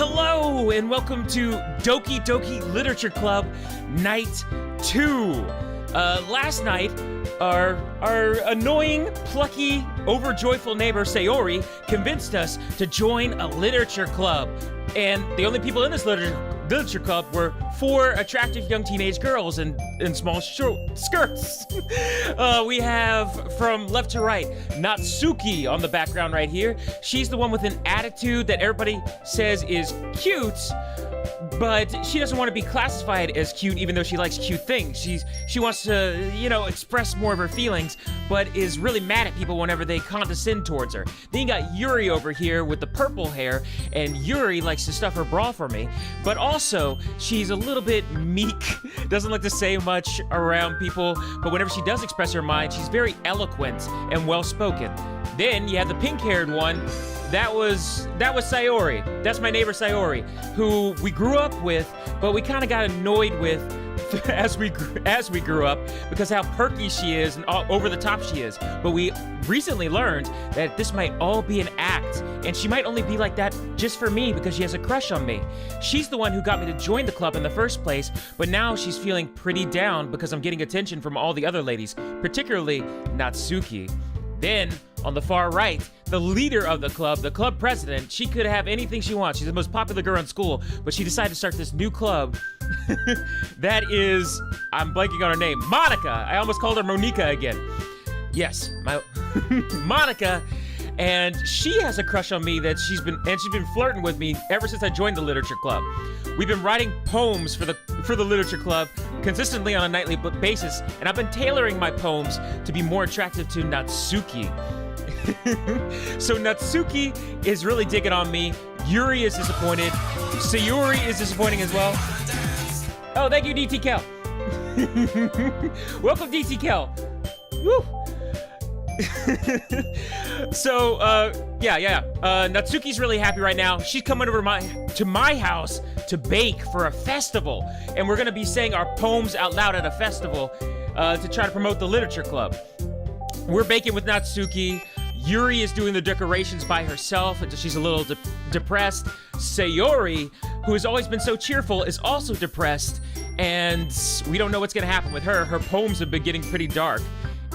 Hello and welcome to Doki Doki Literature Club Night 2. Last night, our annoying, plucky, overjoyful neighbor Sayori convinced us to join a literature club. And the only people in this literature club were 4 attractive young teenage girls in small short skirts. We have, from left to right, Natsuki on the background right here. She's the one with an attitude that everybody says is cute, but she doesn't want to be classified as cute even though she likes cute things. She wants to, express more of her feelings, but is really mad at people whenever they condescend towards her. Then you got Yuri over here with the purple hair, and Yuri likes to stuff her bra for me, but also she's a little bit meek, doesn't like to say much around people, but whenever she does express her mind, she's very eloquent and well-spoken. Then you have the pink-haired one. That was Sayori. That's my neighbor Sayori, who we grew up with, but we kind of got annoyed with as we grew up because how perky she is and over the top she is. But we recently learned that this might all be an act, and she might only be like that just for me because she has a crush on me. She's the one who got me to join the club in the first place, but now she's feeling pretty down because I'm getting attention from all the other ladies, particularly Natsuki. Then, on the far right, the leader of the club president, she could have anything she wants. She's the most popular girl in school, but she decided to start this new club. That is, I'm blanking on her name, Monica. I almost called her Monica again. Yes, my Monica, and she has a crush on me that she's been flirting with me ever since I joined the literature club. We've been writing poems for the literature club consistently on a nightly basis, and I've been tailoring my poems to be more attractive to Natsuki. So Natsuki is really digging on me. Yuri is disappointed. Sayori is disappointing as well. Oh, thank you, DT Kel. Welcome, DT Kel. Woo. So, Natsuki's really happy right now. She's coming over to my house to bake for a festival, and we're gonna be saying our poems out loud at a festival to try to promote the literature club. We're baking with Natsuki. Yuri is doing the decorations by herself until she's a little depressed. Sayori, who has always been so cheerful, is also depressed, and we don't know what's gonna happen with her. Her poems have been getting pretty dark.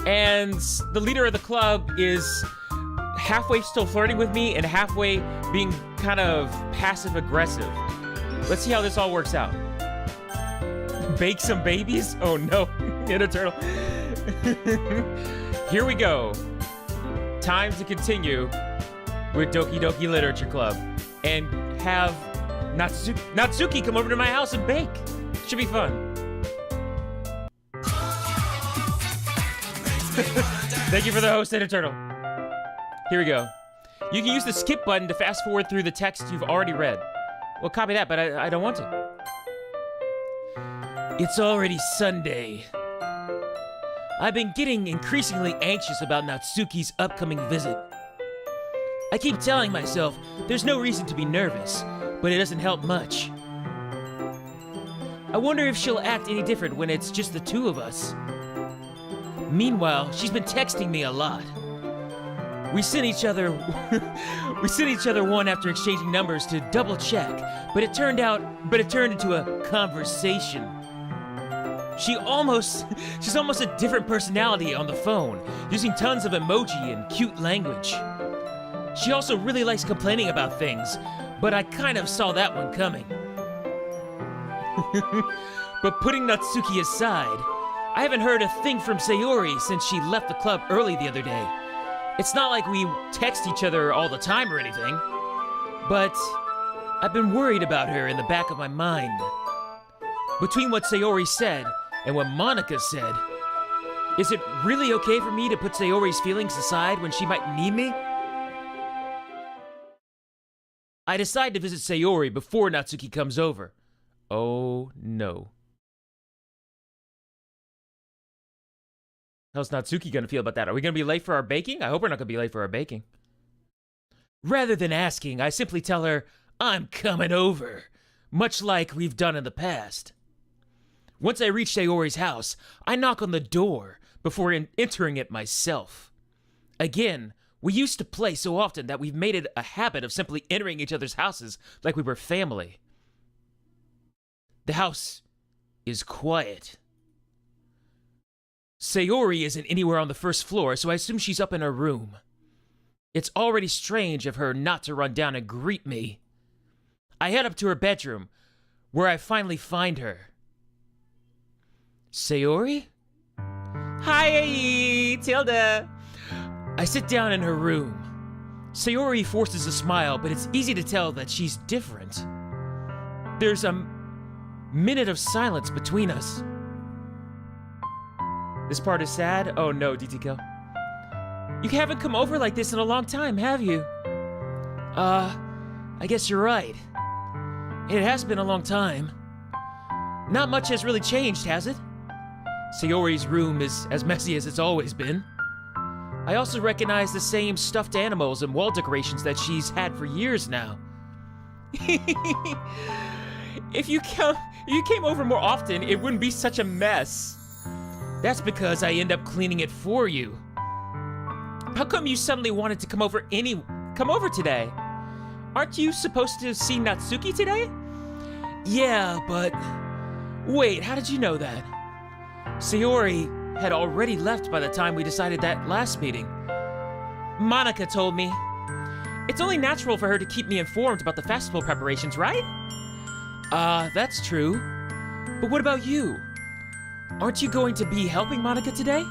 And the leader of the club is halfway still flirting with me and halfway being kind of passive-aggressive. Let's see how this all works out. Bake some babies? Oh no, Ninja Turtle. Here we go. Time to continue with Doki Doki Literature Club and have Natsuki come over to my house and bake. Should be fun. Thank you for the host, Ninja Turtle. Here we go. You can use the skip button to fast forward through the text you've already read. Well, copy that, but I don't want to. It's already Sunday. I've been getting increasingly anxious about Natsuki's upcoming visit. I keep telling myself there's no reason to be nervous, but it doesn't help much. I wonder if she'll act any different when it's just the two of us. Meanwhile, she's been texting me a lot. We sent each other one after exchanging numbers to double check, but it turned into a conversation. She's almost a different personality on the phone, using tons of emoji and cute language. She also really likes complaining about things, but I kind of saw that one coming. But putting Natsuki aside, I haven't heard a thing from Sayori since she left the club early the other day. It's not like we text each other all the time or anything, but I've been worried about her in the back of my mind. Between what Sayori said and what Monica said, is it really okay for me to put Sayori's feelings aside when she might need me? I decide to visit Sayori before Natsuki comes over. Oh no. How's Natsuki gonna feel about that? Are we gonna be late for our baking? I hope we're not gonna be late for our baking. Rather than asking, I simply tell her, I'm coming over, much like we've done in the past. Once I reach Sayori's house, I knock on the door before entering it myself. Again, We used to play so often that we've made it a habit of simply entering each other's houses like we were family. The house is quiet. Sayori isn't anywhere on the first floor, so I assume she's up in her room. It's already strange of her not to run down and greet me. I head up to her bedroom, where I finally find her. Sayori? Hi, Tilda. I sit down in her room. Sayori forces a smile, but it's easy to tell that she's different. There's a minute of silence between us. This part is sad? Oh no, DTK. You haven't come over like this in a long time, have you? I guess you're right. It has been a long time. Not much has really changed, has it? Sayori's room is as messy as it's always been. I also recognize the same stuffed animals and wall decorations that she's had for years now. If you came over more often, it wouldn't be such a mess. That's because I end up cleaning it for you. How come you suddenly wanted to come over today? Aren't you supposed to see Natsuki today? Yeah, but wait, how did you know that? Sayori had already left by the time we decided that last meeting. Monica told me. It's only natural for her to keep me informed about the festival preparations, right? That's true. But what about you? Aren't you going to be helping Monica today?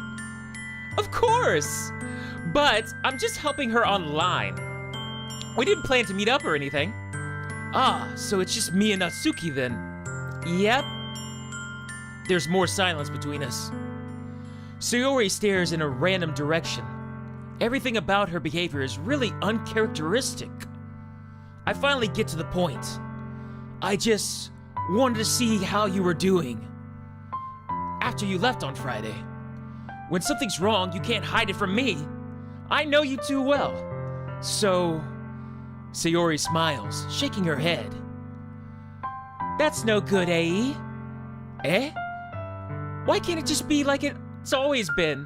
Of course! But I'm just helping her online. We didn't plan to meet up or anything. Ah, so it's just me and Natsuki then. Yep. There's more silence between us. Sayori stares in a random direction. Everything about her behavior is really uncharacteristic. I finally get to the point. I just wanted to see how you were doing. After you left on Friday. When something's wrong, you can't hide it from me. I know you too well. So... Sayori smiles, shaking her head. That's no good, AE. Eh? Why can't it just be like it's always been?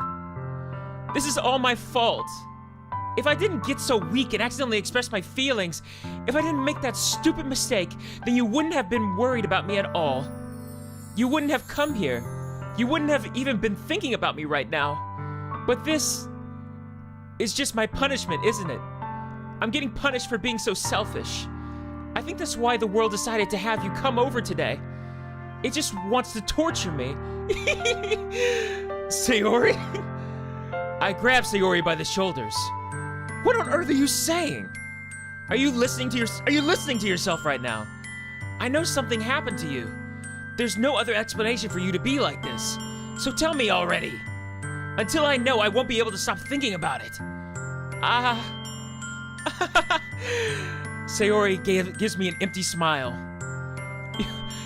This is all my fault. If I didn't get so weak and accidentally express my feelings, if I didn't make that stupid mistake, then you wouldn't have been worried about me at all. You wouldn't have come here. You wouldn't have even been thinking about me right now. But this is just my punishment, isn't it? I'm getting punished for being so selfish. I think that's why the world decided to have you come over today. It just wants to torture me. Sayori? I grab Sayori by the shoulders. What on earth are you saying? Are you listening to yourself right now? I know something happened to you. There's no other explanation for you to be like this. So tell me already. Until I know, I won't be able to stop thinking about it. Sayori gives me an empty smile.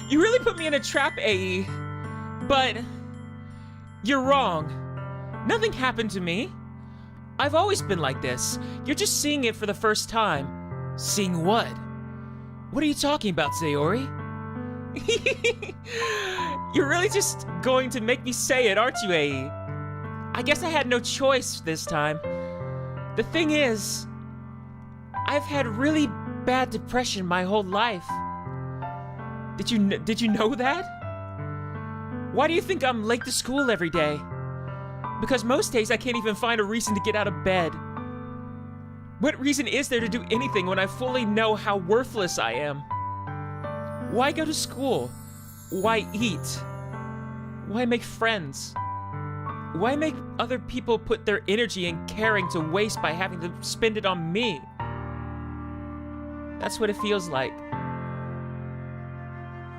You really put me in a trap, AE. But you're wrong. Nothing happened to me. I've always been like this. You're just seeing it for the first time. Seeing what? What are you talking about, Sayori? You're really just going to make me say it, aren't you, AE? I guess I had no choice this time. The thing is, I've had really bad depression my whole life. Did you know that? Why do you think I'm late to school every day? Because most days I can't even find a reason to get out of bed. What reason is there to do anything when I fully know how worthless I am? Why go to school? Why eat? Why make friends? Why make other people put their energy and caring to waste by having to spend it on me? That's what it feels like.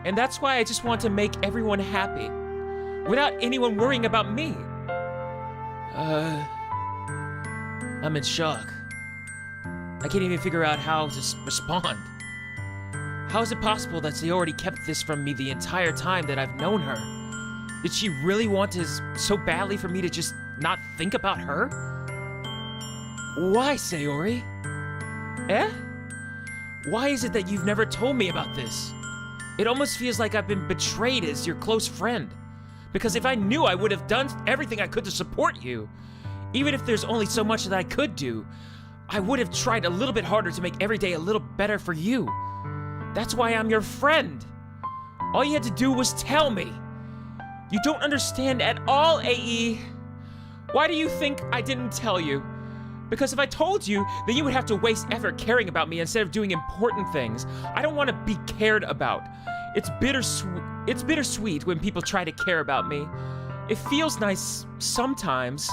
And that's why I just want to make everyone happy, without anyone worrying about me. I'm in shock. I can't even figure out how to respond. How is it possible that Sayori kept this from me the entire time that I've known her? Did she really want to so badly for me to just not think about her? Why, Sayori? Eh? Why is it that you've never told me about this? It almost feels like I've been betrayed as your close friend. Because if I knew, I would have done everything I could to support you. Even if there's only so much that I could do, I would have tried a little bit harder to make every day a little better for you. That's why I'm your friend. All you had to do was tell me. You don't understand at all, AE. Why do you think I didn't tell you? Because if I told you, then you would have to waste effort caring about me instead of doing important things. I don't want to be cared about. It's bittersweet when people try to care about me. It feels nice sometimes,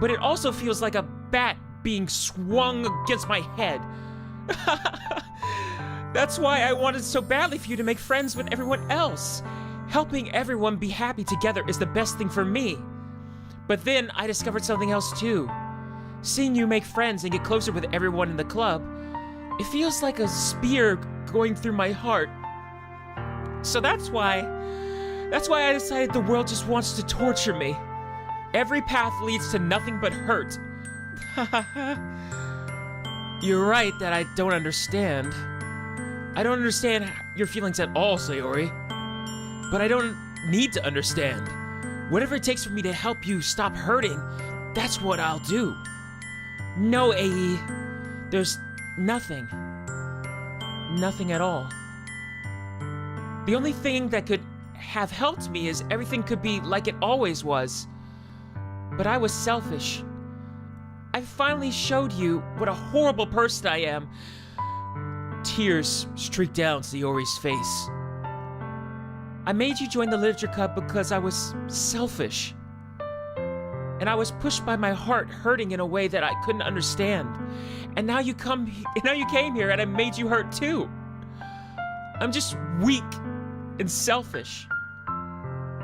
but it also feels like a bat being swung against my head. That's why I wanted so badly for you to make friends with everyone else. Helping everyone be happy together is the best thing for me. But then I discovered something else too. Seeing you make friends and get closer with everyone in the club, it feels like a spear going through my heart. So that's why I decided the world just wants to torture me. Every path leads to nothing but hurt. You're right that I don't understand. I don't understand your feelings at all, Sayori. But I don't need to understand. Whatever it takes for me to help you stop hurting, that's what I'll do. No, AE. There's nothing. Nothing at all. The only thing that could have helped me is everything could be like it always was. But I was selfish. I finally showed you what a horrible person I am. Tears streaked down Sayori's face. I made you join the literature club because I was selfish. And I was pushed by my heart hurting in a way that I couldn't understand. And now you came here and I made you hurt too. I'm just weak and selfish.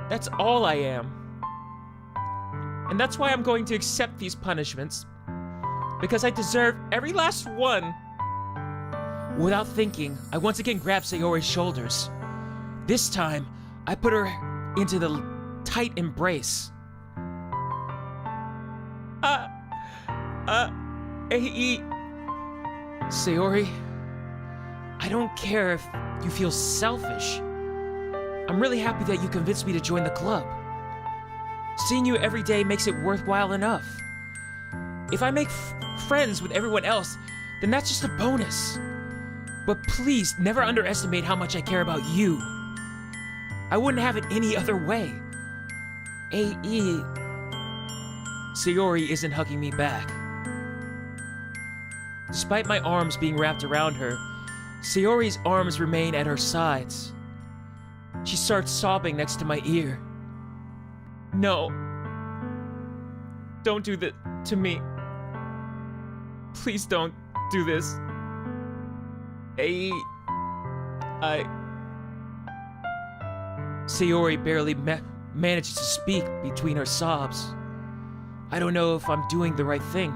That's all I am. And that's why I'm going to accept these punishments. Because I deserve every last one. Without thinking, I once again grabbed Sayori's shoulders. This time, I put her into the tight embrace. AE. Sayori, I don't care if you feel selfish. I'm really happy that you convinced me to join the club. Seeing you every day makes it worthwhile enough. If I make friends with everyone else, then that's just a bonus. But please, never underestimate how much I care about you. I wouldn't have it any other way. AE. Sayori isn't hugging me back. Despite my arms being wrapped around her, Sayori's arms remain at her sides. She starts sobbing next to my ear. No. Don't do that to me. Please don't do this. Sayori barely manages to speak between her sobs. I don't know if I'm doing the right thing.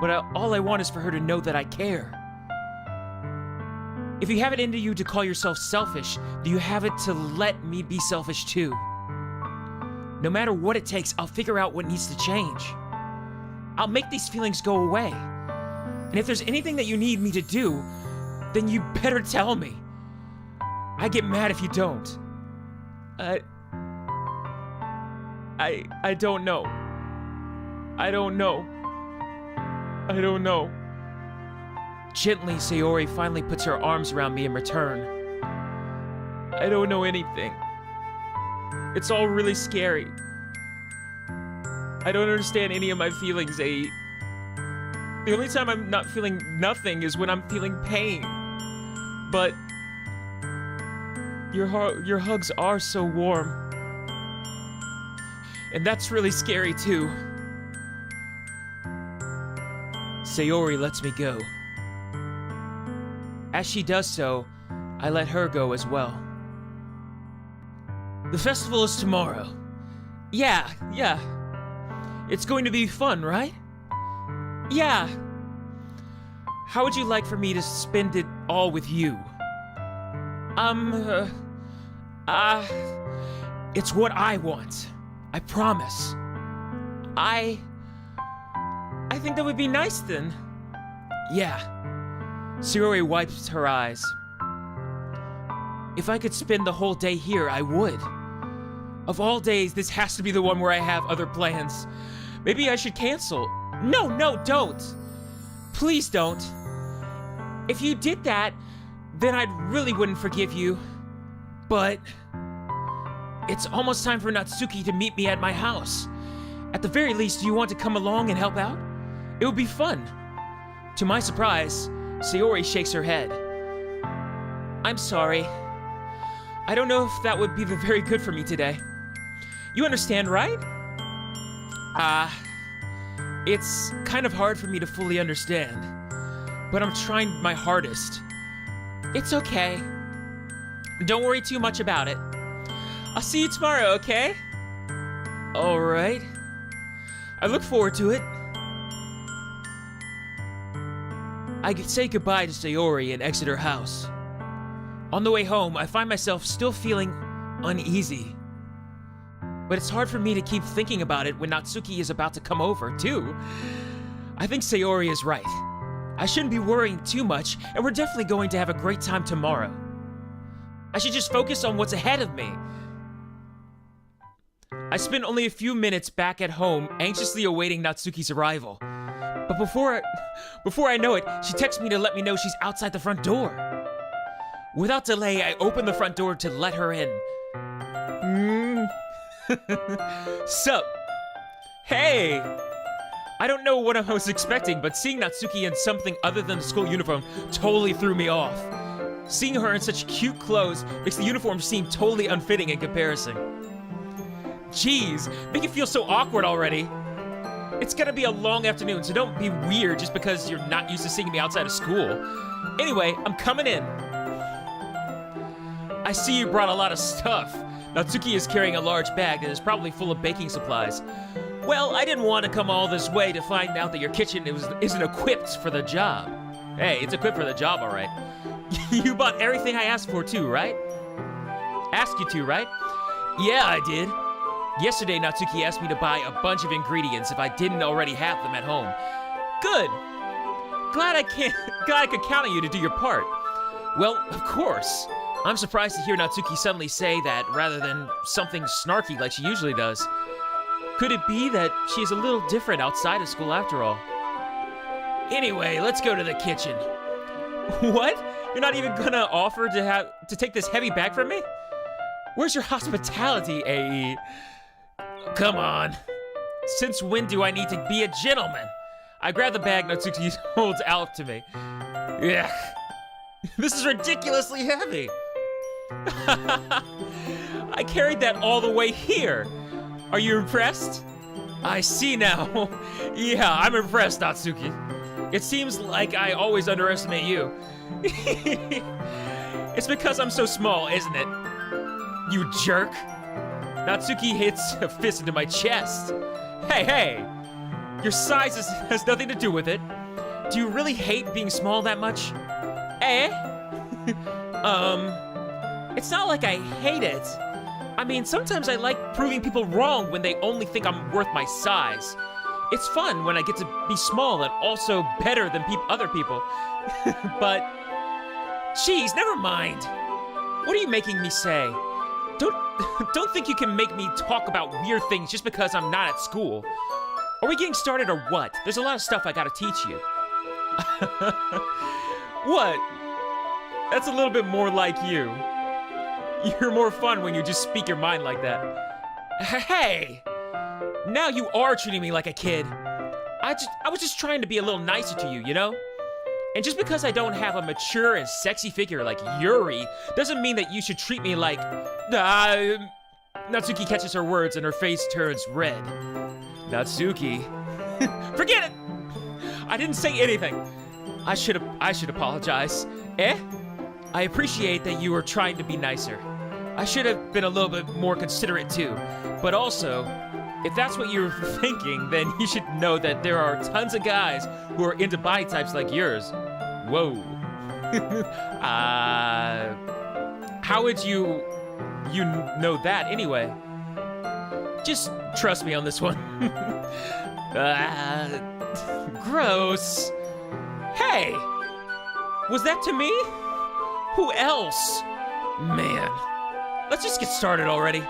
But all I want is for her to know that I care. If you have it into you to call yourself selfish, do you have it to let me be selfish too? No matter what it takes, I'll figure out what needs to change. I'll make these feelings go away. And if there's anything that you need me to do, then you better tell me. I get mad if you don't. I don't know. I don't know. I don't know. Gently, Sayori finally puts her arms around me in return. I don't know anything. It's all really scary. I don't understand any of my feelings, AE. The only time I'm not feeling nothing is when I'm feeling pain. But your hugs are so warm. And that's really scary too. Sayori lets me go. As she does so, I let her go as well. The festival is tomorrow. Yeah. It's going to be fun, right? Yeah. How would you like for me to spend it all with you? It's what I want. I promise. I think that would be nice then. Yeah. Sayori wipes her eyes. If I could spend the whole day here, I would. Of all days, this has to be the one where I have other plans. Maybe I should cancel. No, don't. Please don't. If you did that, then I really wouldn't forgive you. But it's almost time for Natsuki to meet me at my house. At the very least, do you want to come along and help out? It would be fun. To my surprise, Sayori shakes her head. I'm sorry. I don't know if that would be very good for me today. You understand, right? It's kind of hard for me to fully understand, but I'm trying my hardest. It's okay. Don't worry too much about it. I'll see you tomorrow, okay? All right. I look forward to it. I say goodbye to Sayori and exit her house. On the way home, I find myself still feeling uneasy. But it's hard for me to keep thinking about it when Natsuki is about to come over, too. I think Sayori is right. I shouldn't be worrying too much, and we're definitely going to have a great time tomorrow. I should just focus on what's ahead of me. I spent only a few minutes back at home, anxiously awaiting Natsuki's arrival. But before I know it, she texts me to let me know she's outside the front door. Without delay, I open the front door to let her in. Sup? Hey! I don't know what I was expecting, but seeing Natsuki in something other than the school uniform totally threw me off. Seeing her in such cute clothes makes the uniform seem totally unfitting in comparison. Jeez, make it feel so awkward already. It's gonna be a long afternoon, so don't be weird just because you're not used to seeing me outside of school. Anyway, I'm coming in. I see you brought a lot of stuff. Natsuki is carrying a large bag that is probably full of baking supplies. Well, I didn't want to come all this way to find out that your kitchen isn't equipped for the job. Hey, it's equipped for the job, all right. You bought everything I asked for too, right? Asked you to, right? Yeah, I did. Yesterday, Natsuki asked me to buy a bunch of ingredients if I didn't already have them at home. Good. Glad I could count on you to do your part. Well, of course. I'm surprised to hear Natsuki suddenly say that rather than something snarky like she usually does. Could it be that she's a little different outside of school after all? Anyway, let's go to the kitchen. What? You're not even gonna offer to take this heavy bag from me? Where's your hospitality, AE? Come on. Since when do I need to be a gentleman? I grab the bag Natsuki holds out to me. Yeah. This is ridiculously heavy. I carried that all the way here. Are you impressed? I see now. Yeah, I'm impressed, Natsuki. It seems like I always underestimate you. It's because I'm so small, isn't it? You jerk. Natsuki hits a fist into my chest. Hey, your size has nothing to do with it. Do you really hate being small that much? Eh? It's not like I hate it. I mean, sometimes I like proving people wrong when they only think I'm worth my size. It's fun when I get to be small and also better than other people. But, geez, never mind. What are you making me say? Don't think you can make me talk about weird things just because I'm not at school. Are we getting started or what? There's a lot of stuff I gotta teach you. What? That's a little bit more like you. You're more fun when you just speak your mind like that. Hey! Now you are treating me like a kid. I was just trying to be a little nicer to you, you know? And just because I don't have a mature and sexy figure like Yuri, doesn't mean that you should treat me like... Natsuki catches her words and her face turns red. Natsuki. Forget it! I didn't say anything. I should apologize. Eh? I appreciate that you were trying to be nicer. I should have been a little bit more considerate too. But also, if that's what you're thinking, then you should know that there are tons of guys who are into body types like yours. Whoa. How would you know that anyway? Just trust me on this one. Gross. Hey! Was that to me? Who else? Man. Let's just get started already.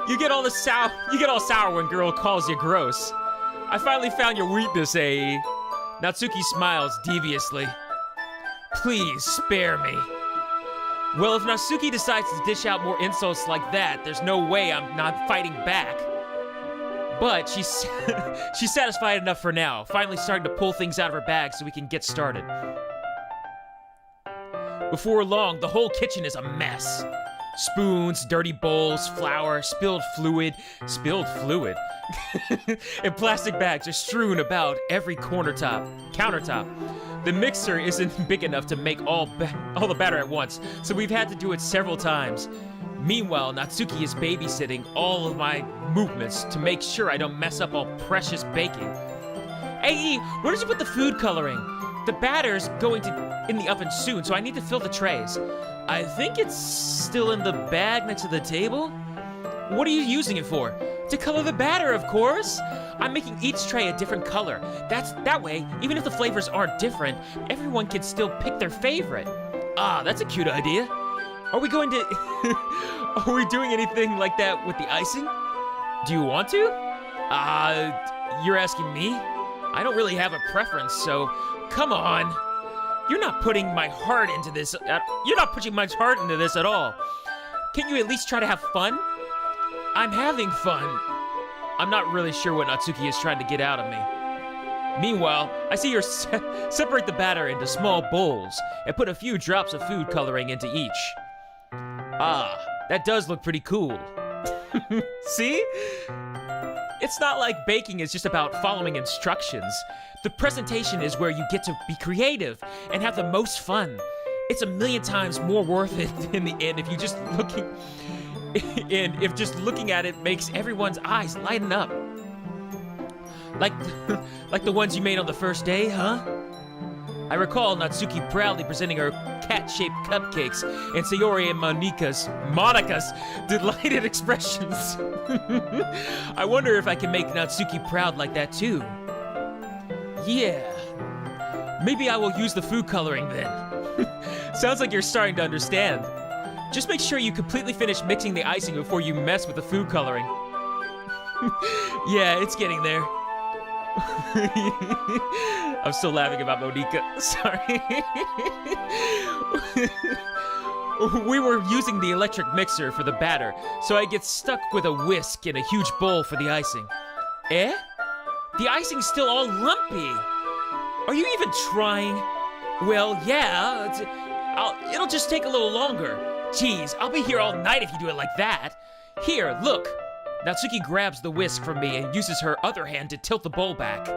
You get all sour when girl calls you gross. I finally found your weakness, eh? Natsuki smiles deviously. Please spare me. Well, if Natsuki decides to dish out more insults like that, there's no way I'm not fighting back. But she's satisfied enough for now, finally starting to pull things out of her bag so we can get started. Before long, the whole kitchen is a mess. Spoons, dirty bowls, flour, spilled fluid, and plastic bags are strewn about every countertop. The mixer isn't big enough to make all the batter at once, so we've had to do it several times. Meanwhile, Natsuki is babysitting all of my movements to make sure I don't mess up all precious baking. Hey, where did you put the food coloring? The batter's going in the oven soon, so I need to fill the trays. I think it's still in the bag next to the table. What are you using it for? To color the batter, of course. I'm making each tray a different color. That way, even if the flavors aren't different, everyone can still pick their favorite. Ah, that's a cute idea. Are we doing anything like that with the icing? Do you want to? You're asking me? I don't really have a preference, so come on. You're not putting my heart into this. You're not putting much heart into this at all. Can't you at least try to have fun? I'm having fun. I'm not really sure what Natsuki is trying to get out of me. Meanwhile, I see her separate the batter into small bowls and put a few drops of food coloring into each. Ah, that does look pretty cool. See? It's not like baking is just about following instructions. The presentation is where you get to be creative and have the most fun. It's a million times more worth it in the end if just looking at it makes everyone's eyes lighten up. Like the ones you made on the first day, huh? I recall Natsuki proudly presenting her cat-shaped cupcakes and Sayori and Monica's delighted expressions. I wonder if I can make Natsuki proud like that too. Yeah. Maybe I will use the food coloring then. Sounds like you're starting to understand. Just make sure you completely finish mixing the icing before you mess with the food coloring. Yeah, it's getting there. I'm still laughing about Monica. Sorry. We were using the electric mixer for the batter, so I get stuck with a whisk and a huge bowl for the icing. Eh? The icing's still all lumpy. Are you even trying? Well, yeah. It'll just take a little longer. Jeez, I'll be here all night if you do it like that. Here, look. Natsuki grabs the whisk from me and uses her other hand to tilt the bowl back.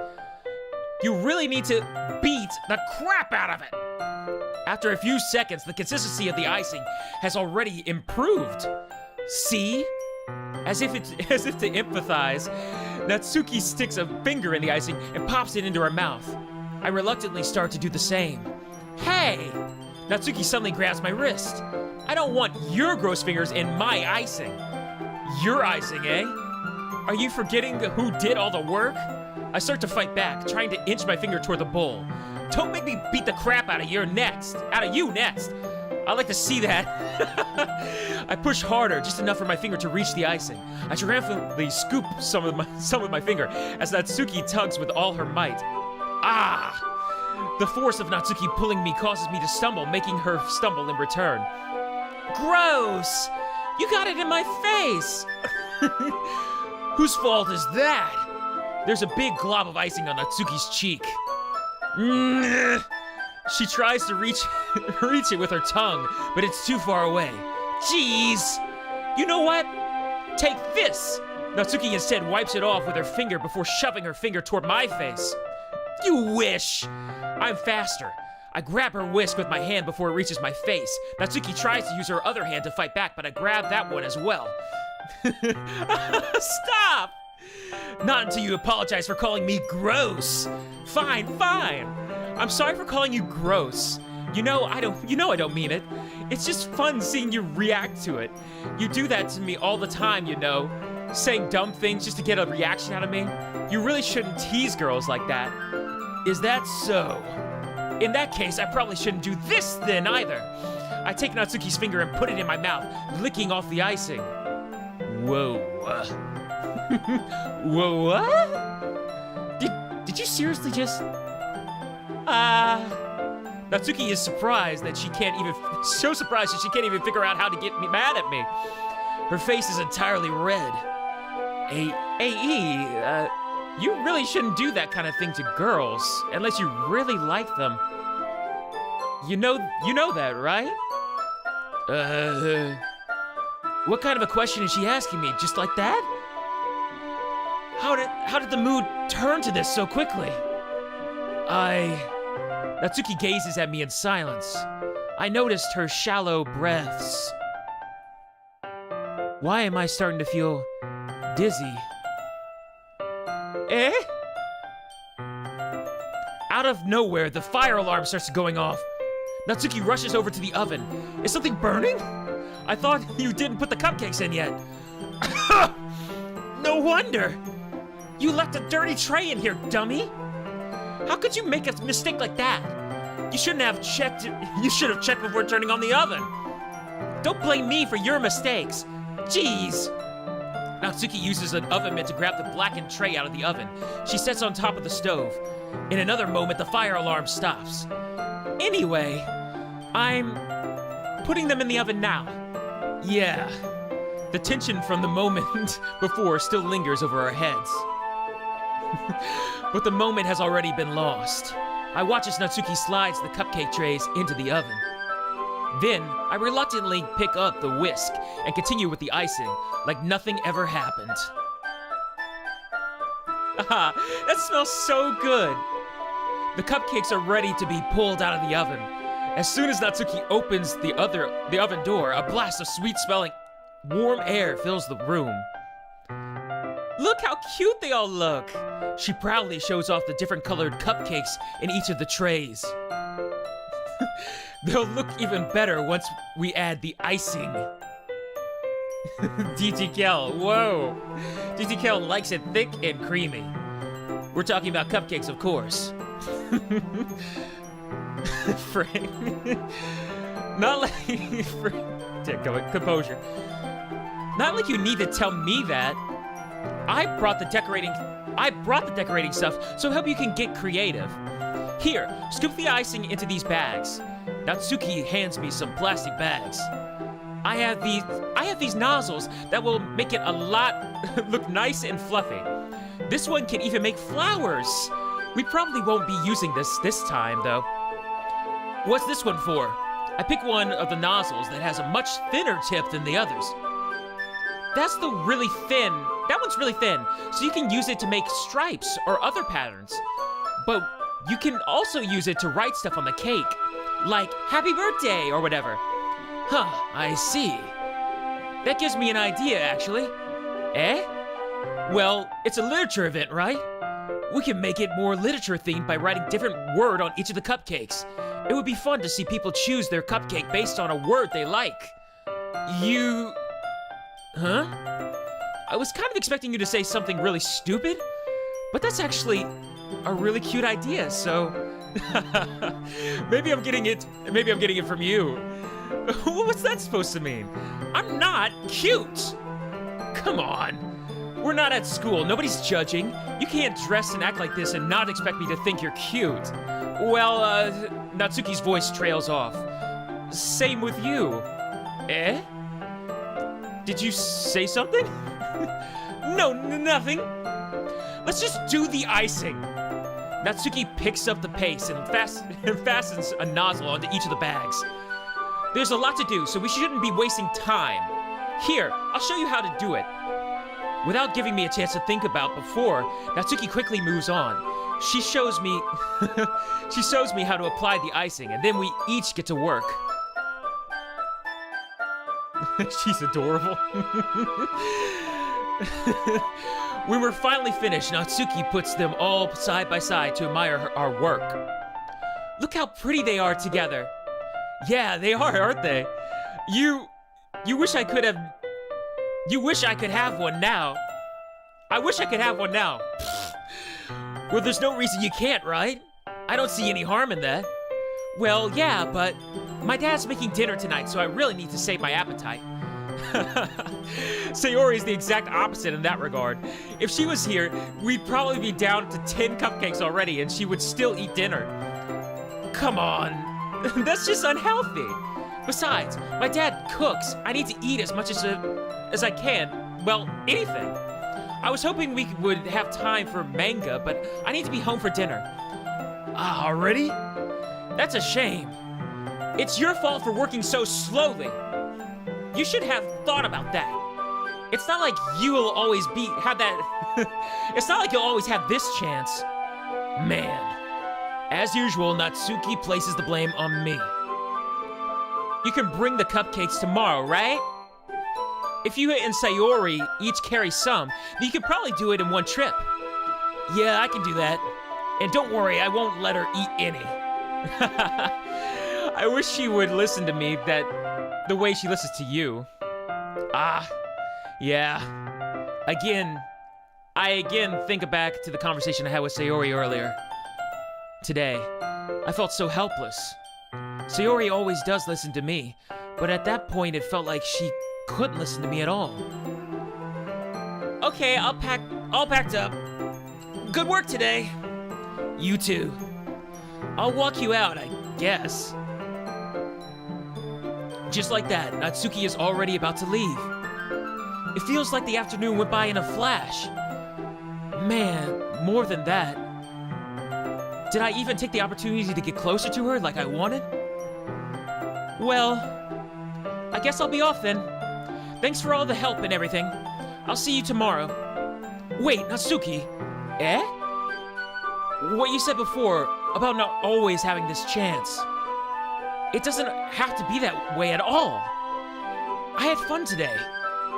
You really need to beat the crap out of it. After a few seconds, the consistency of the icing has already improved. See? As if to empathize, Natsuki sticks a finger in the icing and pops it into her mouth. I reluctantly start to do the same. Hey! Natsuki suddenly grabs my wrist. I don't want your gross fingers in my icing. Your icing, eh? Are you forgetting who did all the work? I start to fight back, trying to inch my finger toward the bowl. Don't make me beat the crap out of you next. I'd like to see that. I push harder, just enough for my finger to reach the icing. I triumphantly scoop some with my finger as Natsuki tugs with all her might. Ah! The force of Natsuki pulling me causes me to stumble, making her stumble in return. Gross! You got it in my face! Whose fault is that? There's a big glob of icing on Natsuki's cheek. She tries to reach it with her tongue, but it's too far away. Jeez! You know what? Take this! Natsuki instead wipes it off with her finger before shoving her finger toward my face. You wish! I'm faster. I grab her whisk with my hand before it reaches my face. Natsuki tries to use her other hand to fight back, but I grab that one as well. Stop! Not until you apologize for calling me gross. Fine. I'm sorry for calling you gross. You know I don't mean it. It's just fun seeing you react to it. You do that to me all the time, you know. Saying dumb things just to get a reaction out of me. You really shouldn't tease girls like that. Is that so? In that case, I probably shouldn't do this then either. I take Natsuki's finger and put it in my mouth, licking off the icing. Whoa. Whoa, what? Did you seriously just... Natsuki is surprised that she can't even... So surprised that she can't even figure out how to get me mad at me. Her face is entirely red. A.E., you really shouldn't do that kind of thing to girls, unless you really like them. You know that, right? What kind of a question is she asking me? Just like that? How did the mood turn to this so quickly? Natsuki gazes at me in silence. I noticed her shallow breaths. Why am I starting to feel dizzy? Eh? Out of nowhere, the fire alarm starts going off. Natsuki rushes over to the oven. Is something burning? I thought you didn't put the cupcakes in yet. No wonder! You left a dirty tray in here, dummy! How could you make a mistake like that? You shouldn't have checked. You should have checked before turning on the oven. Don't blame me for your mistakes. Jeez. Natsuki uses an oven mitt to grab the blackened tray out of the oven. She sets on top of the stove. In another moment, the fire alarm stops. Anyway, I'm putting them in the oven now. Yeah. The tension from the moment before still lingers over our heads. But the moment has already been lost. I watch as Natsuki slides the cupcake trays into the oven. Then, I reluctantly pick up the whisk and continue with the icing, like nothing ever happened. Ah, that smells so good! The cupcakes are ready to be pulled out of the oven. As soon as Natsuki opens the oven door, a blast of sweet-smelling, warm air fills the room. Look how cute they all look! She proudly shows off the different colored cupcakes in each of the trays. They'll look even better once we add the icing. DT Kel, whoa! DT Kel likes it thick and creamy. We're talking about cupcakes, of course. Frank. Not like... Composure. Not like you need to tell me that. I brought the decorating stuff, so I hope you can get creative. Here, scoop the icing into these bags. Natsuki hands me some plastic bags. I have these nozzles that will make it a lot look nice and fluffy. This one can even make flowers. We probably won't be using this time, though. What's this one for? I pick one of the nozzles that has a much thinner tip than the others. That's the really thin. That one's really thin, so you can use it to make stripes or other patterns. But you can also use it to write stuff on the cake, like happy birthday or whatever. Huh, I see. That gives me an idea, actually. Eh? Well, it's a literature event, right? We can make it more literature-themed by writing different word on each of the cupcakes. It would be fun to see people choose their cupcake based on a word they like. You... Huh? I was kind of expecting you to say something really stupid, but that's actually a really cute idea, so... Maybe I'm getting it from you. What's that supposed to mean? I'm not cute! Come on. We're not at school. Nobody's judging. You can't dress and act like this and not expect me to think you're cute. Well, Natsuki's voice trails off. Same with you. Eh? Did you say something? No, nothing. Let's just do the icing. Natsuki picks up the pace and fastens a nozzle onto each of the bags. There's a lot to do, so we shouldn't be wasting time. Here, I'll show you how to do it. Without giving me a chance to think about before, Natsuki quickly moves on. She shows me how to apply the icing, and then we each get to work. She's adorable. When we're finally finished, Natsuki puts them all side by side to admire our work. Look how pretty they are together. Yeah, they are, aren't they? You wish I could have... You wish I could have one now. I wish I could have one now. Well, there's no reason you can't, right? I don't see any harm in that. Well, yeah, but my dad's making dinner tonight, so I really need to save my appetite. Sayori's the exact opposite in that regard. If she was here, we'd probably be down to 10 cupcakes already and she would still eat dinner. Come on, that's just unhealthy. Besides, my dad cooks. I need to eat as much as I can. Well, anything. I was hoping we would have time for manga, but I need to be home for dinner. Already? That's a shame. It's your fault for working so slowly. You should have thought about that. It's not like you will always have that. It's not like you'll always have this chance. Man. As usual, Natsuki places the blame on me. You can bring the cupcakes tomorrow, right? If you and Sayori each carry some, then you could probably do it in one trip. Yeah, I can do that. And don't worry, I won't let her eat any. I wish she would listen to me the way she listens to you. Yeah. I again think back to the conversation I had with Sayori earlier. Today, I felt so helpless. Sayori always does listen to me, but at that point it felt like she couldn't listen to me at all. Okay, all packed up. Good work today. You too. I'll walk you out, I guess. Just like that, Natsuki is already about to leave. It feels like the afternoon went by in a flash. Man, more than that. Did I even take the opportunity to get closer to her like I wanted? Well, I guess I'll be off then. Thanks for all the help and everything. I'll see you tomorrow. Wait, Natsuki. Eh? What you said before about not always having this chance. It doesn't have to be that way at all. I had fun today.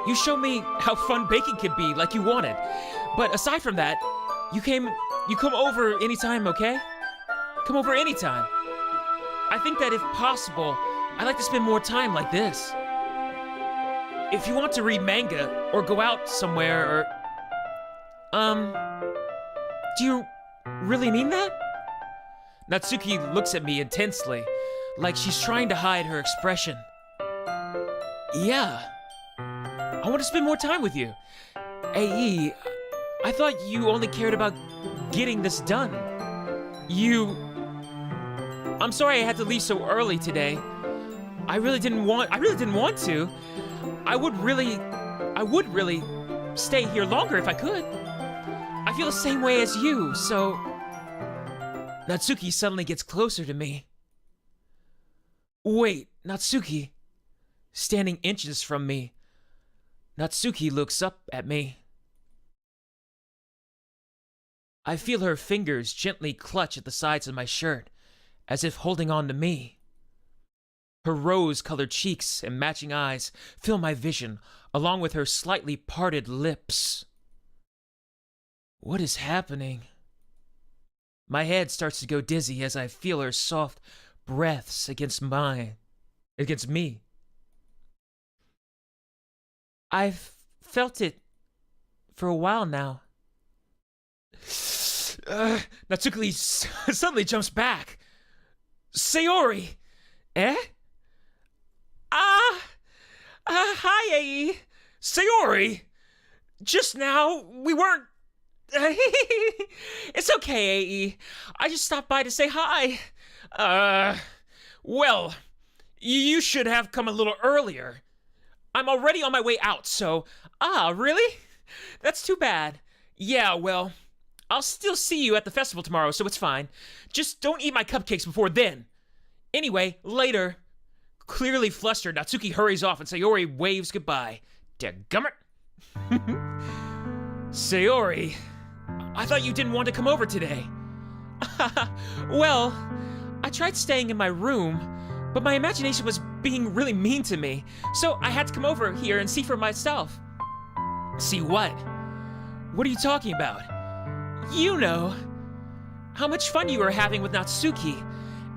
You showed me how fun baking could be like you wanted. But aside from that, you come over anytime, okay? Come over anytime. I think that if possible, I'd like to spend more time like this. If you want to read manga or go out somewhere or... do you really mean that? Natsuki looks at me intensely, like she's trying to hide her expression. Yeah. I want to spend more time with you. AE, I thought you only cared about getting this done. I'm sorry I had to leave so early today. I really didn't want to. I would really stay here longer if I could. I feel the same way as you, so... Natsuki suddenly gets closer to me. Wait, Natsuki. Standing inches from me, Natsuki looks up at me. I feel her fingers gently clutch at the sides of my shirt, as if holding on to me. Her rose-colored cheeks and matching eyes fill my vision, along with her slightly parted lips. What is happening? My head starts to go dizzy as I feel her soft breaths against me. I've felt it for a while now. Natsuki suddenly jumps back. Sayori! Eh? Hi, AE. Sayori! Just now, we weren't... It's okay, AE. I just stopped by to say hi. Well, you should have come a little earlier. I'm already on my way out, so... really? That's too bad. Yeah, well, I'll still see you at the festival tomorrow, so it's fine. Just don't eat my cupcakes before then. Anyway, later. Clearly flustered, Natsuki hurries off and Sayori waves goodbye. Dadgummit. Sayori, I thought you didn't want to come over today. Well, I tried staying in my room, but my imagination was being really mean to me, so I had to come over here and see for myself. See what? What are you talking about? You know, how much fun you were having with Natsuki,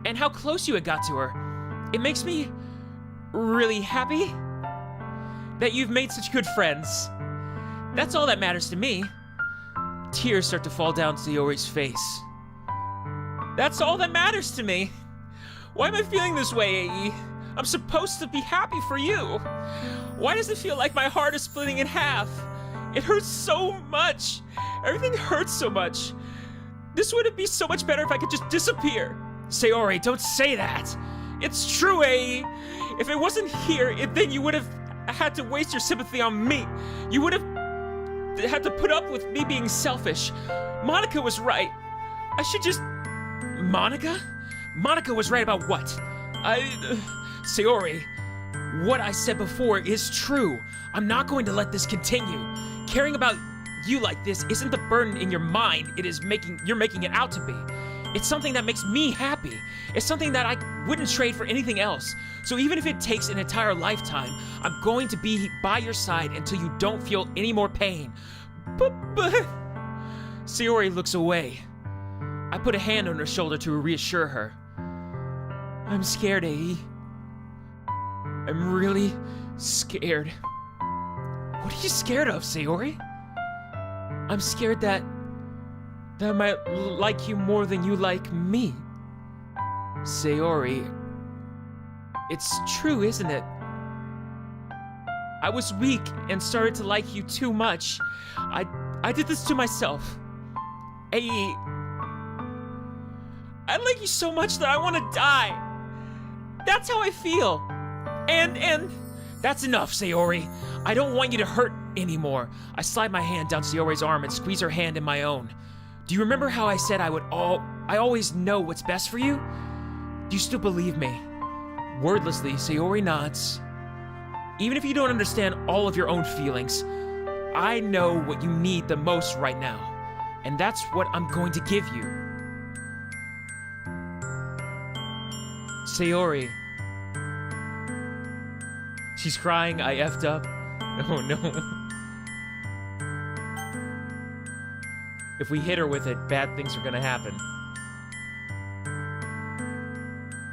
and how close you had got to her. It makes me really happy that you've made such good friends. That's all that matters to me. Tears start to fall down Sayori's face. That's all that matters to me. Why am I feeling this way, AE? I'm supposed to be happy for you. Why does it feel like my heart is splitting in half? It hurts so much. Everything hurts so much. This would be so much better if I could just disappear. Sayori, don't say that. It's true, Ae. If it wasn't here, then you would have had to waste your sympathy on me. You would have had to put up with me being selfish. Monica was right. I should just... Monica? Monica was right about what? Sayori, what I said before is true. I'm not going to let this continue. Caring about you like this isn't the burden in your mind you're making it out to be. It's something that makes me happy. It's something that I wouldn't trade for anything else. So even if it takes an entire lifetime, I'm going to be by your side until you don't feel any more pain. But... Sayori looks away. I put a hand on her shoulder to reassure her. I'm scared, Ae. I'm really scared. What are you scared of, Sayori? I'm scared that I might like you more than you like me. Sayori, it's true, isn't it? I was weak and started to like you too much. I did this to myself. Ae, I like you so much that I want to die. That's how I feel. And that's enough, Sayori. I don't want you to hurt anymore. I slide my hand down Sayori's arm and squeeze her hand in my own. Do you remember how I said I always know what's best for you? Do you still believe me? Wordlessly, Sayori nods. Even if you don't understand all of your own feelings, I know what you need the most right now, and that's what I'm going to give you. Sayori. She's crying, I effed up. Oh no. If we hit her with it, bad things are gonna happen.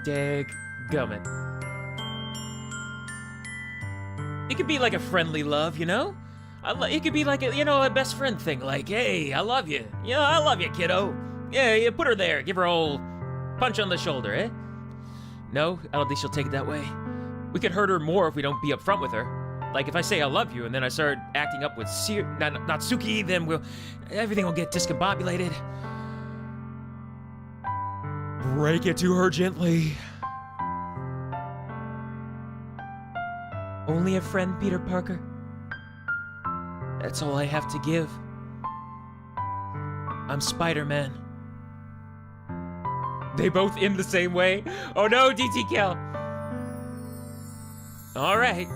Dadgummit. It could be like a friendly love, you know? It could be like a best friend thing, like, hey, I love you. Yeah, I love you, kiddo. Yeah, put her there, give her a old punch on the shoulder, eh? No, I don't think she'll take it that way. We could hurt her more if we don't be upfront with her. Like if I say I love you and then I start acting up with Natsuki, then everything will get discombobulated. Break it to her gently. Only a friend, Peter Parker. That's all I have to give. I'm Spider-Man. They both end the same way? Oh no, DT Cal. All right.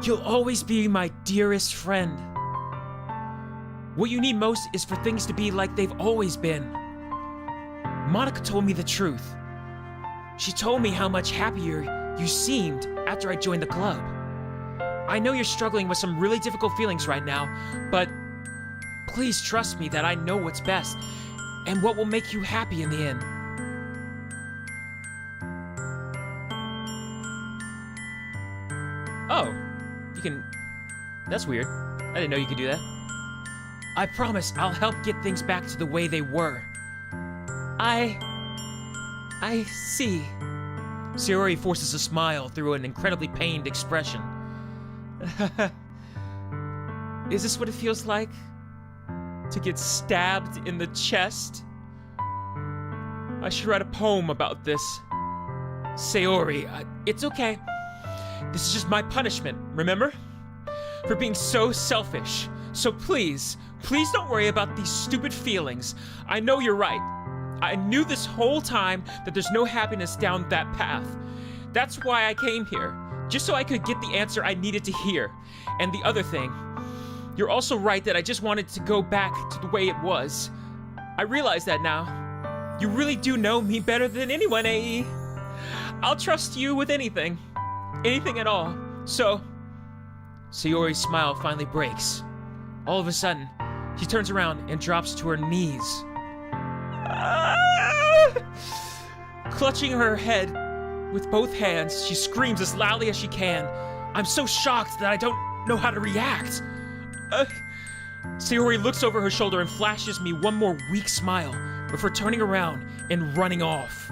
You'll always be my dearest friend. What you need most is for things to be like they've always been. Monica told me the truth. She told me how much happier you seemed after I joined the club. I know you're struggling with some really difficult feelings right now, but please trust me that I know what's best and what will make you happy in the end. Oh, you can... That's weird. I didn't know you could do that. I promise I'll help get things back to the way they were. I see. Sayori forces a smile through an incredibly pained expression. Is this what it feels like? To get stabbed in the chest? I should write a poem about this. Sayori, it's okay. This is just my punishment, remember? For being so selfish. So please don't worry about these stupid feelings. I know you're right. I knew this whole time that there's no happiness down that path. That's why I came here, just so I could get the answer I needed to hear. And the other thing, you're also right that I just wanted to go back to the way it was. I realize that now. You really do know me better than anyone, Ae. I'll trust you with anything. Anything at all. So, Sayori's smile finally breaks. All of a sudden, she turns around and drops to her knees. Clutching her head with both hands, she screams as loudly as she can. I'm so shocked that I don't know how to react. Sayori looks over her shoulder and flashes me one more weak smile before turning around and running off.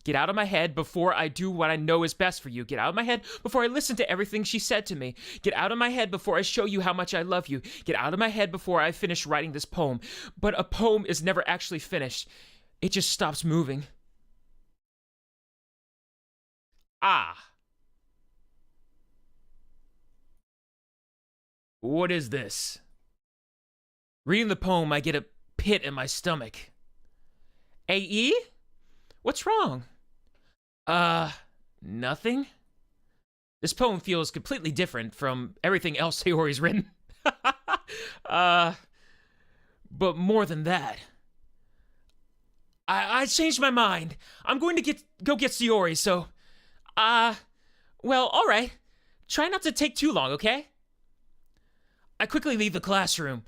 Get out of my head before I do what I know is best for you. Get out of my head before I listen to everything she said to me. Get out of my head before I show you how much I love you. Get out of my head before I finish writing this poem. But a poem is never actually finished. It just stops moving. Ah. What is this? Reading the poem, I get a pit in my stomach. AE? What's wrong? Nothing? This poem feels completely different from everything else Sayori's written. But more than that. I changed my mind. I'm going to go get Sayori, so... well, alright. Try not to take too long, okay? I quickly leave the classroom.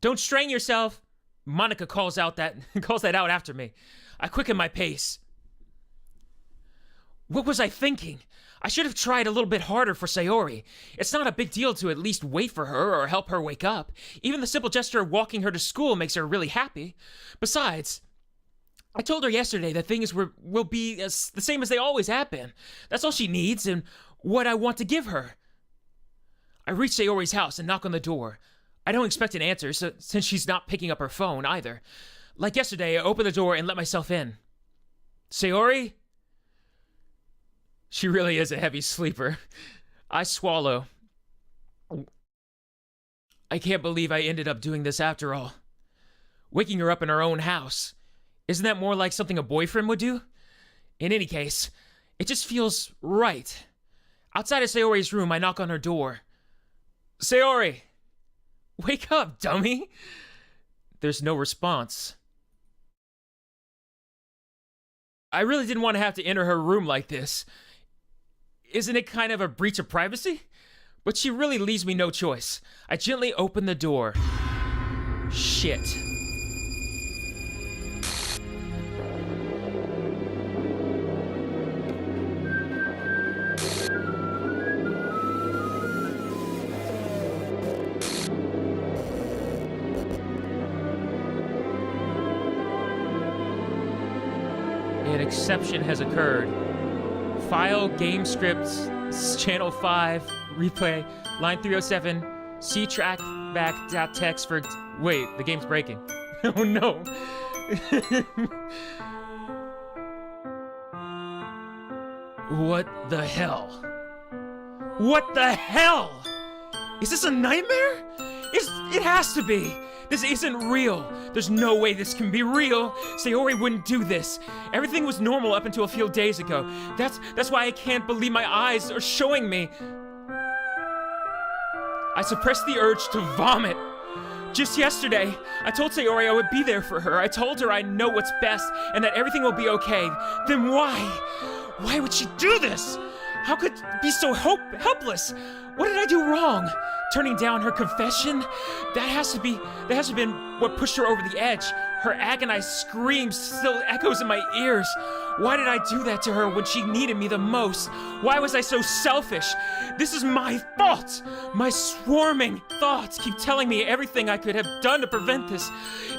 Don't strain yourself. Monica calls that out after me. I quicken my pace. What was I thinking? I should have tried a little bit harder for Sayori. It's not a big deal to at least wait for her or help her wake up. Even the simple gesture of walking her to school makes her really happy. Besides, I told her yesterday that things will be the same as they always have been. That's all she needs and what I want to give her. I reach Sayori's house and knock on the door. I don't expect an answer since she's not picking up her phone either. Like yesterday, I open the door and let myself in. Sayori? She really is a heavy sleeper. I swallow. I can't believe I ended up doing this after all. Waking her up in her own house. Isn't that more like something a boyfriend would do? In any case, it just feels right. Outside of Sayori's room, I knock on her door. Sayori! Wake up, dummy! There's no response. I really didn't want to have to enter her room like this. Isn't it kind of a breach of privacy? But she really leaves me no choice. I gently open the door. Shit. An exception has occurred. File, game scripts, channel 5, replay, line 307, C track back text for... Wait, the game's breaking. Oh no. What the hell? What the hell? Is this a nightmare? It has to be. This isn't real. There's no way this can be real. Sayori wouldn't do this. Everything was normal up until a few days ago. That's why I can't believe my eyes are showing me. I suppressed the urge to vomit. Just yesterday, I told Sayori I would be there for her. I told her I know what's best and that everything will be okay. Then why? Why would she do this? How could it be so helpless? What did I do wrong? Turning down her confession? That has to have been what pushed her over the edge. Her agonized scream still echoes in my ears. Why did I do that to her when she needed me the most? Why was I so selfish? This is my fault! My swarming thoughts keep telling me everything I could have done to prevent this.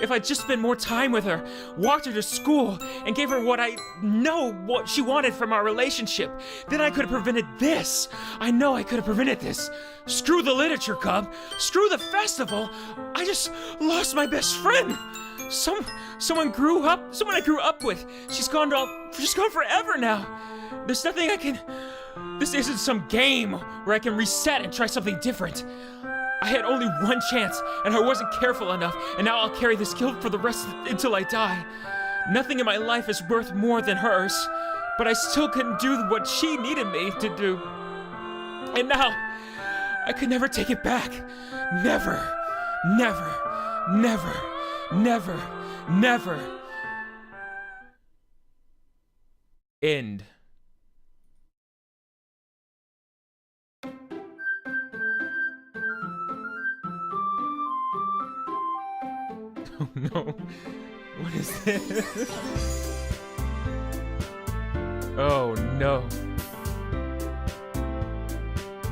If I'd just spent more time with her, walked her to school, and gave her what I know what she wanted from our relationship, then I could have prevented this. I know I could have prevented this. Screw the literature club. Screw the festival. I just lost my best friend. Someone I grew up with. She's gone forever now. There's nothing I can... This isn't some game where I can reset and try something different. I had only one chance, and I wasn't careful enough, and now I'll carry this guilt for the rest until I die. Nothing in my life is worth more than hers, but I still couldn't do what she needed me to do. And now, I could never take it back. Never, never, never, never, never. End. Oh no. What is this? Oh no.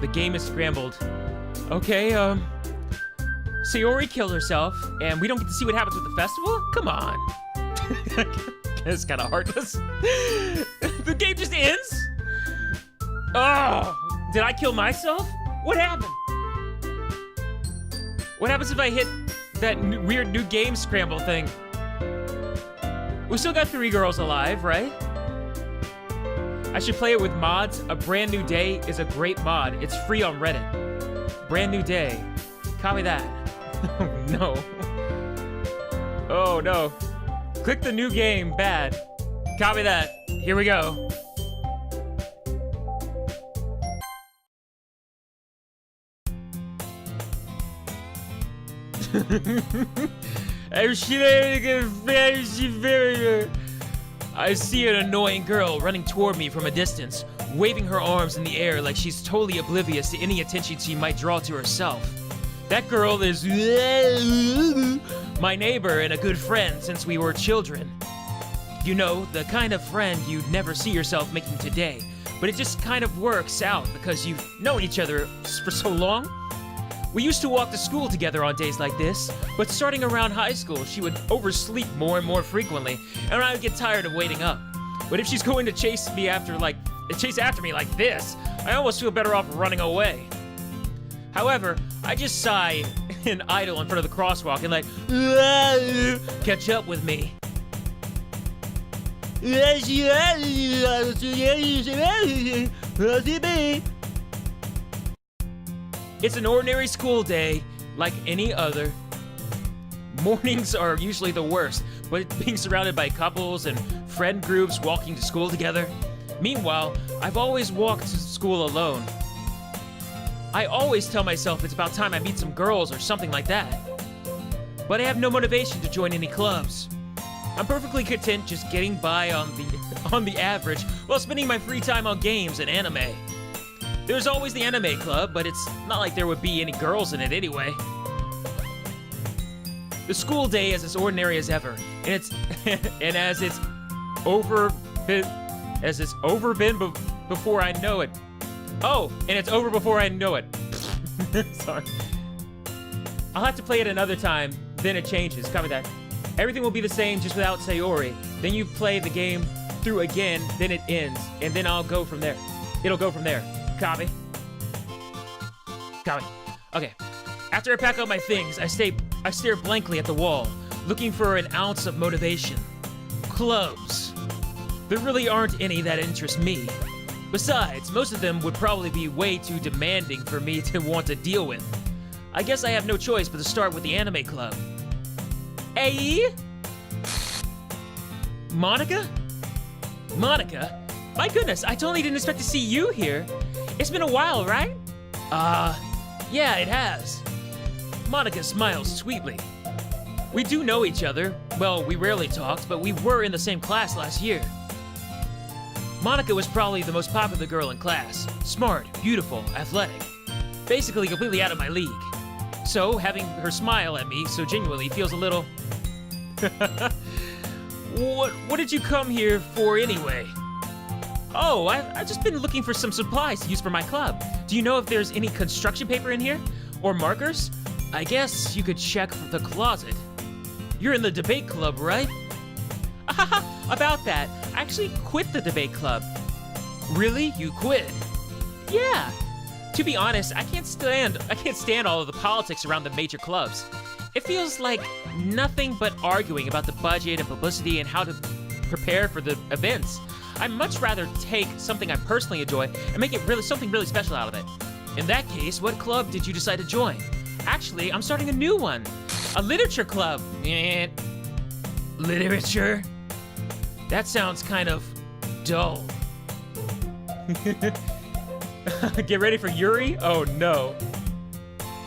The game is scrambled. Okay, Sayori killed herself, and we don't get to see what happens with the festival? Come on. It's kind of heartless. The game just ends? Oh, did I kill myself? What happened? What happens if I hit that weird new game scramble thing? We still got 3 girls alive, right? I should play it with mods. A brand new day is a great mod. It's free on Reddit. Brand new day. Copy that. Oh no. Oh no. Click the new game, bad. Copy that. Here we go. I see an annoying girl running toward me from a distance, waving her arms in the air like she's totally oblivious to any attention she might draw to herself. That girl is my neighbor and a good friend since we were children. You know, the kind of friend you'd never see yourself making today, but it just kind of works out because you've known each other for so long. We used to walk to school together on days like this, but starting around high school, she would oversleep more and more frequently, and I would get tired of waiting up. But if she's going to chase after me like this, I almost feel better off running away. However, I just sigh and idle in front of the crosswalk and like, catch up with me. It's an ordinary school day, like any other. Mornings are usually the worst, but being surrounded by couples and friend groups walking to school together. Meanwhile, I've always walked to school alone. I always tell myself it's about time I meet some girls or something like that. But I have no motivation to join any clubs. I'm perfectly content just getting by on the average while spending my free time on games and anime. There's always the anime club, but it's not like there would be any girls in it anyway. The school day is as ordinary as ever, and as it's over before I know it. Oh, and it's over before I know it. Sorry. I'll have to play it another time, then it changes. Copy that. Everything will be the same, just without Sayori. Then you play the game through again, then it ends, and then I'll go from there. It'll go from there. Copy. Copy. Okay. After I pack up my things, I stare blankly at the wall, looking for an ounce of motivation. Clubs. There really aren't any that interest me. Besides, most of them would probably be way too demanding for me to want to deal with. I guess I have no choice but to start with the anime club. Hey? Monica? Monica? My goodness, I totally didn't expect to see you here. It's been a while, right? Yeah, it has. Monica smiles sweetly. We do know each other. Well, we rarely talked, but we were in the same class last year. Monica was probably the most popular girl in class. Smart, beautiful, athletic. Basically completely out of my league. So, having her smile at me so genuinely feels a little... What did you come here for anyway? Oh, I've just been looking for some supplies to use for my club. Do you know if there's any construction paper in here? Or markers? I guess you could check the closet. You're in the debate club, right? About that, I actually quit the debate club. Really? You quit? Yeah. To be honest, I can't stand all of the politics around the major clubs. It feels like nothing but arguing about the budget and publicity and how to prepare for the events. I'd much rather take something I personally enjoy and make it something really special out of it. In that case, what club did you decide to join? Actually, I'm starting a new one. A literature club. Literature? That sounds kind of dull. Get ready for Yuri? Oh no.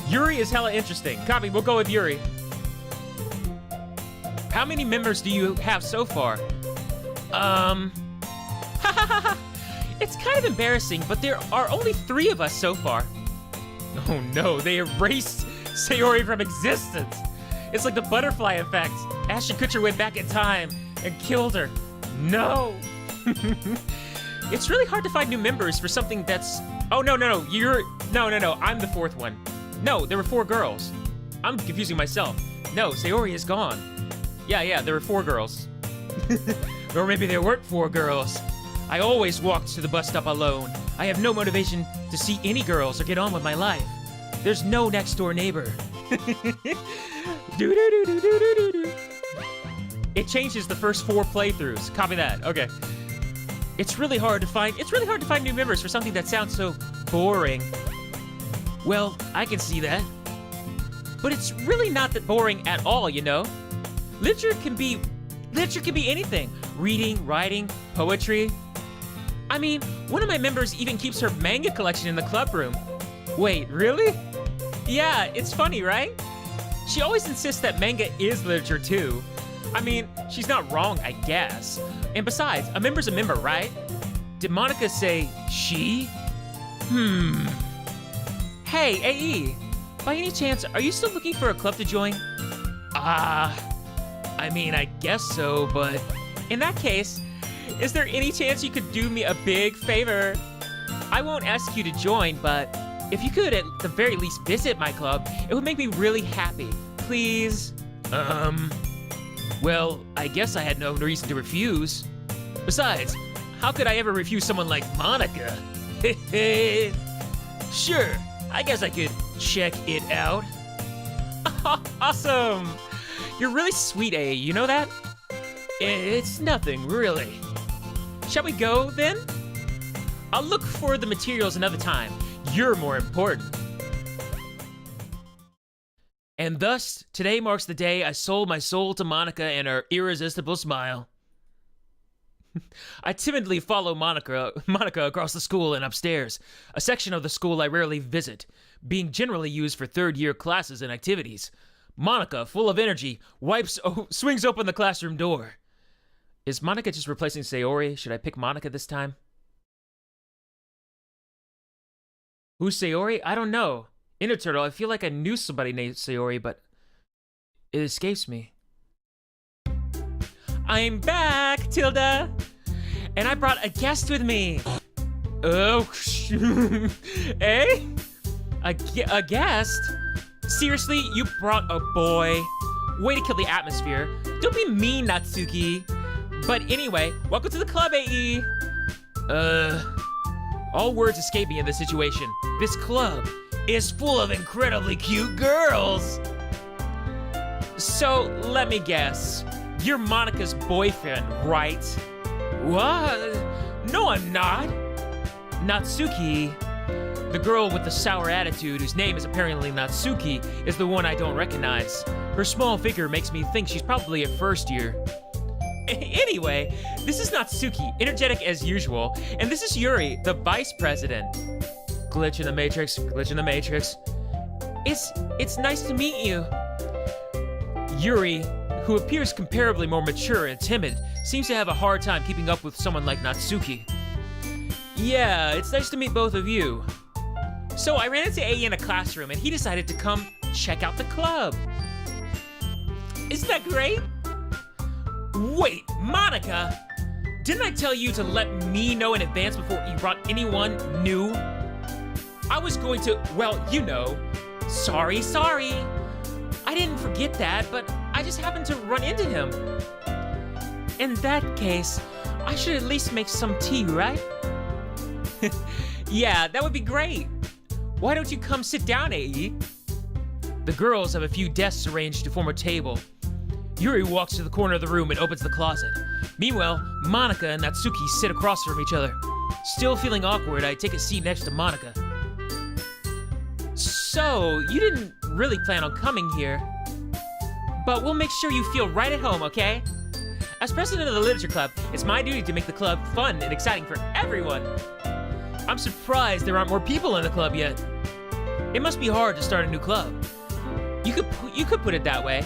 Yuri is hella interesting. Copy, we'll go with Yuri. How many members do you have so far? It's kind of embarrassing, but there are only 3 of us so far. Oh no, they erased Sayori from existence. It's like the butterfly effect. Ashton Kutcher went back in time and killed her. No. It's really hard to find new members for something that's... Oh, no. No, I'm the 4th one. No, there were 4 girls. I'm confusing myself. No, Sayori is gone. Yeah, there were 4 girls. Or maybe there weren't 4 girls. I always walked to the bus stop alone. I have no motivation to see any girls or get on with my life. There's no next door neighbor. It changes the first 4 playthroughs. Copy that. Okay. It's really hard to find new members for something that sounds so boring. Well, I can see that. But it's really not that boring at all, you know? Literature can be anything. Reading, writing, poetry. I mean, one of my members even keeps her manga collection in the club room. Wait, really? Yeah, it's funny, right? She always insists that manga is literature too. I mean, she's not wrong, I guess. And besides, a member's a member, right? Did Monica say she? Hey, AE, by any chance, are you still looking for a club to join? I mean, I guess so, but in that case, is there any chance you could do me a big favor? I won't ask you to join, but if you could at the very least visit my club, it would make me really happy. Please? Well, I guess I had no reason to refuse. Besides, how could I ever refuse someone like Monica? Sure, I guess I could check it out. Awesome! You're really sweet, A. You know that? It's nothing, really. Shall we go, then? I'll look for the materials another time. You're more important. And thus, today marks the day I sold my soul to Monica and her irresistible smile. I timidly follow Monica across the school and upstairs, a section of the school I rarely visit, being generally used for third-year classes and activities. Monica, full of energy, swings open the classroom door. Is Monica just replacing Sayori? Should I pick Monica this time? Who's Sayori? I don't know. Inner Turtle, I feel like I knew somebody named Sayori, but it escapes me. I'm back, Tilda! And I brought a guest with me. Oh, eh? A guest? Seriously, you brought a boy? Way to kill the atmosphere. Don't be mean, Natsuki. But anyway, welcome to the club, AE. All words escape me in this situation. This club is full of incredibly cute girls. So, let me guess. You're Monica's boyfriend, right? What? No, I'm not. Natsuki, the girl with the sour attitude whose name is apparently Natsuki, is the one I don't recognize. Her small figure makes me think she's probably a first year. Anyway, this is Natsuki, energetic as usual, and this is Yuri, the vice president. Glitch in the Matrix, glitch in the Matrix. It's nice to meet you. Yuri, who appears comparably more mature and timid, seems to have a hard time keeping up with someone like Natsuki. Yeah, it's nice to meet both of you. So I ran into AE in a classroom and he decided to come check out the club. Isn't that great? Wait, Monica! Didn't I tell you to let me know in advance before you brought anyone new? I was going to, well, you know. Sorry. I didn't forget that, but I just happened to run into him. In that case, I should at least make some tea, right? Yeah, that would be great. Why don't you come sit down, AE? The girls have a few desks arranged to form a table. Yuri walks to the corner of the room and opens the closet. Meanwhile, Monica and Natsuki sit across from each other. Still feeling awkward, I take a seat next to Monica. So, you didn't really plan on coming here. But we'll make sure you feel right at home, okay? As president of the Literature Club, it's my duty to make the club fun and exciting for everyone. I'm surprised there aren't more people in the club yet. It must be hard to start a new club. You could put it that way.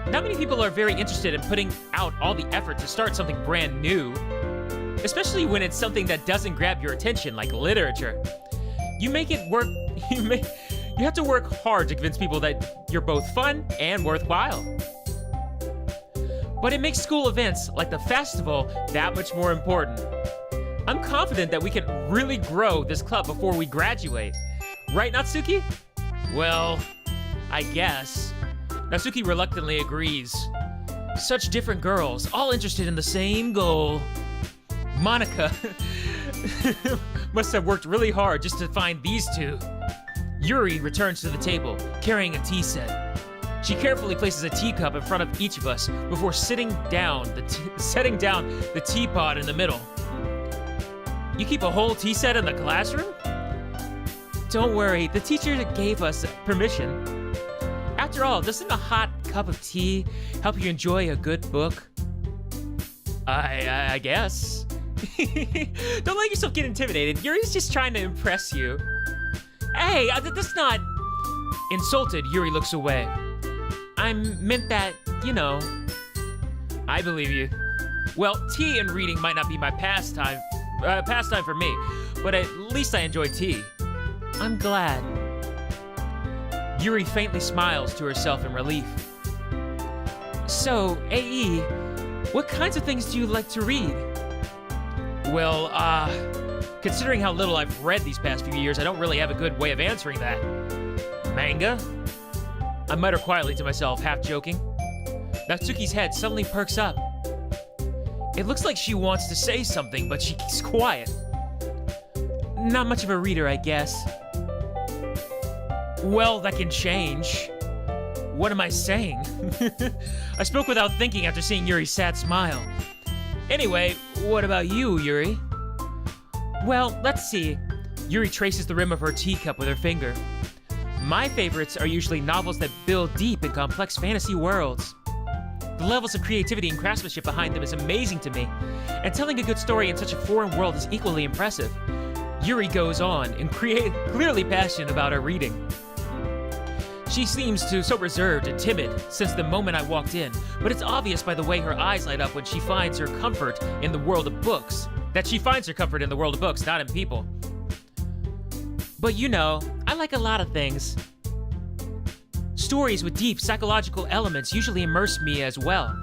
Not many people are very interested in putting out all the effort to start something brand new. Especially when it's something that doesn't grab your attention, like literature. You make it work, you have to work hard to convince people that you're both fun and worthwhile. But it makes school events, like the festival, that much more important. I'm confident that we can really grow this club before we graduate. Right, Natsuki? Well, I guess. Natsuki reluctantly agrees. Such different girls, all interested in the same goal. Monica must have worked really hard just to find these two. Yuri returns to the table, carrying a tea set. She carefully places a teacup in front of each of us before setting down the teapot in the middle. You keep a whole tea set in the classroom? Don't worry, the teacher gave us permission. After all, doesn't a hot cup of tea help you enjoy a good book? I guess. Don't let yourself get intimidated. Yuri's just trying to impress you. Hey, that's not... Insulted, Yuri looks away. I meant that, you know. I believe you. Well, tea and reading might not be my pastime for me, but at least I enjoy tea. I'm glad. Yuri faintly smiles to herself in relief. So, AE, what kinds of things do you like to read? Well, considering how little I've read these past few years, I don't really have a good way of answering that. Manga? I mutter quietly to myself, half joking. Natsuki's head suddenly perks up. It looks like she wants to say something, but she's quiet. Not much of a reader, I guess. Well, that can change. What am I saying? I spoke without thinking after seeing Yuri's sad smile. Anyway, what about you, Yuri? Well, let's see. Yuri traces the rim of her teacup with her finger. My favorites are usually novels that build deep and complex fantasy worlds. The levels of creativity and craftsmanship behind them is amazing to me, and telling a good story in such a foreign world is equally impressive. Yuri goes on, and clearly passionate about her reading. She seems so reserved and timid since the moment I walked in, but it's obvious by the way her eyes light up when she finds her comfort in the world of books. That she finds her comfort in the world of books, not in people. But you know, I like a lot of things. Stories with deep psychological elements usually immerse me as well.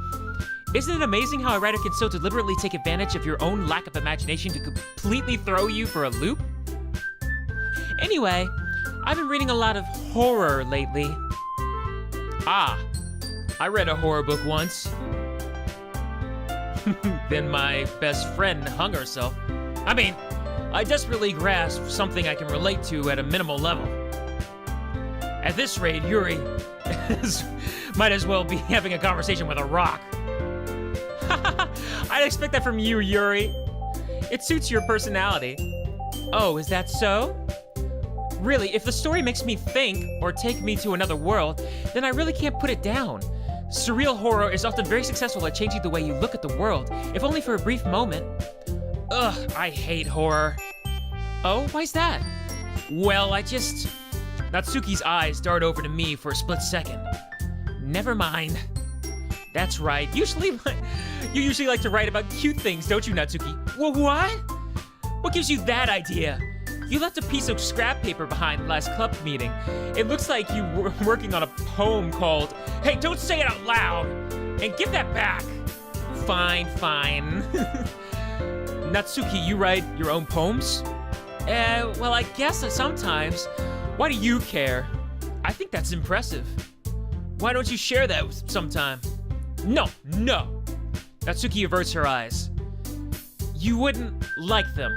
Isn't it amazing how a writer can so deliberately take advantage of your own lack of imagination to completely throw you for a loop? Anyway, I've been reading a lot of horror lately. Ah, I read a horror book once. Then my best friend hung herself. I desperately grasped something I can relate to at a minimal level. At this rate, Yuri might as well be having a conversation with a rock. I'd expect that from you, Yuri. It suits your personality. Oh, is that so? Really, if the story makes me think or take me to another world, then I really can't put it down. Surreal horror is often very successful at changing the way you look at the world, if only for a brief moment. Ugh, I hate horror. Oh, why's that? Well, Natsuki's eyes dart over to me for a split second. Never mind. That's right. You usually like to write about cute things, don't you, Natsuki? Well, what? What gives you that idea? You left a piece of scrap paper behind last club meeting. It looks like you were working on a poem called, "Hey, don't say it out loud! And give that back!" Fine. Natsuki, you write your own poems? Well, I guess sometimes. Why do you care? I think that's impressive. Why don't you share that sometime? No. Natsuki averts her eyes. You wouldn't like them.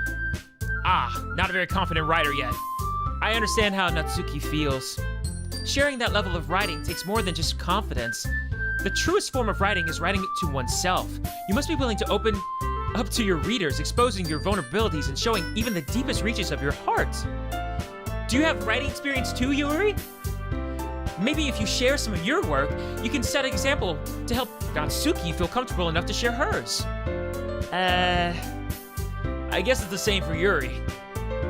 Ah, not a very confident writer yet. I understand how Natsuki feels. Sharing that level of writing takes more than just confidence. The truest form of writing is writing it to oneself. You must be willing to open up to your readers, exposing your vulnerabilities and showing even the deepest reaches of your heart. Do you have writing experience too, Yuri? Maybe if you share some of your work, you can set an example to help Natsuki feel comfortable enough to share hers. I guess it's the same for Yuri.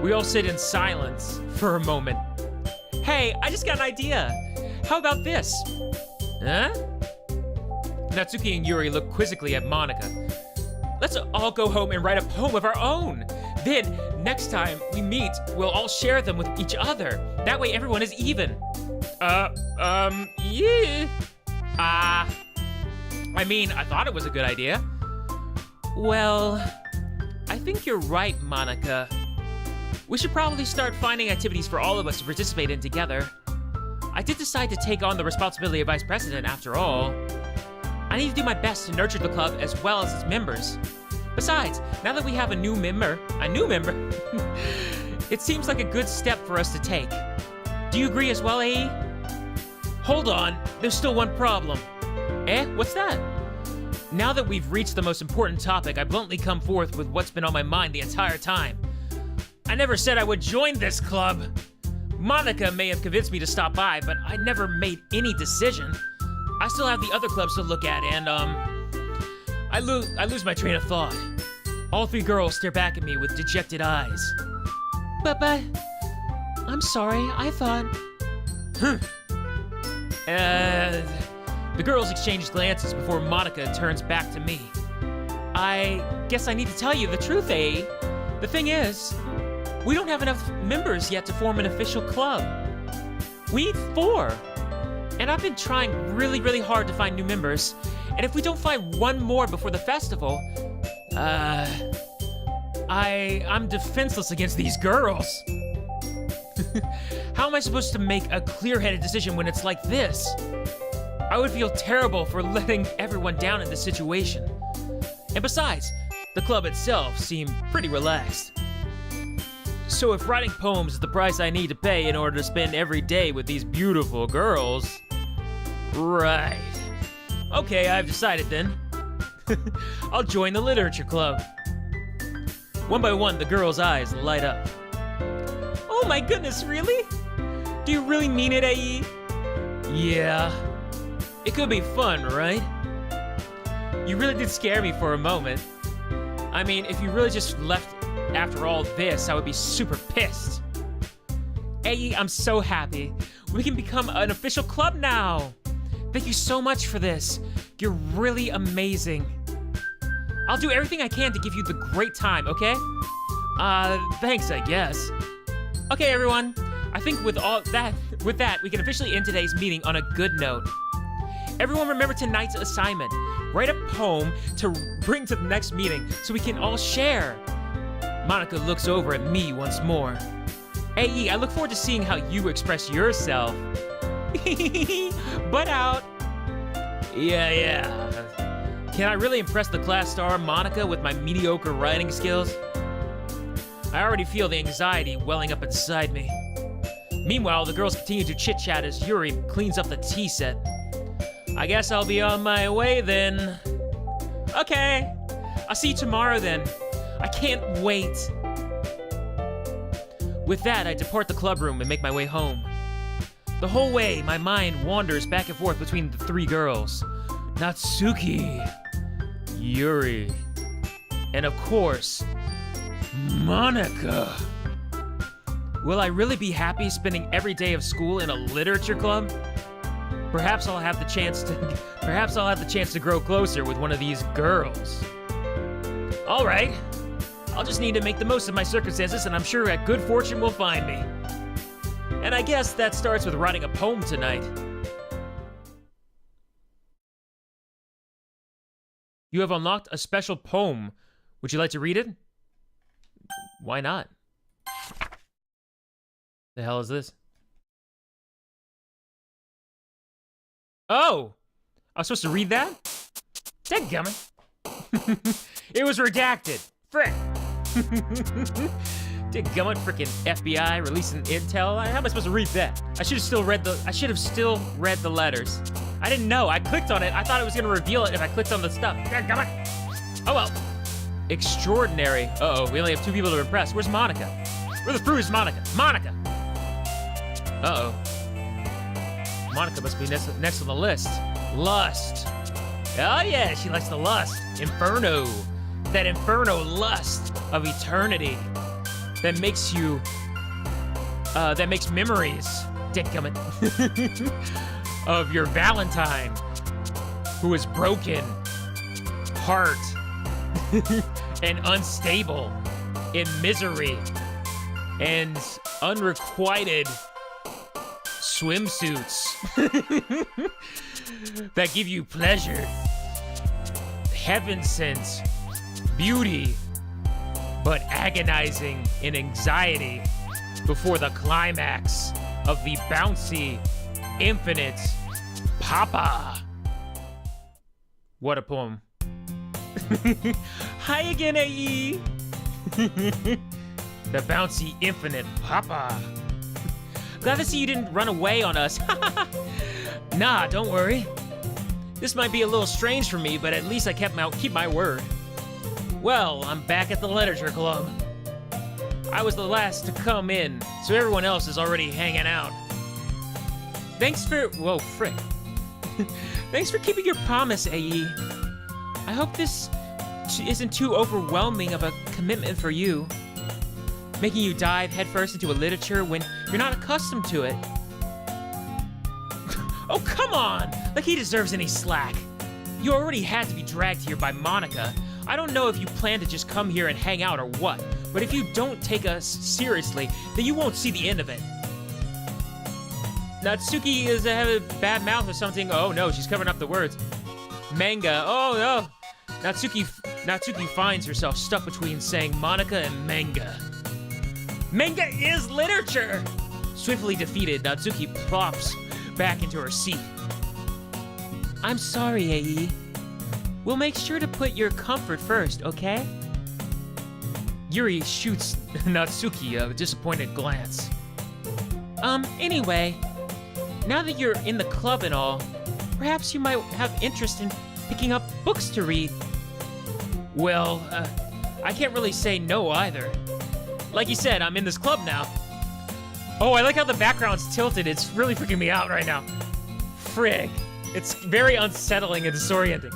We all sit in silence for a moment. Hey, I just got an idea. How about this? Huh? Natsuki and Yuri look quizzically at Monica. Let's all go home and write a poem of our own. Then, next time we meet, we'll all share them with each other. That way everyone is even. Yeah. I thought it was a good idea. Well, I think you're right, Monica. We should probably start finding activities for all of us to participate in together. I did decide to take on the responsibility of vice president after all. I need to do my best to nurture the club as well as its members. Besides, now that we have a new member, it seems like a good step for us to take. Do you agree as well, AE? Hold on, there's still one problem. Eh? What's that? Now that we've reached the most important topic, I bluntly come forth with what's been on my mind the entire time. I never said I would join this club. Monica may have convinced me to stop by, but I never made any decision. I still have the other clubs to look at, and, I lose my train of thought. All three girls stare back at me with dejected eyes. But, I'm sorry, I thought... The girls exchange glances before Monica turns back to me. I guess I need to tell you the truth, AE. The thing is, we don't have enough members yet to form an official club. We need 4. And I've been trying really, really hard to find new members. And if we don't find one more before the festival, I'm defenseless against these girls. How am I supposed to make a clear-headed decision when it's like this? I would feel terrible for letting everyone down in this situation. And besides, the club itself seemed pretty relaxed. So if writing poems is the price I need to pay in order to spend every day with these beautiful girls... Right. Okay, I've decided then. I'll join the literature club. One by one, the girls' eyes light up. Oh my goodness, really? Do you really mean it, AE? Yeah. It could be fun, right? You really did scare me for a moment. I mean, if you really just left after all this, I would be super pissed. AE, I'm so happy. We can become an official club now. Thank you so much for this. You're really amazing. I'll do everything I can to give you the great time, okay? Thanks, I guess. Okay, everyone. I think with that, we can officially end today's meeting on a good note. Everyone remember tonight's assignment. Write a poem to bring to the next meeting so we can all share. Monica looks over at me once more. AE, I look forward to seeing how you express yourself. Butt out. Yeah. Can I really impress the class star, Monica, with my mediocre writing skills? I already feel the anxiety welling up inside me. Meanwhile, the girls continue to chit-chat as Yuri cleans up the tea set. I guess I'll be on my way then. Okay, I'll see you tomorrow then. I can't wait. With that, I depart the club room and make my way home. The whole way, my mind wanders back and forth between the 3 girls. Natsuki, Yuri, and of course, Monica. Will I really be happy spending every day of school in a literature club? Perhaps I'll have the chance to grow closer with one of these girls. All right. I'll just need to make the most of my circumstances, and I'm sure that good fortune will find me. And I guess that starts with writing a poem tonight. You have unlocked a special poem. Would you like to read it? Why not? The hell is this? Oh! I was supposed to read that? Dadgummit. It was redacted. Frick. Dadgummit, frickin' FBI releasing intel. How am I supposed to read that? I should have still read the letters. I didn't know. I clicked on it. I thought it was gonna reveal it if I clicked on the stuff. Dadgummit. Oh well. Extraordinary. Uh-oh, we only have 2 people to impress. Where's Monica? Where the fruit is Monica? Monica! Uh-oh. Monica must be next on the list. Lust. Oh yeah, she likes the lust. Inferno. That inferno lust of eternity. That makes you, that makes memories, dadgummit, of your Valentine, who is broken, heart, and unstable, in misery, and unrequited swimsuits that give you pleasure, heaven-sent beauty, but agonizing in anxiety before the climax of the bouncy, infinite Papa. What a poem. Hi again, AE. The bouncy infinite papa. Glad to see you didn't run away on us. Nah, don't worry. This might be a little strange for me, but at least I keep my word. Well, I'm back at the literature club. I was the last to come in, so everyone else is already hanging out. Thanks for... Whoa, frick. Thanks for keeping your promise, AE. I hope this isn't too overwhelming of a commitment for you. Making you dive headfirst into a literature when you're not accustomed to it. Oh, come on! Like he deserves any slack. You already had to be dragged here by Monica. I don't know if you plan to just come here and hang out or what, but if you don't take us seriously, then you won't see the end of it. Natsuki is have a bad mouth or something. Oh no, she's covering up the words. Manga. Oh no. Natsuki finds herself stuck between saying Monica and manga. Manga is literature! Swiftly defeated, Natsuki plops back into her seat. I'm sorry, AE. We'll make sure to put your comfort first, okay? Yuri shoots Natsuki a disappointed glance. Anyway, now that you're in the club and all, perhaps you might have interest in picking up books to read. Well, I can't really say no either. Like you said, I'm in this club now. Oh, I like how the background's tilted. It's really freaking me out right now. Frig. It's very unsettling and disorienting.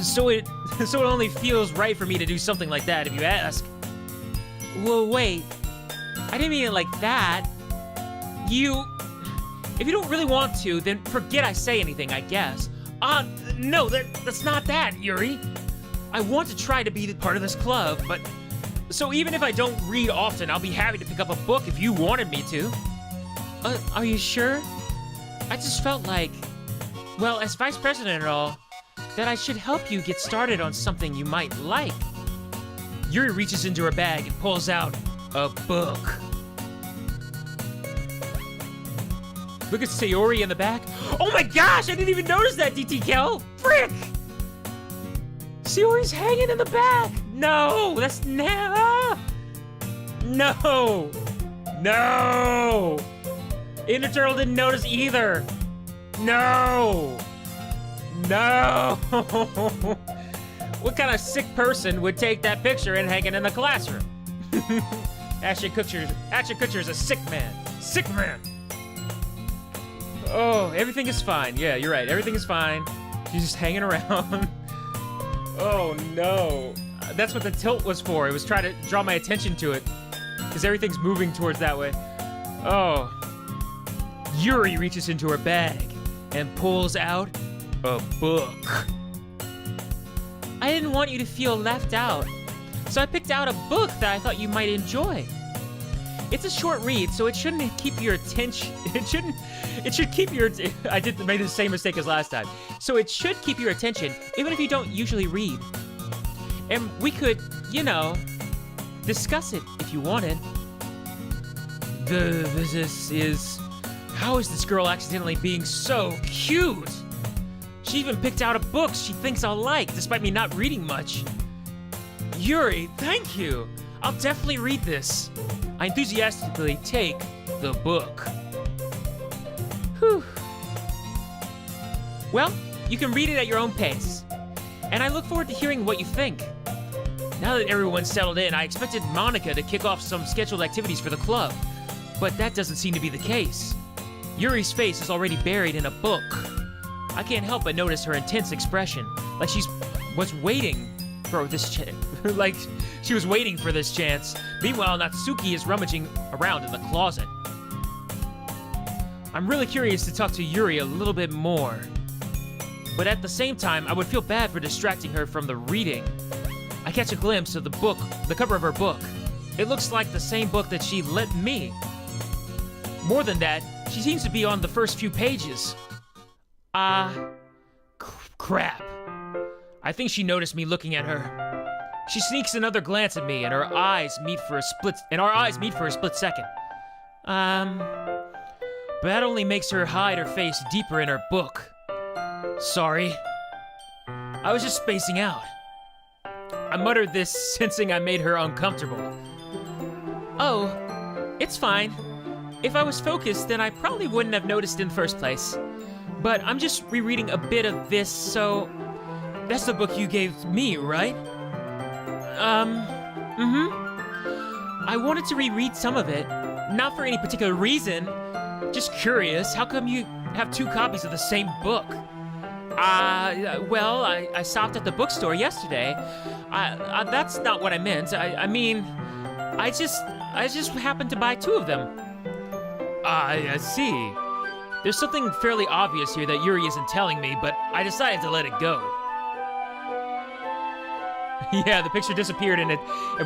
So it only feels right for me to do something like that, if you ask. Well, wait. I didn't mean it like that. If you don't really want to, then forget I say anything, I guess. No, that's not that, Yuri. I want to try to be part of this club, but... So even if I don't read often, I'll be happy to pick up a book if you wanted me to. Are you sure? I just felt like, well, as vice president and all, that I should help you get started on something you might like. Yuri reaches into her bag and pulls out a book. Look at Sayori in the back. Oh my gosh, I didn't even notice that, DT Kel. Frick! Sayori's hanging in the back. No, that's no. No. Inner Turtle didn't notice either. No. What kind of sick person would take that picture and hang it in the classroom? Ashton Kutcher's a sick man. Sick man. Oh, everything is fine. Yeah, you're right. Everything is fine. She's just hanging around. Oh no. That's what the tilt was for. It was trying to draw my attention to it. Because everything's moving towards that way. Oh. Yuri reaches into her bag and pulls out a book. I didn't want you to feel left out, so I picked out a book that I thought you might enjoy. It's a short read, so it shouldn't keep your attention. It should keep your. I made the same mistake as last time. So it should keep your attention, even if you don't usually read. And we could, discuss it if you wanted. How is this girl accidentally being so cute? She even picked out a book she thinks I'll like, despite me not reading much. Yuri, thank you. I'll definitely read this. I enthusiastically take the book. Whew. Well, you can read it at your own pace. And I look forward to hearing what you think. Now that everyone's settled in, I expected Monica to kick off some scheduled activities for the club. But that doesn't seem to be the case. Yuri's face is already buried in a book. I can't help but notice her intense expression, like she was waiting for this chance. Meanwhile, Natsuki is rummaging around in the closet. I'm really curious to talk to Yuri a little bit more. But at the same time, I would feel bad for distracting her from the reading. I catch a glimpse of the book, the cover of her book. It looks like the same book that she lent me. More than that, she seems to be on the first few pages. Crap. I think she noticed me looking at her. She sneaks another glance at me, and our eyes meet for a split second. But that only makes her hide her face deeper in her book. Sorry. I was just spacing out. I muttered this, sensing I made her uncomfortable. Oh, it's fine. If I was focused, then I probably wouldn't have noticed in the first place. But I'm just rereading a bit of this, so... That's the book you gave me, right? I wanted to reread some of it. Not for any particular reason. Just curious, how come you have 2 copies of the same book? Well, I stopped at the bookstore yesterday. That's not what I meant. I mean, I just happened to buy 2 of them. I see. There's something fairly obvious here that Yuri isn't telling me, but I decided to let it go. Yeah, the picture disappeared and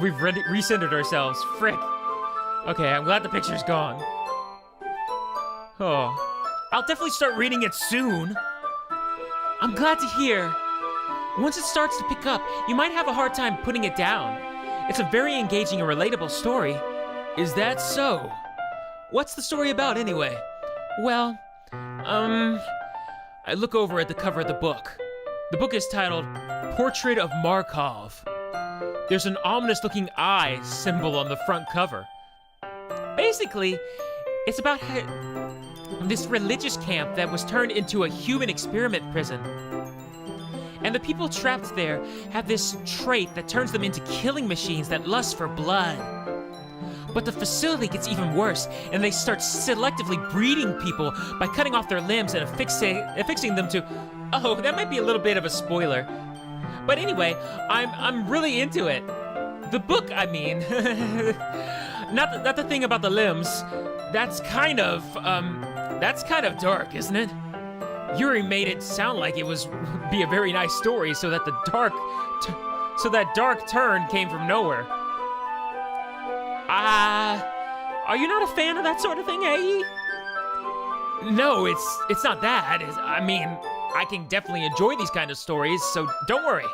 we've recentered ourselves. Frick. Okay, I'm glad the picture's gone. Oh, I'll definitely start reading it soon. I'm glad to hear. Once it starts to pick up, you might have a hard time putting it down. It's a very engaging and relatable story. Is that so? What's the story about anyway? Well, I look over at the cover of the book. The book is titled Portrait of Markov. There's an ominous-looking eye symbol on the front cover. Basically, it's about this religious camp that was turned into a human experiment prison. And the people trapped there have this trait that turns them into killing machines that lust for blood. But the facility gets even worse, and they start selectively breeding people by cutting off their limbs and affixing them to... Oh, that might be a little bit of a spoiler. But anyway, I'm really into it. The book, I mean. Not the thing about the limbs. That's kind of dark, isn't it? Yuri made it sound like it be a very nice story, so that that dark turn came from nowhere. Are you not a fan of that sort of thing, eh? No, it's not that. I mean, I can definitely enjoy these kind of stories, so don't worry.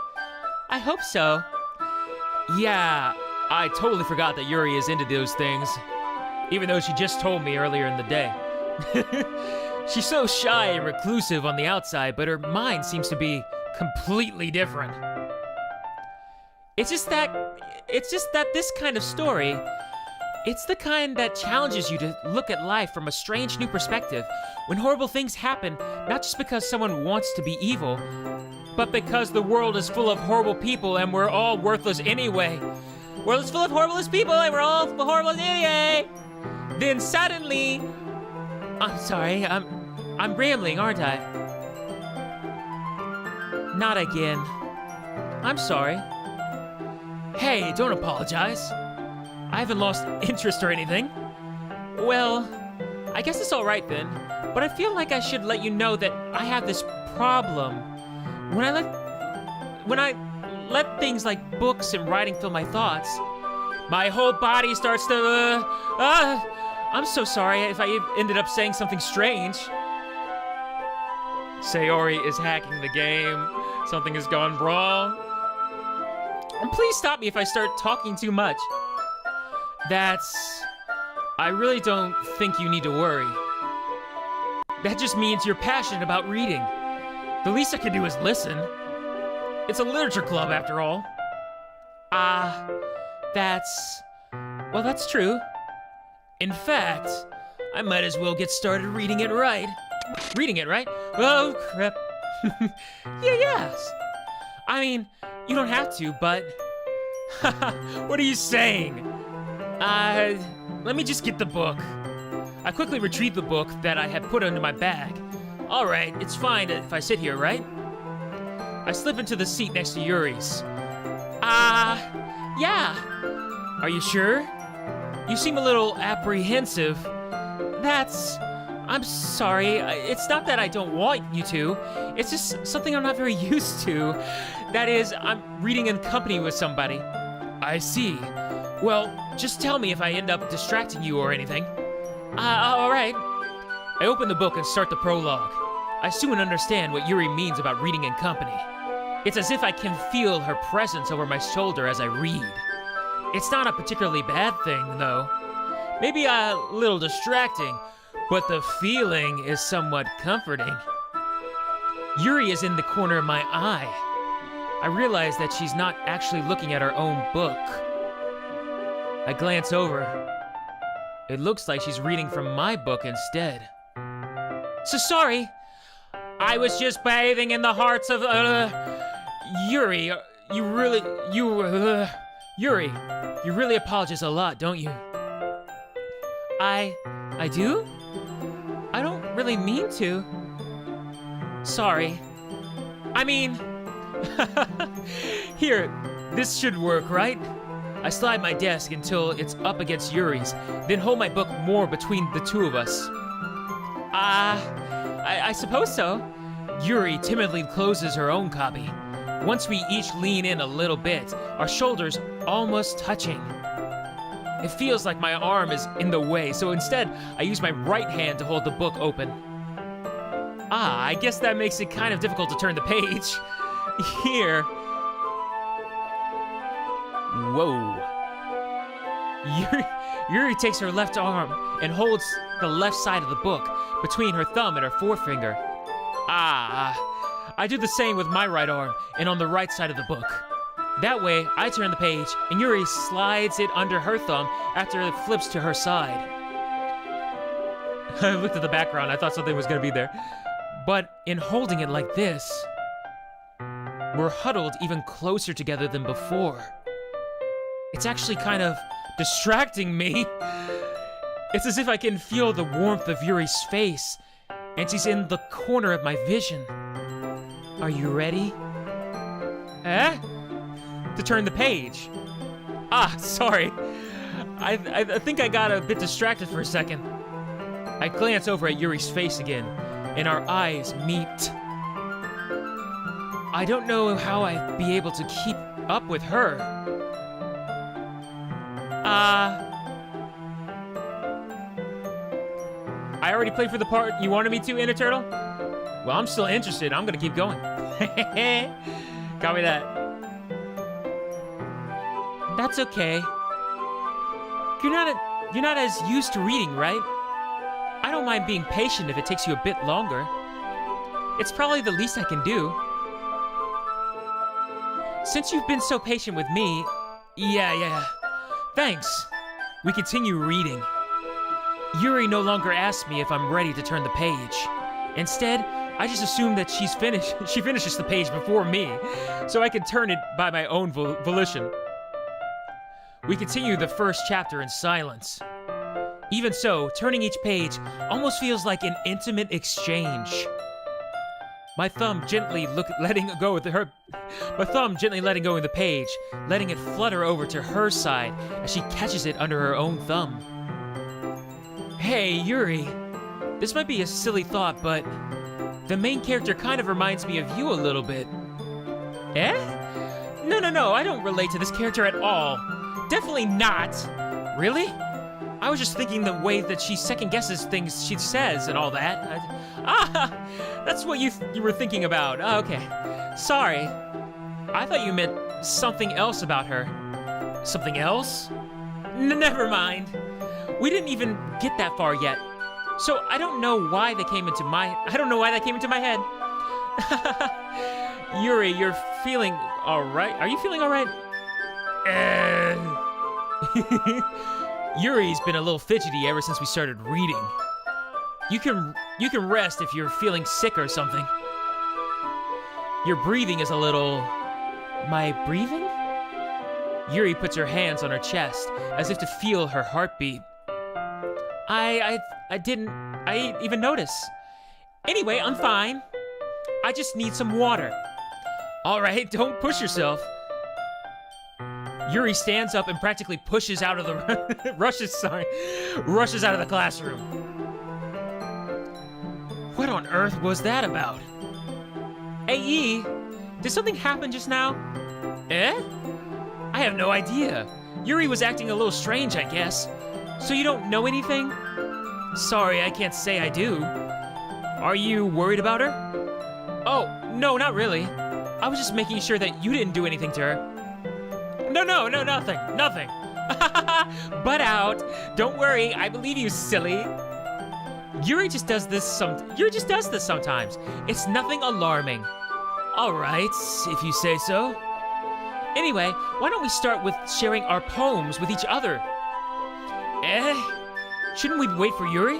I hope so. Yeah, I totally forgot that Yuri is into those things, even though she just told me earlier in the day. She's so shy and reclusive on the outside, but her mind seems to be completely different. It's just that this kind of story, it's the kind that challenges you to look at life from a strange new perspective, when horrible things happen, not just because someone wants to be evil, but because the world is full of horrible people and we're all worthless anyway. The world is full of horrible people and we're all horrible anyway. Then suddenly, I'm sorry, I'm rambling, aren't I? Not again. I'm sorry. Hey, don't apologize. I haven't lost interest or anything. Well, I guess it's all right then, but I feel like I should let you know that I have this problem. When I let things like books and writing fill my thoughts, my whole body starts to, I'm so sorry if I ended up saying something strange. Sayori is hacking the game. Something has gone wrong. And please stop me if I start talking too much. I really don't think you need to worry. That just means you're passionate about reading. The least I can do is listen. It's a literature club, after all. Well, that's true. In fact, I might as well get started reading it right. Reading it, right? Oh, crap. Yes. I mean, you don't have to, but... What are you saying? Let me just get the book. I quickly retrieved the book that I had put under my bag. All right, it's fine if I sit here, right? I slip into the seat next to Yuri's. Yeah. Are you sure? You seem a little apprehensive. I'm sorry. It's not that I don't want you to. It's just something I'm not very used to. That is, I'm reading in company with somebody. I see. Well, just tell me if I end up distracting you or anything. All right. I open the book and start the prologue. I soon understand what Yuri means about reading in company. It's as if I can feel her presence over my shoulder as I read. It's not a particularly bad thing, though. Maybe a little distracting, but the feeling is somewhat comforting. Yuri is in the corner of my eye. I realize that she's not actually looking at her own book. I glance over. It looks like she's reading from my book instead. So sorry. I was just bathing in the hearts of, Yuri. Yuri, you really apologize a lot, don't you? I do? I don't really mean to. Sorry. I mean, here, this should work, right? I slide my desk until it's up against Yuri's, then hold my book more between the two of us. I suppose so. Yuri timidly closes her own copy. Once we each lean in a little bit, our shoulders almost touching. It feels like my arm is in the way, so instead, I use my right hand to hold the book open. I guess that makes it kind of difficult to turn the page. Here. Whoa. Yuri takes her left arm and holds the left side of the book between her thumb and her forefinger. I do the same with my right arm and on the right side of the book. That way, I turn the page and Yuri slides it under her thumb after it flips to her side. I looked at the background, I thought something was gonna be there. But in holding it like this, we're huddled even closer together than before. It's actually kind of distracting me. It's as if I can feel the warmth of Yuri's face, and she's in the corner of my vision. Are you ready? To turn the page. Sorry. I think I got a bit distracted for a second. I glance over at Yuri's face again, and our eyes meet. I don't know how I'd be able to keep up with her. I already played for the part you wanted me to, Inner Turtle? Well, I'm still interested. I'm gonna keep going. Copy that. That's okay. You're not as used to reading, right? I don't mind being patient if it takes you a bit longer. It's probably the least I can do. Since you've been so patient with me, yeah. Thanks. We continue reading. Yuri no longer asks me if I'm ready to turn the page. Instead, I just assume that she finishes the page before me, so I can turn it by my own volition. We continue the first chapter in silence. Even so, turning each page almost feels like an intimate exchange. My thumb gently letting go of the page, letting it flutter over to her side as she catches it under her own thumb. Hey, Yuri. This might be a silly thought, but the main character kind of reminds me of you a little bit. No, I don't relate to this character at all. Definitely not. Really? I was just thinking the way that she second-guesses things she says and all that. That's what you were thinking about. Okay. Sorry. I thought you meant something else about her. Something else? Never mind. We didn't even get that far yet. So I don't know why that came into my head. Yuri, you're feeling all right? Are you feeling all right? Yuri's been a little fidgety ever since we started reading. You can rest if you're feeling sick or something. Your breathing is a little... My breathing? Yuri puts her hands on her chest as if to feel her heartbeat. I didn't even notice. Anyway, I'm fine. I just need some water. All right, don't push yourself. Yuri stands up and practically pushes out of the rushes out of the classroom. What on earth was that about? Hey, did something happen just now? I have no idea. Yuri was acting a little strange, I guess. So you don't know anything? Sorry, I can't say I do. Are you worried about her? Oh, no, not really. I was just making sure that you didn't do anything to her. No, nothing. Butt out. Don't worry, I believe you, silly. Yuri just does this sometimes. It's nothing alarming. All right, if you say so. Anyway, why don't we start with sharing our poems with each other? Shouldn't we wait for Yuri?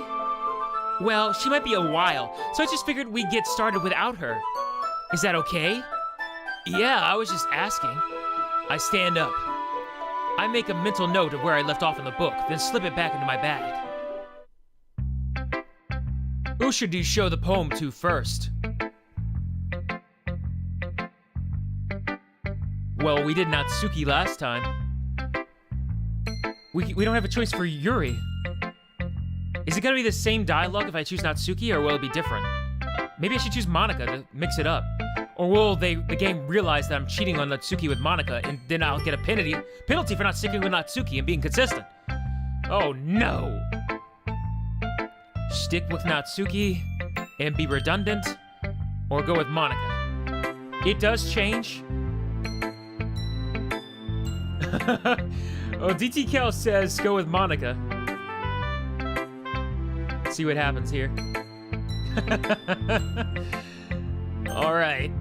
Well, she might be a while, so I just figured we'd get started without her. Is that okay? Yeah, I was just asking. I stand up. I make a mental note of where I left off in the book, then slip it back into my bag. Who should you show the poem to first? Well, we did Natsuki last time. We don't have a choice for Yuri. Is it gonna be the same dialogue if I choose Natsuki, or will it be different? Maybe I should choose Monika to mix it up. Or will the game realize that I'm cheating on Natsuki with Monika, and then I'll get a penalty for not sticking with Natsuki and being consistent? Oh no! Stick with Natsuki and be redundant, or go with Monika. It does change. Oh, DT Cal says go with Monika. Let's see what happens here. All right.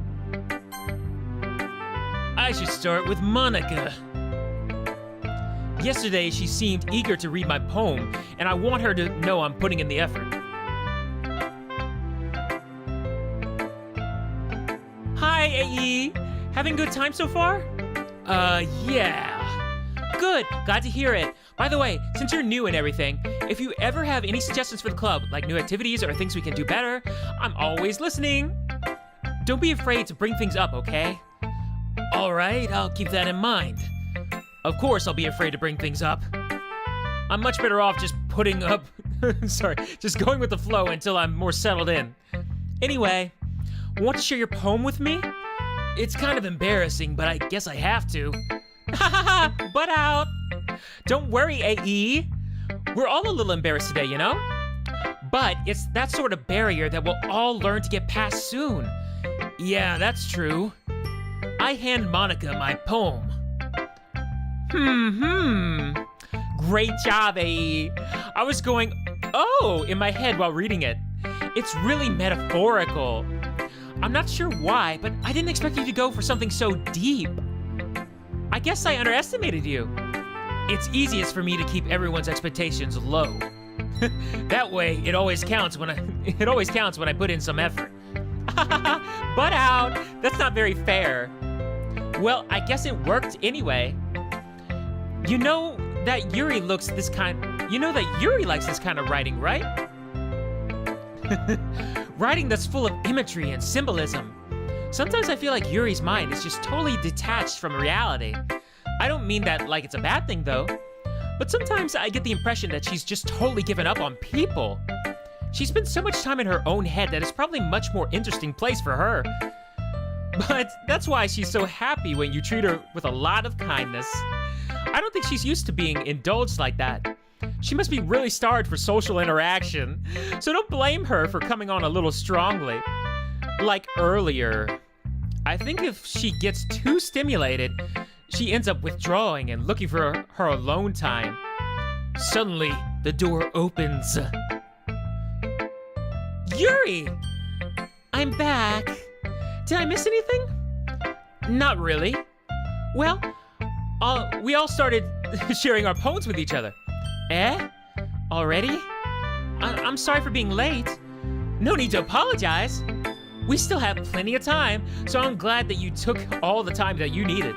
I should start with Monika. Yesterday, she seemed eager to read my poem, and I want her to know I'm putting in the effort. Hi, AE. Having a good time so far? Yeah. Good, glad to hear it. By the way, since you're new and everything, if you ever have any suggestions for the club, like new activities or things we can do better, I'm always listening. Don't be afraid to bring things up, okay? All right, I'll keep that in mind. Of course I'll be afraid to bring things up. I'm much better off just putting up, just going with the flow until I'm more settled in. Anyway, want to share your poem with me? It's kind of embarrassing, but I guess I have to. Ha ha ha, butt out. Don't worry, AE. We're all a little embarrassed today, you know? But it's that sort of barrier that we'll all learn to get past soon. Yeah, that's true. I hand Monika my poem. Great job, AE. I was going, oh, in my head while reading it. It's really metaphorical. I'm not sure why, but I didn't expect you to go for something so deep. I guess I underestimated you. It's easiest for me to keep everyone's expectations low. That way, it always counts when I put in some effort. Butt out. That's not very fair. Well, I guess it worked anyway. You know that Yuri likes this kind of writing, right? Writing that's full of imagery and symbolism. Sometimes I feel like Yuri's mind is just totally detached from reality. I don't mean that like it's a bad thing though, but sometimes I get the impression that she's just totally given up on people. She spends so much time in her own head that it's probably a much more interesting place for her. But that's why she's so happy when you treat her with a lot of kindness. I don't think she's used to being indulged like that. She must be really starved for social interaction, so don't blame her for coming on a little strongly. Like earlier. I think if she gets too stimulated, she ends up withdrawing and looking for her alone time. Suddenly, the door opens. Yuri! I'm back. Did I miss anything? Not really. Well, we all started sharing our poems with each other. Eh? Already? I'm sorry for being late. No need to apologize. We still have plenty of time, so I'm glad that you took all the time that you needed.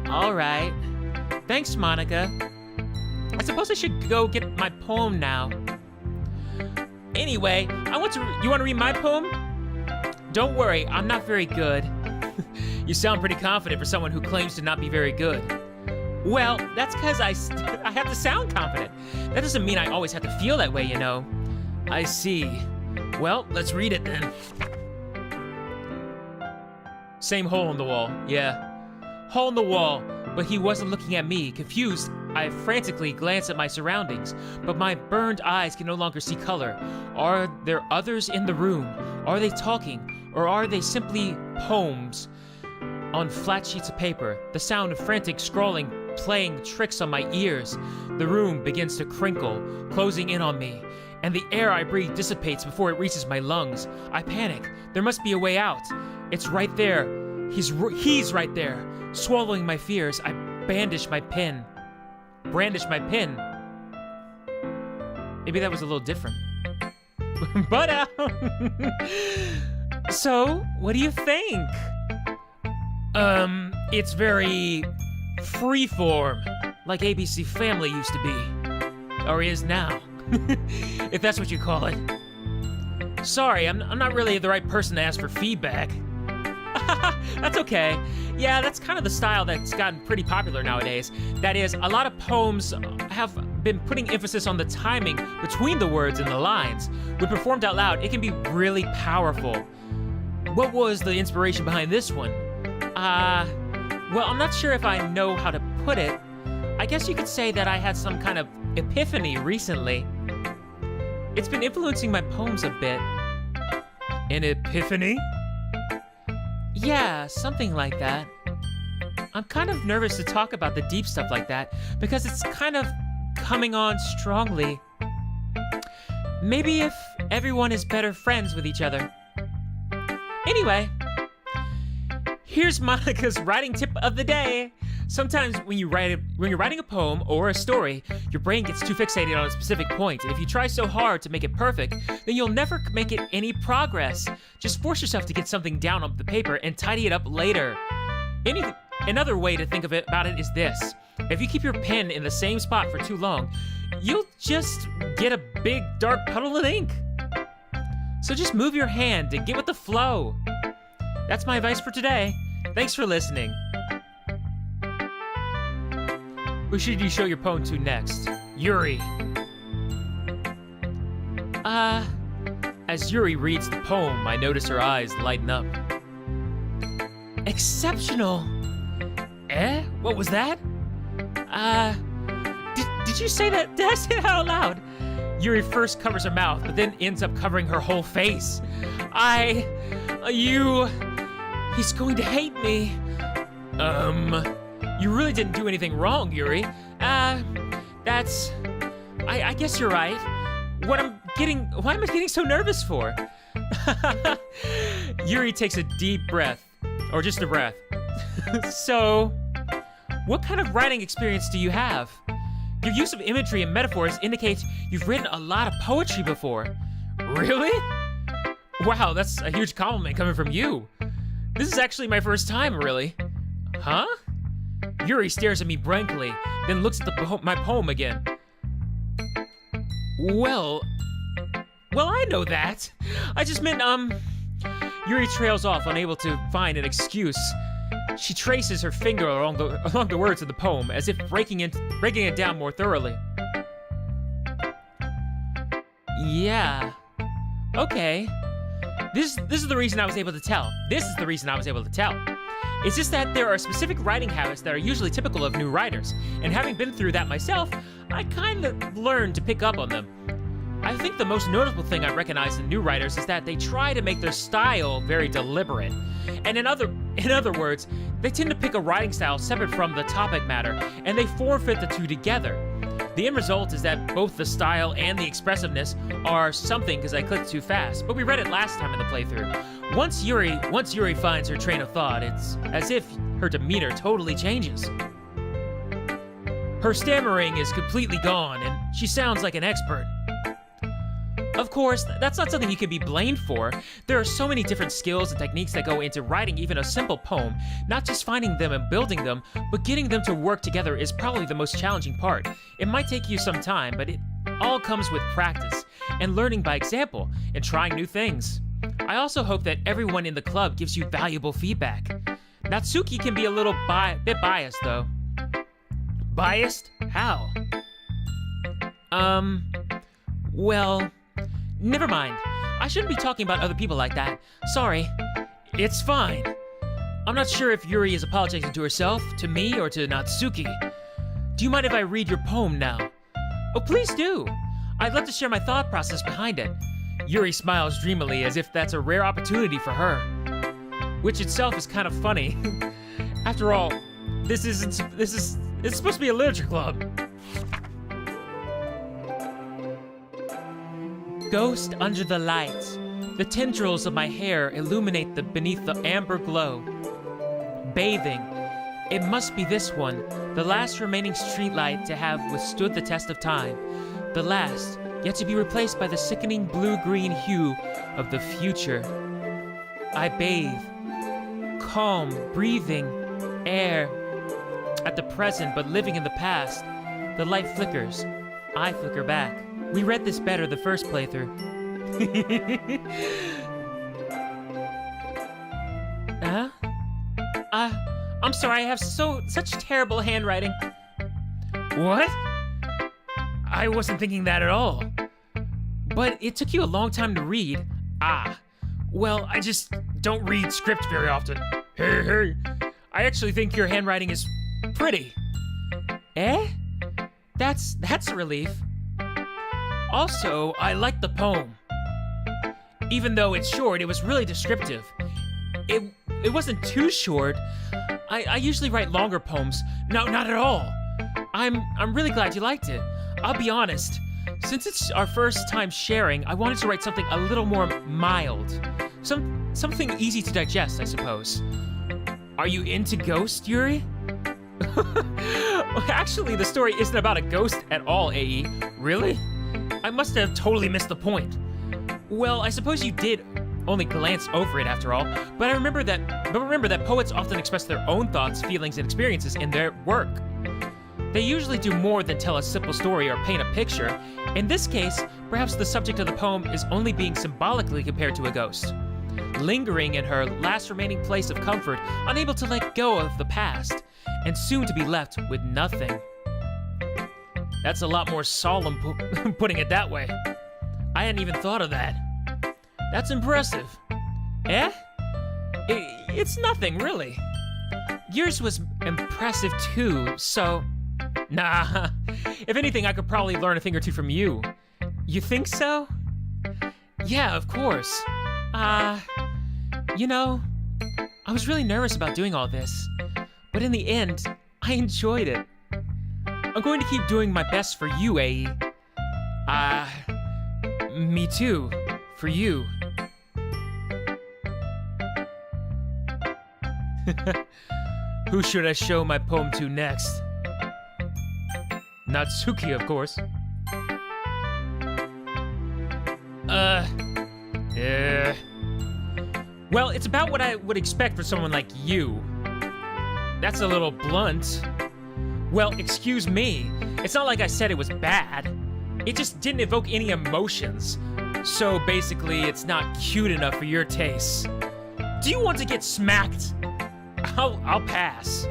All right. Thanks, Monika. I suppose I should go get my poem now. Anyway, you want to read my poem? Don't worry, I'm not very good. You sound pretty confident for someone who claims to not be very good. Well, that's because I have to sound confident. That doesn't mean I always have to feel that way, you know. I see. Well, let's read it then. Same hole in the wall, yeah. Hole in the wall, but he wasn't looking at me. Confused, I frantically glanced at my surroundings, but my burned eyes can no longer see color. Are there others in the room? Are they talking? Or are they simply poems on flat sheets of paper? The sound of frantic scrawling playing tricks on my ears. The room begins to crinkle, closing in on me, and the air I breathe dissipates before it reaches my lungs. I panic. There must be a way out. It's right there. He's right there, swallowing my fears. I brandish my pen. Maybe that was a little different. But, so, what do you think? It's very freeform, like ABC Family used to be. Or is now. If that's what you call it. Sorry, I'm not really the right person to ask for feedback. That's okay. Yeah, that's kind of the style that's gotten pretty popular nowadays. That is, a lot of poems have been putting emphasis on the timing between the words and the lines. When performed out loud, it can be really powerful. What was the inspiration behind this one? Well, I'm not sure if I know how to put it. I guess you could say that I had some kind of epiphany recently. It's been influencing my poems a bit. An epiphany? Yeah, something like that. I'm kind of nervous to talk about the deep stuff like that because it's kind of coming on strongly. Maybe if everyone is better friends with each other. Anyway, here's Monica's writing tip of the day. Sometimes when you're writing a poem or a story, your brain gets too fixated on a specific point, and if you try so hard to make it perfect, then you'll never make it any progress. Just force yourself to get something down on the paper and tidy it up later. Another way to think about it is this. If you keep your pen in the same spot for too long, you'll just get a big dark puddle of ink. So just move your hand and get with the flow. That's my advice for today. Thanks for listening. Who should you show your poem to next? Yuri. As Yuri reads the poem, I notice her eyes lighten up. Exceptional! What was that? Did you say that? Did I say that out loud? Yuri first covers her mouth, but then ends up covering her whole face. He's going to hate me. You really didn't do anything wrong, Yuri. I guess you're right. Why am I getting so nervous for? Yuri takes a deep breath. Or just a breath. So, what kind of writing experience do you have? Your use of imagery and metaphors indicates you've written a lot of poetry before. Really? Wow, that's a huge compliment coming from you. This is actually my first time, really. Huh? Yuri stares at me blankly, then looks at my poem again. Well, I know that. I just meant, Yuri trails off, unable to find an excuse. She traces her finger along the words of the poem, as if breaking it down more thoroughly. Yeah. Okay. This is the reason I was able to tell. It's just that there are specific writing habits that are usually typical of new writers, and having been through that myself, I kind of learned to pick up on them. I think the most noticeable thing I recognize in new writers is that they try to make their style very deliberate. And in other words, they tend to pick a writing style separate from the topic matter, and they forfeit the two together. The end result is that both the style and the expressiveness are something because I clicked too fast, but we read it last time in the playthrough. Once Yuri finds her train of thought, it's as if her demeanor totally changes. Her stammering is completely gone, and she sounds like an expert. Of course, that's not something you can be blamed for. There are so many different skills and techniques that go into writing even a simple poem. Not just finding them and building them, but getting them to work together is probably the most challenging part. It might take you some time, but it all comes with practice, and learning by example, and trying new things. I also hope that everyone in the club gives you valuable feedback. Natsuki can be a little bit biased, though. Biased? How? Well... Never mind. I shouldn't be talking about other people like that. Sorry. It's fine. I'm not sure if Yuri is apologizing to herself, to me, or to Natsuki. Do you mind if I read your poem now? Oh, please do. I'd love to share my thought process behind it. Yuri smiles dreamily as if that's a rare opportunity for her. Which itself is kind of funny. After all, it's supposed to be a literature club. Ghost Under the Lights The tendrils of my hair illuminate beneath the amber glow. Bathing. It must be this one, the last remaining streetlight to have withstood the test of time. The last, yet to be replaced by the sickening blue-green hue of the future. I bathe. Calm, breathing, air. At the present, but living in the past. The light flickers. I flicker back. We read this better the first playthrough. Huh? I'm sorry, I have such terrible handwriting. What? I wasn't thinking that at all. But it took you a long time to read. Well, I just don't read script very often. Hey. I actually think your handwriting is pretty. Eh? That's a relief. Also, I like the poem. Even though it's short, it was really descriptive. It wasn't too short. I usually write longer poems. No, not at all. I'm really glad you liked it. I'll be honest. Since it's our first time sharing, I wanted to write something a little more mild. Something easy to digest, I suppose. Are you into ghosts, Yuri? Actually, the story isn't about a ghost at all, AE. Really? I must have totally missed the point. Well, I suppose you did only glance over it after all, but remember that poets often express their own thoughts, feelings, and experiences in their work. They usually do more than tell a simple story or paint a picture. In this case, perhaps the subject of the poem is only being symbolically compared to a ghost. Lingering in her last remaining place of comfort, unable to let go of the past, and soon to be left with nothing. That's a lot more solemn putting it that way. I hadn't even thought of that. That's impressive. Eh? It's nothing, really. Yours was impressive too, so... Nah, if anything, I could probably learn a thing or two from you. You think so? Yeah, of course. You know, I was really nervous about doing all this, but in the end, I enjoyed it. I'm going to keep doing my best for you, AE. Me too. For you. Who should I show my poem to next? Natsuki, of course. Yeah. Well, it's about what I would expect for someone like you. That's a little blunt. Well, excuse me. It's not like I said it was bad. It just didn't evoke any emotions. So basically, it's not cute enough for your tastes. Do you want to get smacked? I'll pass.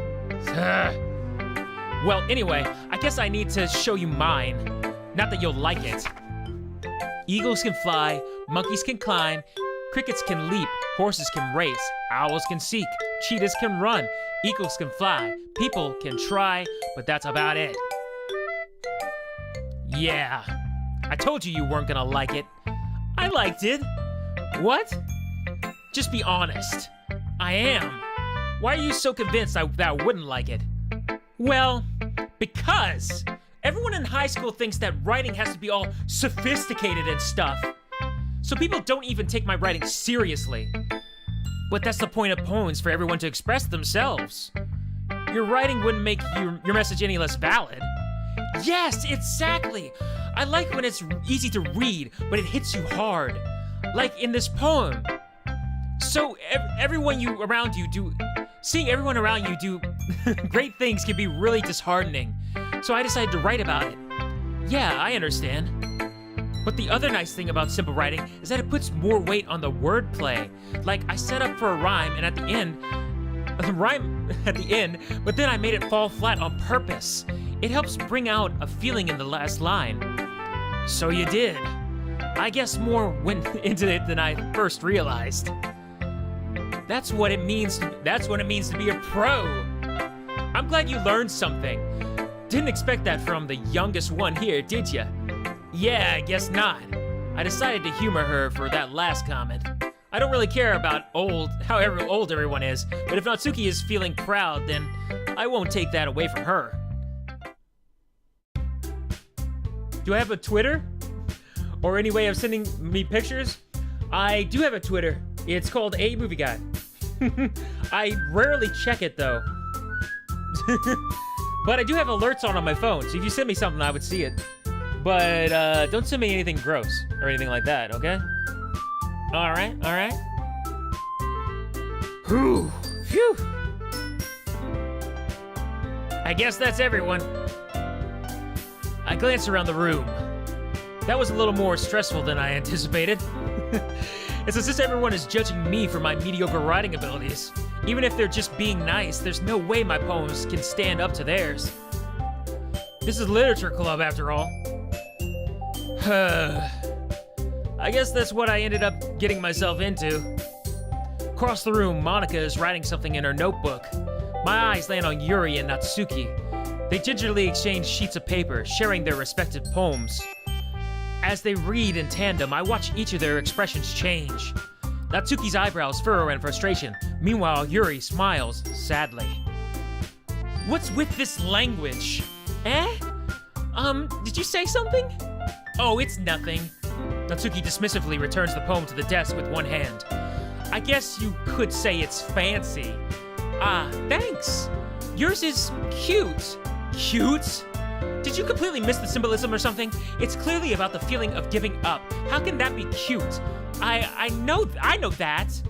Well, anyway, I guess I need to show you mine. Not that you'll like it. Eagles can fly, monkeys can climb, crickets can leap, horses can race, owls can seek, cheetahs can run, eagles can fly, people can try, but that's about it. Yeah, I told you you weren't gonna like it. I liked it. What? Just be honest. I am. Why are you so convinced that I wouldn't like it? Well, because everyone in high school thinks that writing has to be all sophisticated and stuff. So people don't even take my writing seriously. But that's the point of poems, for everyone to express themselves. Your writing wouldn't make your message any less valid. Yes, exactly. I like when it's easy to read, but it hits you hard. Like in this poem. So seeing everyone around you do great things can be really disheartening. So I decided to write about it. Yeah, I understand. But the other nice thing about simple writing is that it puts more weight on the wordplay. Like, I set up for a rhyme and at the end, but then I made it fall flat on purpose. It helps bring out a feeling in the last line. So you did. I guess more went into it than I first realized. That's what it means to be a pro. I'm glad you learned something. Didn't expect that from the youngest one here, did ya? Yeah, I guess not. I decided to humor her for that last comment. I don't really care about however old everyone is, but if Natsuki is feeling proud, then I won't take that away from her. Do I have a Twitter? Or any way of sending me pictures? I do have a Twitter. It's called A Movie Guy. I rarely check it though. But I do have alerts on my phone, so if you send me something, I would see it. But don't send me anything gross or anything like that, okay? Alright, alright. Whew, phew. I guess that's everyone. I glanced around the room. That was a little more stressful than I anticipated. It's as if everyone is judging me for my mediocre writing abilities. Even if they're just being nice, there's no way my poems can stand up to theirs. This is literature club, after all. I guess that's what I ended up getting myself into. Across the room, Monica is writing something in her notebook. My eyes land on Yuri and Natsuki. They gingerly exchange sheets of paper, sharing their respective poems. As they read in tandem, I watch each of their expressions change. Natsuki's eyebrows furrow in frustration. Meanwhile, Yuri smiles sadly. What's with this language? Eh? Did you say something? Oh, it's nothing. Natsuki dismissively returns the poem to the desk with one hand. I guess you could say it's fancy. Ah, thanks. Yours is cute. Cute? Did you completely miss the symbolism or something? It's clearly about the feeling of giving up. How can that be cute? I know that.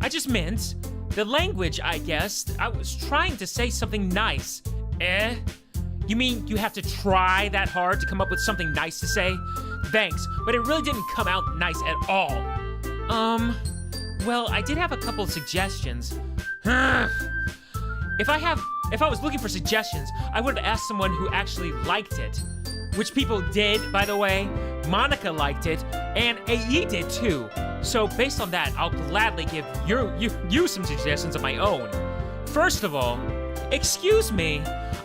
I just meant the language, I guess. I was trying to say something nice. Eh? You mean you have to try that hard to come up with something nice to say? Thanks, but it really didn't come out nice at all. Well, I did have a couple of suggestions. If I was looking for suggestions, I would have asked someone who actually liked it. Which people did, by the way. Monica liked it, and AE did too. So based on that, I'll gladly give you some suggestions of my own. First of all, excuse me.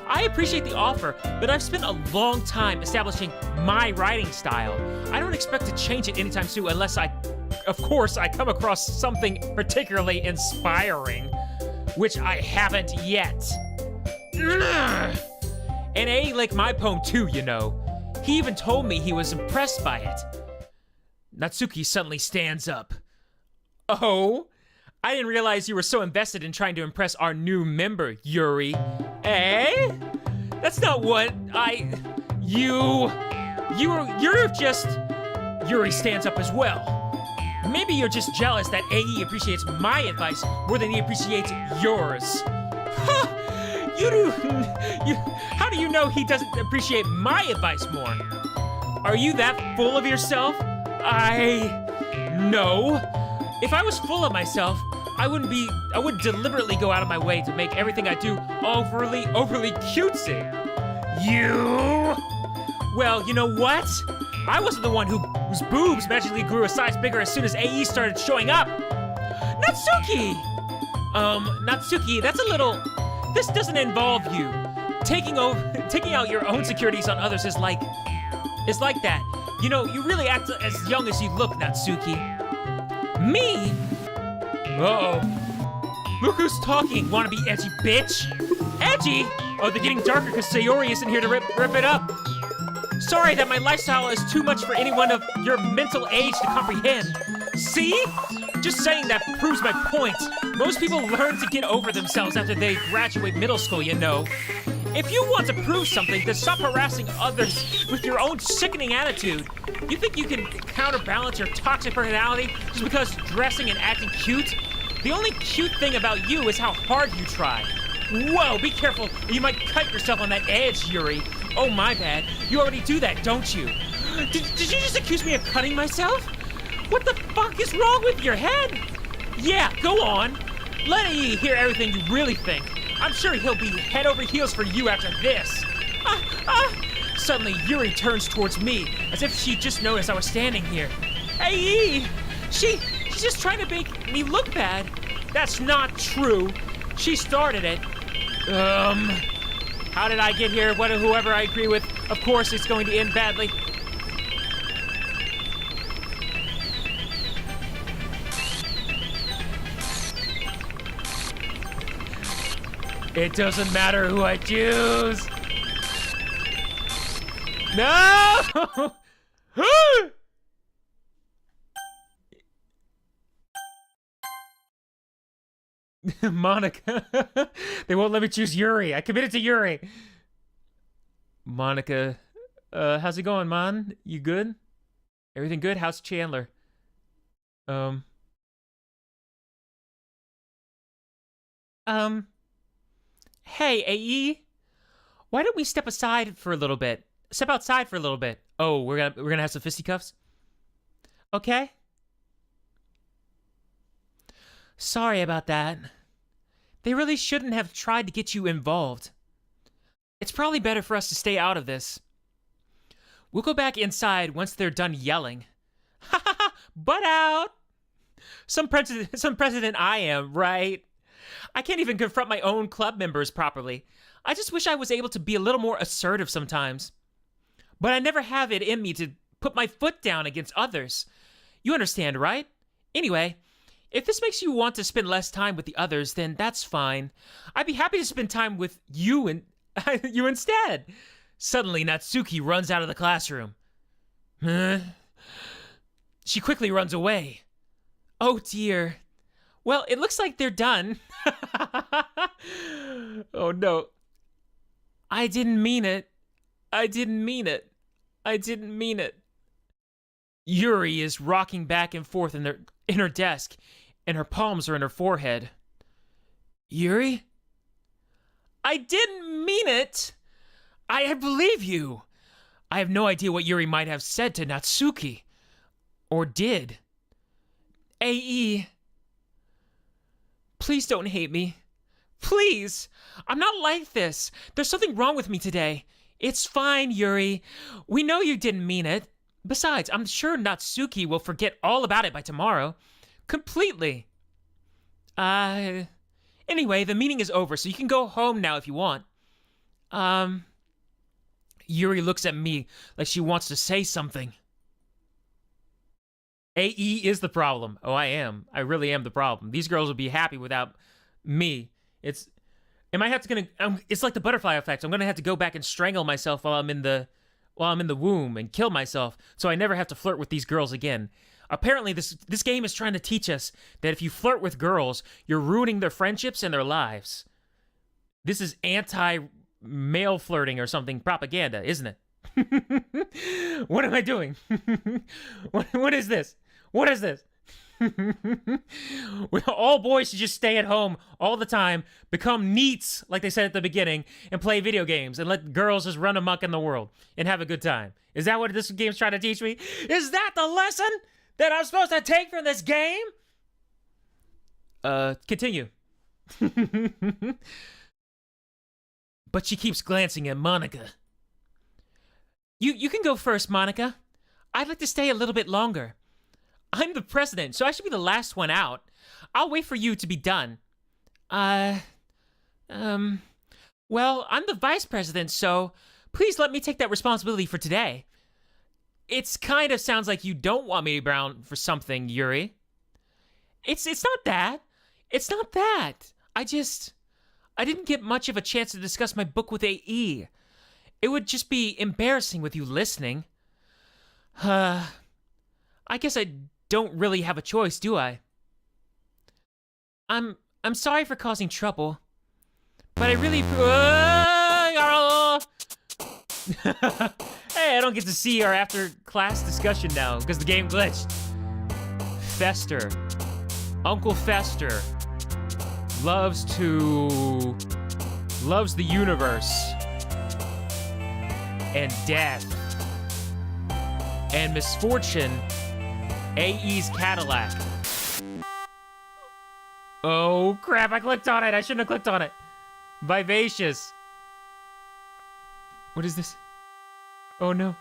I appreciate the offer, but I've spent a long time establishing my writing style. I don't expect to change it anytime soon unless of course, I come across something particularly inspiring, which I haven't yet. And A liked my poem too, you know. He even told me he was impressed by it. Natsuki suddenly stands up. Oh? I didn't realize you were so invested in trying to impress our new member, Yuri. Eh? That's not what you're just... Yuri stands up as well. Maybe you're just jealous that AE appreciates my advice more than he appreciates yours. Ha! How do you know he doesn't appreciate my advice more? Are you that full of yourself? No. If I was full of myself, I wouldn't deliberately go out of my way to make everything I do overly cutesy. You? Well, you know what? I wasn't the one whose boobs magically grew a size bigger as soon as AE started showing up. Natsuki! Natsuki, that's a little... This doesn't involve you. Taking out your own securities on others is like that. You know, you really act as young as you look, Natsuki. Me? Uh-oh. Look who's talking. Wanna be edgy, bitch? Edgy? Oh, they're getting darker because Sayori isn't here to rip it up. Sorry that my lifestyle is too much for anyone of your mental age to comprehend. See? Just saying that proves my point. Most people learn to get over themselves after they graduate middle school, you know. If you want to prove something, then stop harassing others with your own sickening attitude. You think you can counterbalance your toxic personality just because dressing and acting cute? The only cute thing about you is how hard you try. Whoa, be careful, or you might cut yourself on that edge, Yuri. Oh, my bad. You already do that, don't you? Did you just accuse me of cutting myself? What the fuck is wrong with your head? Yeah, go on. Let AE hear everything you really think. I'm sure he'll be head over heels for you after this. Suddenly, Yuri turns towards me, as if she just noticed I was standing here. AE! She's just trying to make me look bad. That's not true. She started it. How did I get here? Whoever I agree with, of course it's going to end badly. It doesn't matter who I choose. No! Monica. They won't let me choose Yuri. I committed to Yuri. Monica, how's it going, man? You good? Everything good? How's Chandler? Um, hey, AE, why don't we step aside for a little bit? Step outside for a little bit. Oh, we're gonna have some fisticuffs? Okay. Sorry about that. They really shouldn't have tried to get you involved. It's probably better for us to stay out of this. We'll go back inside once they're done yelling. Ha ha ha! Butt out! Some president I am, right? I can't even confront my own club members properly. I just wish I was able to be a little more assertive sometimes. But I never have it in me to put my foot down against others. You understand, right? Anyway, if this makes you want to spend less time with the others, then that's fine. I'd be happy to spend time with you and you instead. Suddenly, Natsuki runs out of the classroom. She quickly runs away. Oh dear. Well, it looks like they're done. Oh no. I didn't mean it. I didn't mean it. I didn't mean it. Yuri is rocking back and forth in her desk, and her palms are in her forehead. Yuri? I didn't mean it! I believe you! I have no idea what Yuri might have said to Natsuki. Or did. AE. Please don't hate me. Please! I'm not like this. There's something wrong with me today. It's fine, Yuri. We know you didn't mean it. Besides, I'm sure Natsuki will forget all about it by tomorrow. Completely. Anyway, the meeting is over, so you can go home now if you want. Yuri looks at me like she wants to say something. AE is the problem. Oh, I am. I really am the problem. These girls will be happy without me. It's like the butterfly effect. I'm gonna have to go back and strangle myself while I'm in the womb and kill myself, so I never have to flirt with these girls again. Apparently, this game is trying to teach us that if you flirt with girls, you're ruining their friendships and their lives. This is anti-male flirting or something propaganda, isn't it? What am I doing? What is this? What is this? All boys should just stay at home all the time, become neats, like they said at the beginning, and play video games, and let girls just run amok in the world and have a good time. Is that what this game's trying to teach me? Is that the lesson that I'm supposed to take from this game? Continue. But she keeps glancing at Monica. You can go first, Monica. I'd like to stay a little bit longer. I'm the president, so I should be the last one out. I'll wait for you to be done. Well, I'm the vice president, so please let me take that responsibility for today. It's kind of sounds like you don't want me around for something, Yuri. It's not that. It's not that. I didn't get much of a chance to discuss my book with AE. It would just be embarrassing with you listening. I guess I don't really have a choice, do I? I'm sorry for causing trouble, but I really... Hey, I don't get to see our after-class discussion now, because the game glitched. Fester. Uncle Fester. Loves the universe. And death. And misfortune. AE's Cadillac. Oh, crap, I clicked on it. I shouldn't have clicked on it. Vivacious. What is this? Oh, no.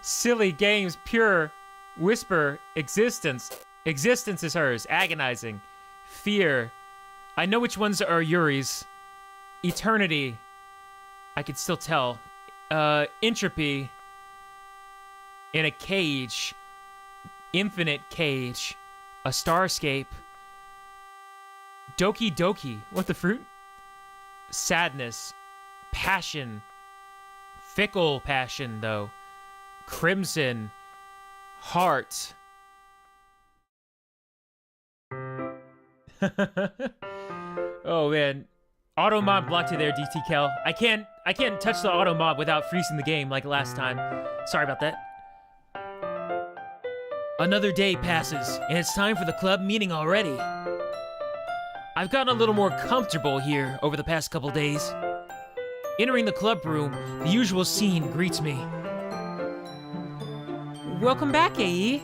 Silly games, pure. Whisper, existence. Existence is hers. Agonizing. Fear. I know which ones are Yuri's. Eternity. I could still tell. Entropy. In a cage. Infinite cage. A starscape. Doki Doki. What the fruit? Sadness. Passion. Fickle passion, though. Crimson. Heart. Oh man, auto mod blocked you there, DT Kel. I can't touch the auto mod without freezing the game like last time. Sorry about that. Another day passes, and it's time for the club meeting already. I've gotten a little more comfortable here over the past couple days. Entering the club room, the usual scene greets me. Welcome back, AE.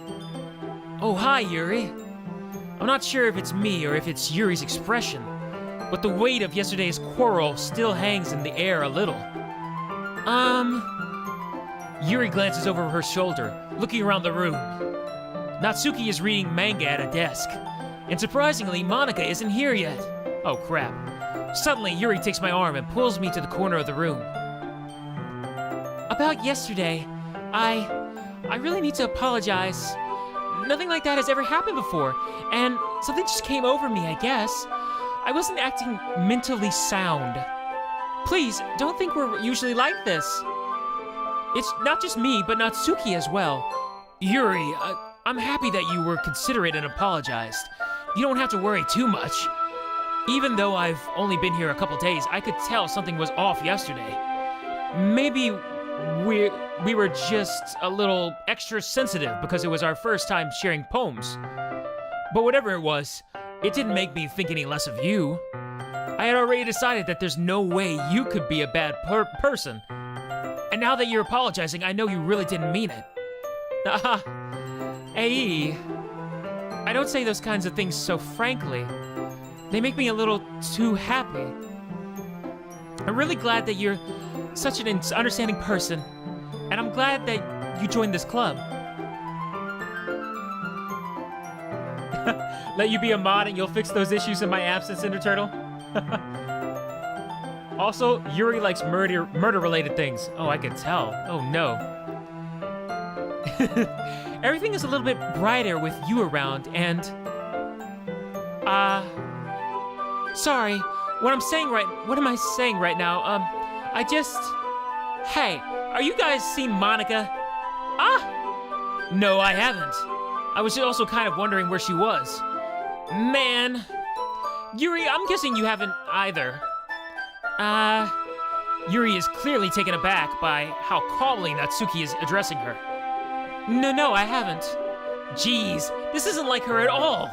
Oh, hi, Yuri. I'm not sure if it's me or if it's Yuri's expression, but the weight of yesterday's quarrel still hangs in the air a little. Yuri glances over her shoulder, looking around the room. Natsuki is reading manga at a desk, and surprisingly, Monika isn't here yet. Oh, crap. Suddenly, Yuri takes my arm and pulls me to the corner of the room. About yesterday, I really need to apologize. Nothing like that has ever happened before, and something just came over me, I guess. I wasn't acting mentally sound. Please, don't think we're usually like this. It's not just me, but Natsuki as well. Yuri, I'm happy that you were considerate and apologized. You don't have to worry too much. Even though I've only been here a couple days, I could tell something was off yesterday. Maybe we were just a little extra sensitive because it was our first time sharing poems. But whatever it was, it didn't make me think any less of you. I had already decided that there's no way you could be a bad person. And now that you're apologizing, I know you really didn't mean it. AE, I don't say those kinds of things so frankly. They make me a little too happy. I'm really glad that you're such an understanding person, and I'm glad that you joined this club. Let you be a mod and you'll fix those issues in my absence, Ender Turtle. Also, Yuri likes murder-related things. Oh, I can tell. Oh no. Everything is a little bit brighter with you around, and sorry, what am I saying right now? Hey, are you guys seen Monika? No, I haven't. I was also kind of wondering where she was. Man. Yuri, I'm guessing you haven't either. Yuri is clearly taken aback by how calmly Natsuki is addressing her. No, I haven't. Jeez, this isn't like her at all.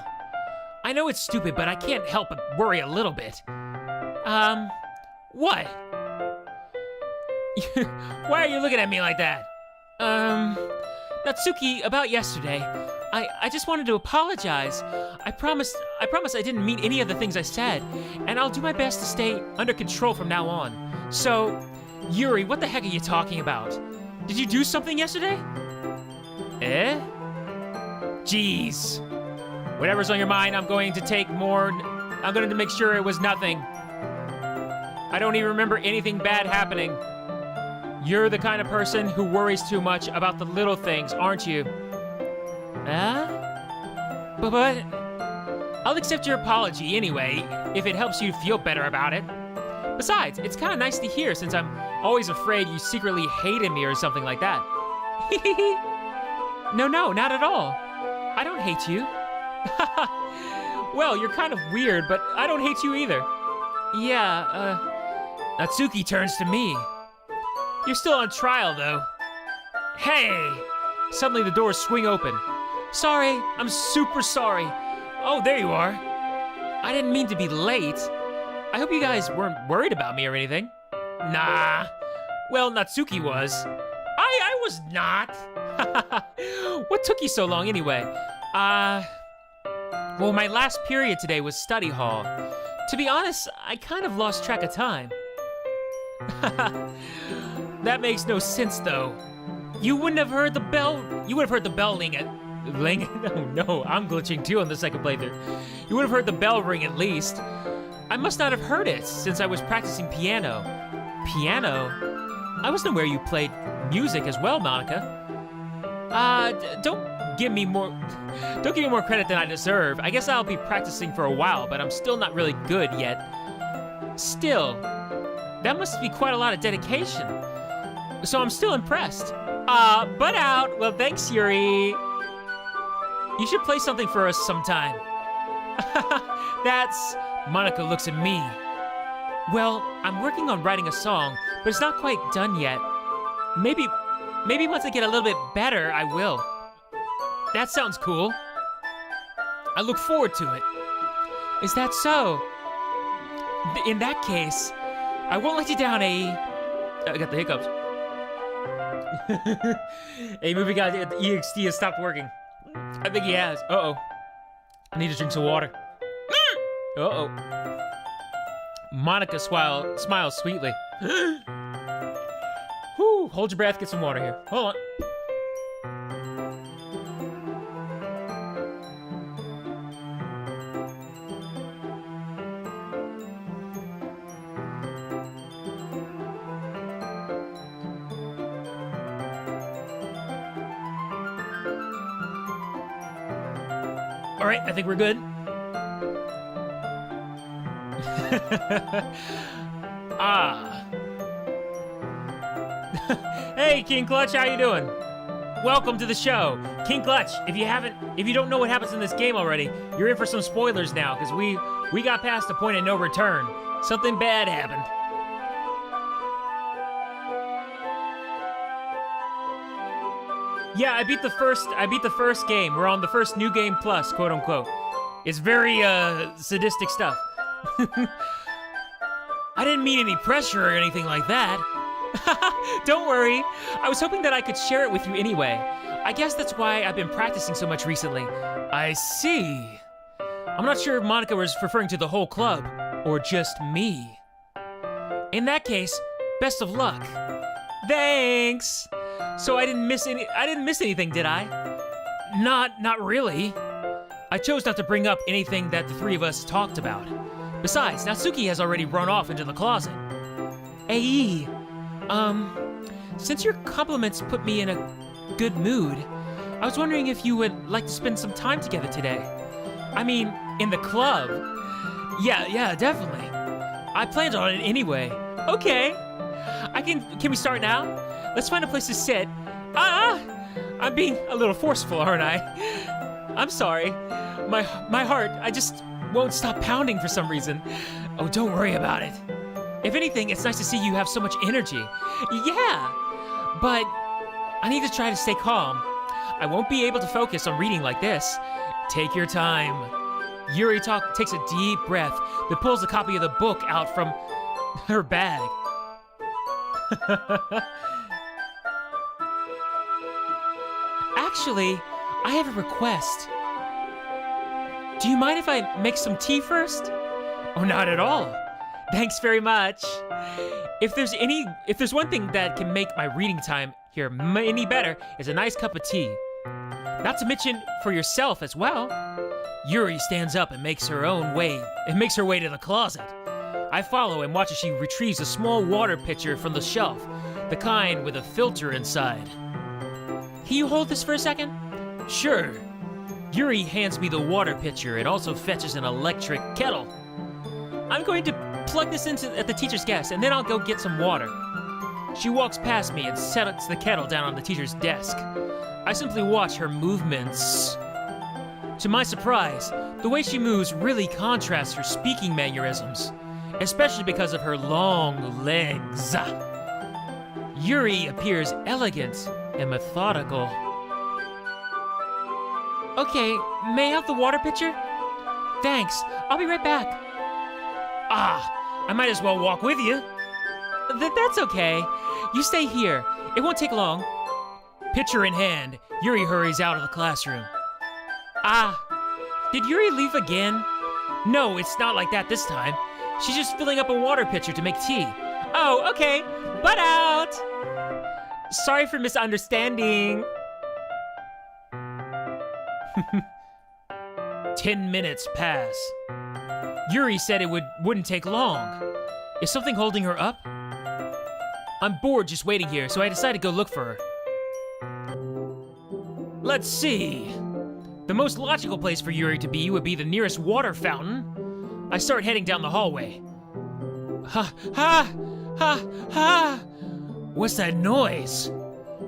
I know it's stupid, but I can't help but worry a little bit. What? Why are you looking at me like that? Natsuki, about yesterday, I just wanted to apologize. I promise I didn't mean any of the things I said, and I'll do my best to stay under control from now on. So, Yuri, what the heck are you talking about? Did you do something yesterday? Jeez. Whatever's on your mind, I'm going to make sure it was nothing. I don't even remember anything bad happening. You're the kind of person who worries too much about the little things, aren't you? But I'll accept your apology anyway, if it helps you feel better about it. Besides, it's kind of nice to hear since I'm always afraid you secretly hated me or something like that. No, not at all. I don't hate you. Well, you're kind of weird, but I don't hate you either. Yeah, Natsuki turns to me. You're still on trial, though. Hey! Suddenly the doors swing open. Sorry, I'm super sorry. Oh, there you are. I didn't mean to be late. I hope you guys weren't worried about me or anything. Nah. Well, Natsuki was. I was not. What took you so long anyway? Well, my last period today was study hall. To be honest, I kind of lost track of time. That makes no sense, though. You wouldn't have heard the bell. You would have heard the bell ring at. Oh no, I'm glitching too on the second playthrough. You would have heard the bell ring at least. I must not have heard it since I was practicing piano. Piano? I wasn't aware you played music as well, Monika. Don't give me more credit than I deserve. I guess I'll be practicing for a while, but I'm still not really good yet. Still, that must be quite a lot of dedication. So I'm still impressed. Butt out. Well, thanks, Yuri. You should play something for us sometime. That's... Monica looks at me. Well, I'm working on writing a song, but it's not quite done yet. Maybe once I get a little bit better, I will. That sounds cool. I look forward to it. Is that so? In that case, I won't let you down, I got the hiccups. Hey, movie guy, the EXT has stopped working. I think he has. Uh-oh. I need to drink some water. Uh-oh. Monica smiles sweetly. Whew, hold your breath, get some water here. Hold on. All right, I think we're good. Ah. Hey, King Clutch, how you doing? Welcome to the show. King Clutch, if you don't know what happens in this game already, you're in for some spoilers now, because we got past the point of no return. Something bad happened. Yeah, I beat the first game. We're on the first new game plus, quote unquote. It's very sadistic stuff. I didn't mean any pressure or anything like that. Don't worry. I was hoping that I could share it with you anyway. I guess that's why I've been practicing so much recently. I see. I'm not sure if Monica was referring to the whole club or just me. In that case, best of luck. Thanks. So I didn't miss anything, did I? Not really. I chose not to bring up anything that the three of us talked about. Besides, Natsuki has already run off into the closet. Hey, since your compliments put me in a good mood, I was wondering if you would like to spend some time together today. I mean, in the club. Yeah, definitely. I planned on it anyway. Okay. Can we start now? Let's find a place to sit. I'm being a little forceful, aren't I? I'm sorry. My heart, I just won't stop pounding for some reason. Oh, don't worry about it. If anything, it's nice to see you have so much energy. Yeah, but I need to try to stay calm. I won't be able to focus on reading like this. Take your time. Yuri takes a deep breath, then pulls a copy of the book out from her bag. Actually, I have a request. Do you mind if I make some tea first? Oh, not at all. Thanks very much. If there's one thing that can make my reading time here any better, is a nice cup of tea. Not to mention for yourself as well. Yuri stands up and makes her way to the closet. I follow and watch as she retrieves a small water pitcher from the shelf, the kind with a filter inside. Can you hold this for a second? Sure. Yuri hands me the water pitcher and also fetches an electric kettle. I'm going to plug this at the teacher's desk, and then I'll go get some water. She walks past me and sets the kettle down on the teacher's desk. I simply watch her movements. To my surprise, the way she moves really contrasts her speaking mannerisms, especially because of her long legs. Yuri appears elegant and methodical. Okay, may I have the water pitcher? Thanks, I'll be right back. I might as well walk with you. That's okay. You stay here. It won't take long. Pitcher in hand, Yuri hurries out of the classroom. Did Yuri leave again? No, it's not like that this time. She's just filling up a water pitcher to make tea. Oh, okay. Butt out! Sorry for misunderstanding. 10 minutes pass. Yuri said it wouldn't take long. Is something holding her up? I'm bored just waiting here, so I decided to go look for her. Let's see. The most logical place for Yuri to be would be the nearest water fountain. I start heading down the hallway. What's that noise?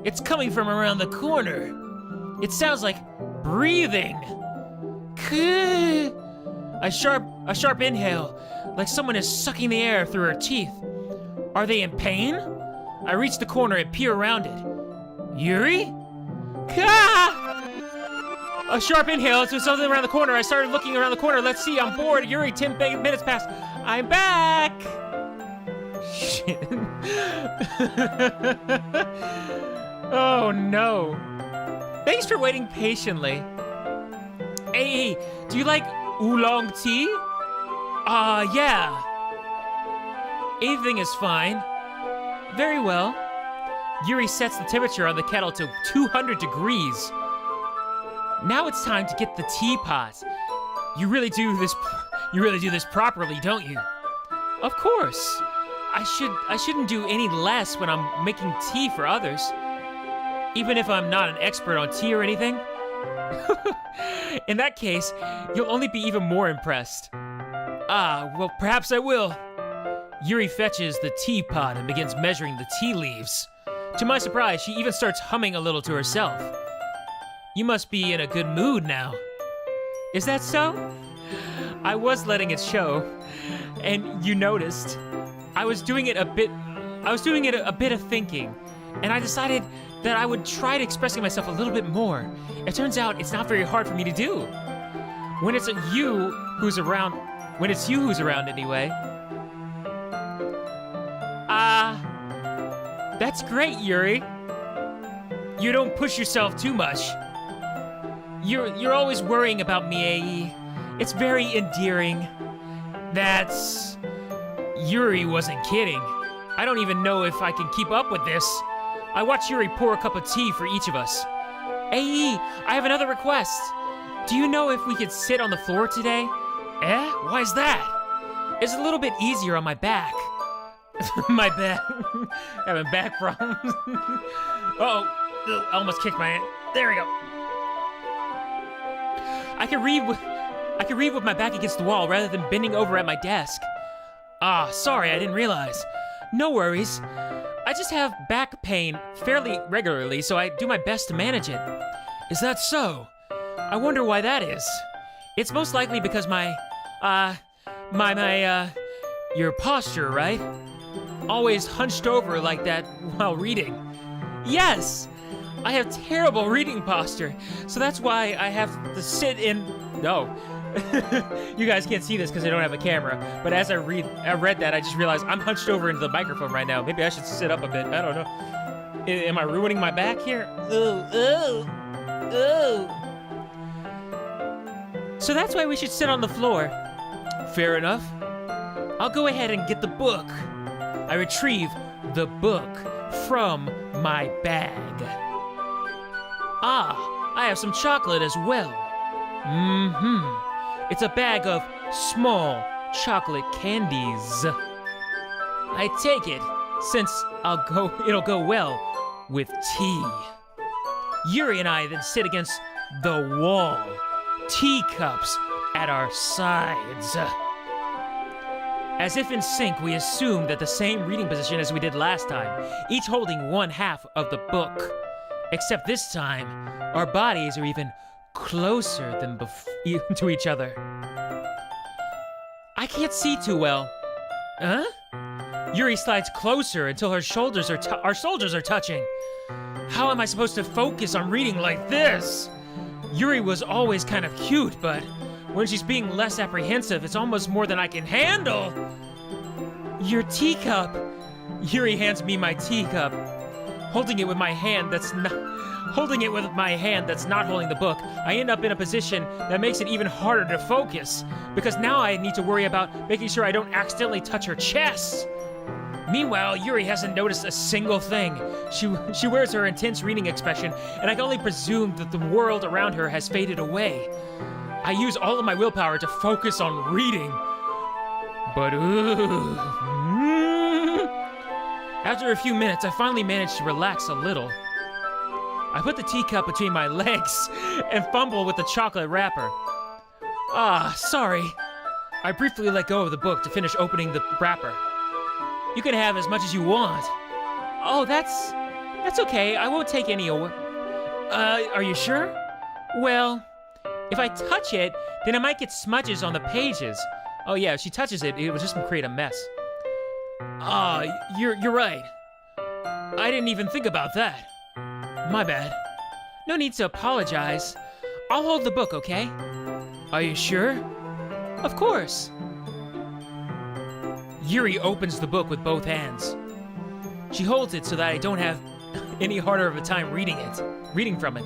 It's coming from around the corner. It sounds like breathing. A sharp inhale, like someone is sucking the air through her teeth. Are they in pain? I reach the corner and peer around it. Yuri? Ah! A sharp inhale, it's something around the corner. I started looking around the corner. Let's see, I'm bored. Yuri, 10 minutes passed. I'm back! Shit. Oh no. Thanks for waiting patiently. Hey, do you like oolong tea? Yeah. Anything is fine. Very well. Yuri sets the temperature on the kettle to 200 degrees. Now it's time to get the teapot. You really do this properly, don't you? Of course. I shouldn't do any less when I'm making tea for others. Even if I'm not an expert on tea or anything. In that case, you'll only be even more impressed. Well, perhaps I will. Yuri fetches the teapot and begins measuring the tea leaves. To my surprise, she even starts humming a little to herself. You must be in a good mood now. Is that so? I was letting it show, and you noticed. I was doing it a bit of thinking, and I decided that I would try to expressing myself a little bit more. It turns out it's not very hard for me to do. When it's you who's around anyway. That's great, Yuri. You don't push yourself too much. You're always worrying about me, AE. It's very endearing. That's... Yuri wasn't kidding. I don't even know if I can keep up with this. I watched Yuri pour a cup of tea for each of us. AE, I have another request. Do you know if we could sit on the floor today? Why is that? It's a little bit easier on my back. My back. Having back problems. Uh-oh. I almost kicked my hand. There we go. I can read with my back against the wall rather than bending over at my desk. Sorry, I didn't realize. No worries. I just have back pain fairly regularly, so I do my best to manage it. Is that so? I wonder why that is. It's most likely because your posture, right? Always hunched over like that while reading. Yes! I have terrible reading posture, so that's why I have to sit in... No. You guys can't see this because I don't have a camera, but as I read that, I just realized I'm hunched over into the microphone right now. Maybe I should sit up a bit. I don't know. Am I ruining my back here? Ooh. So that's why we should sit on the floor. Fair enough. I'll go ahead and get the book. I retrieve the book from my bag. I have some chocolate as well. It's a bag of small chocolate candies. I take it since it'll go well with tea. Yuri and I then sit against the wall, teacups at our sides. As if in sync, we assume that the same reading position as we did last time, each holding one half of the book. Except this time, our bodies are even closer than to each other. I can't see too well. Huh? Yuri slides closer until our shoulders are touching. How am I supposed to focus on reading like this? Yuri was always kind of cute, but when she's being less apprehensive, it's almost more than I can handle. Your teacup. Yuri hands me my teacup. Holding it with my hand that's not holding the book, I end up in a position that makes it even harder to focus, because now I need to worry about making sure I don't accidentally touch her chest. Meanwhile, Yuri hasn't noticed a single thing. She wears her intense reading expression, and I can only presume that the world around her has faded away. I use all of my willpower to focus on reading. But after a few minutes, I finally managed to relax a little. I put the teacup between my legs and fumble with the chocolate wrapper. Sorry. I briefly let go of the book to finish opening the wrapper. You can have as much as you want. Oh, that's okay. I won't take any. Are you sure? Well, If I touch it, then I might get smudges on the pages. Oh yeah, if she touches it, it will just create a mess. You're right. I didn't even think about that. My bad. No need to apologize. I'll hold the book, okay? Are you sure? Of course. Yuri opens the book with both hands. She holds it so that I don't have any harder of a time reading from it.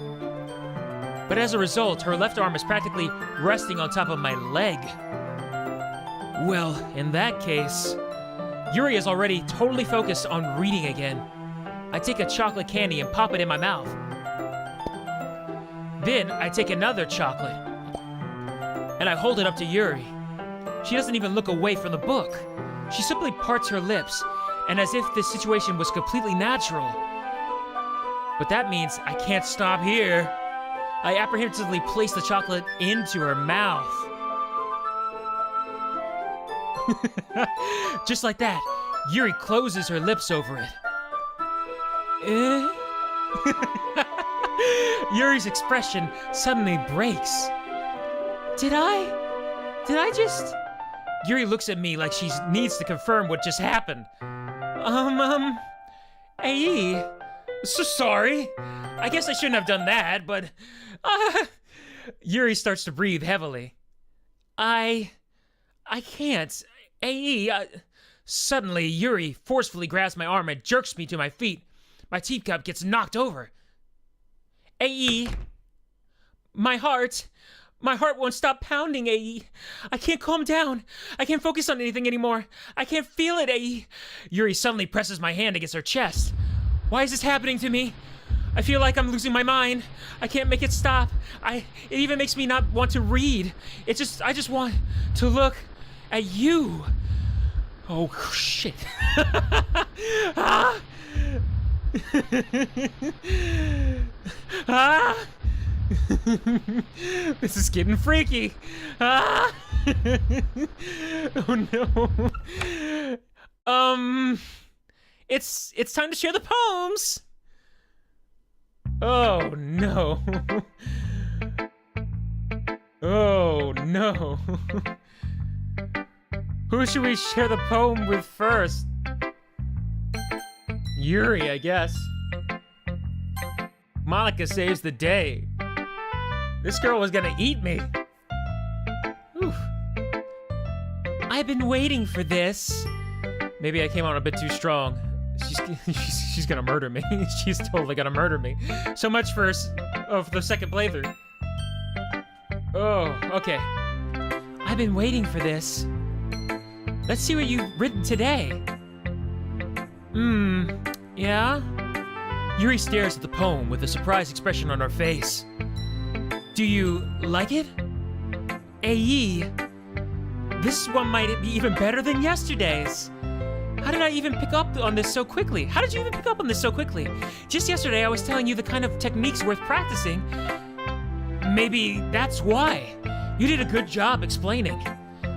But as a result, her left arm is practically resting on top of my leg. Well, in that case, Yuri is already totally focused on reading again. I take a chocolate candy and pop it in my mouth. Then I take another chocolate and I hold it up to Yuri. She doesn't even look away from the book. She simply parts her lips, and as if this situation was completely natural. But that means I can't stop here. I apprehensively place the chocolate into her mouth. Just like that, Yuri closes her lips over it. Yuri's expression suddenly breaks. Did I just... Yuri looks at me like she needs to confirm what just happened. AE, so sorry. I guess I shouldn't have done that, but... Yuri starts to breathe heavily. I can't. AE, Suddenly, Yuri forcefully grabs my arm and jerks me to my feet. My teacup gets knocked over. AE, my heart won't stop pounding, AE. I can't calm down. I can't focus on anything anymore. I can't feel it, AE. Yuri suddenly presses my hand against her chest. Why is this happening to me? I feel like I'm losing my mind. I can't make it stop. It even makes me not want to read. I just want to look at you. Oh, shit. Ah! Ah! This is getting freaky. Ah! Oh no. It's time to share the poems. Oh no. Oh no. Who should we share the poem with first? Yuri, I guess. Monica saves the day. This girl was gonna eat me. Oof. I've been waiting for this. Maybe I came on a bit too strong. She's gonna murder me. She's totally gonna murder me. So much for the second playthrough. Oh, okay. I've been waiting for this. Let's see what you've written today. Yeah? Yuri stares at the poem with a surprised expression on her face. Do you like it? AE, this one might be even better than yesterday's. How did I even pick up on this so quickly? How did you even pick up on this so quickly? Just yesterday I was telling you the kind of techniques worth practicing. Maybe that's why. You did a good job explaining.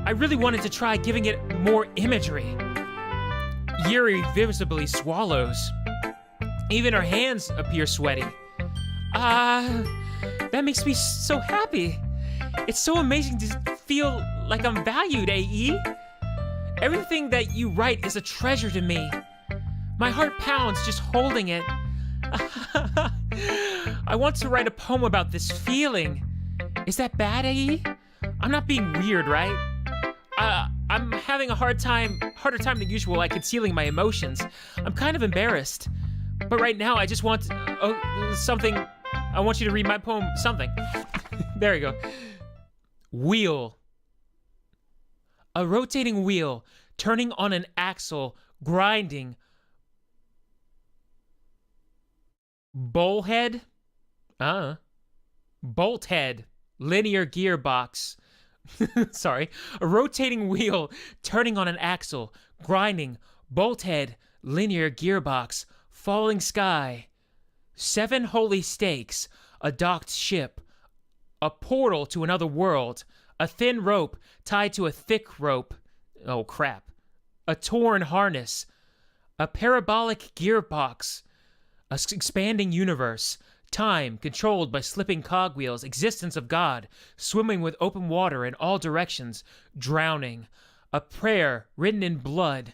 I really wanted to try giving it more imagery. Yuri visibly swallows. Even her hands appear sweaty. That makes me so happy. It's so amazing to feel like I'm valued, AE. Everything that you write is a treasure to me. My heart pounds just holding it. I want to write a poem about this feeling. Is that bad, AE? I'm not being weird, right? I'm having a harder time than usual at concealing my emotions. I'm kind of embarrassed. But right now, I just want something. I want you to read my poem, something. There you go. Wheel. A rotating wheel, turning on an axle, grinding. Bullhead? Bolt head. Linear gearbox. Sorry. A rotating wheel, turning on an axle, grinding. Bolt head. Linear gearbox. Falling sky. 7 holy stakes. A docked ship. A portal to another world. A thin rope tied to a thick rope. Oh, crap. A torn harness. A parabolic gearbox. A expanding universe. Time controlled by slipping cogwheels, existence of God, swimming with open water in all directions, drowning. A prayer written in blood.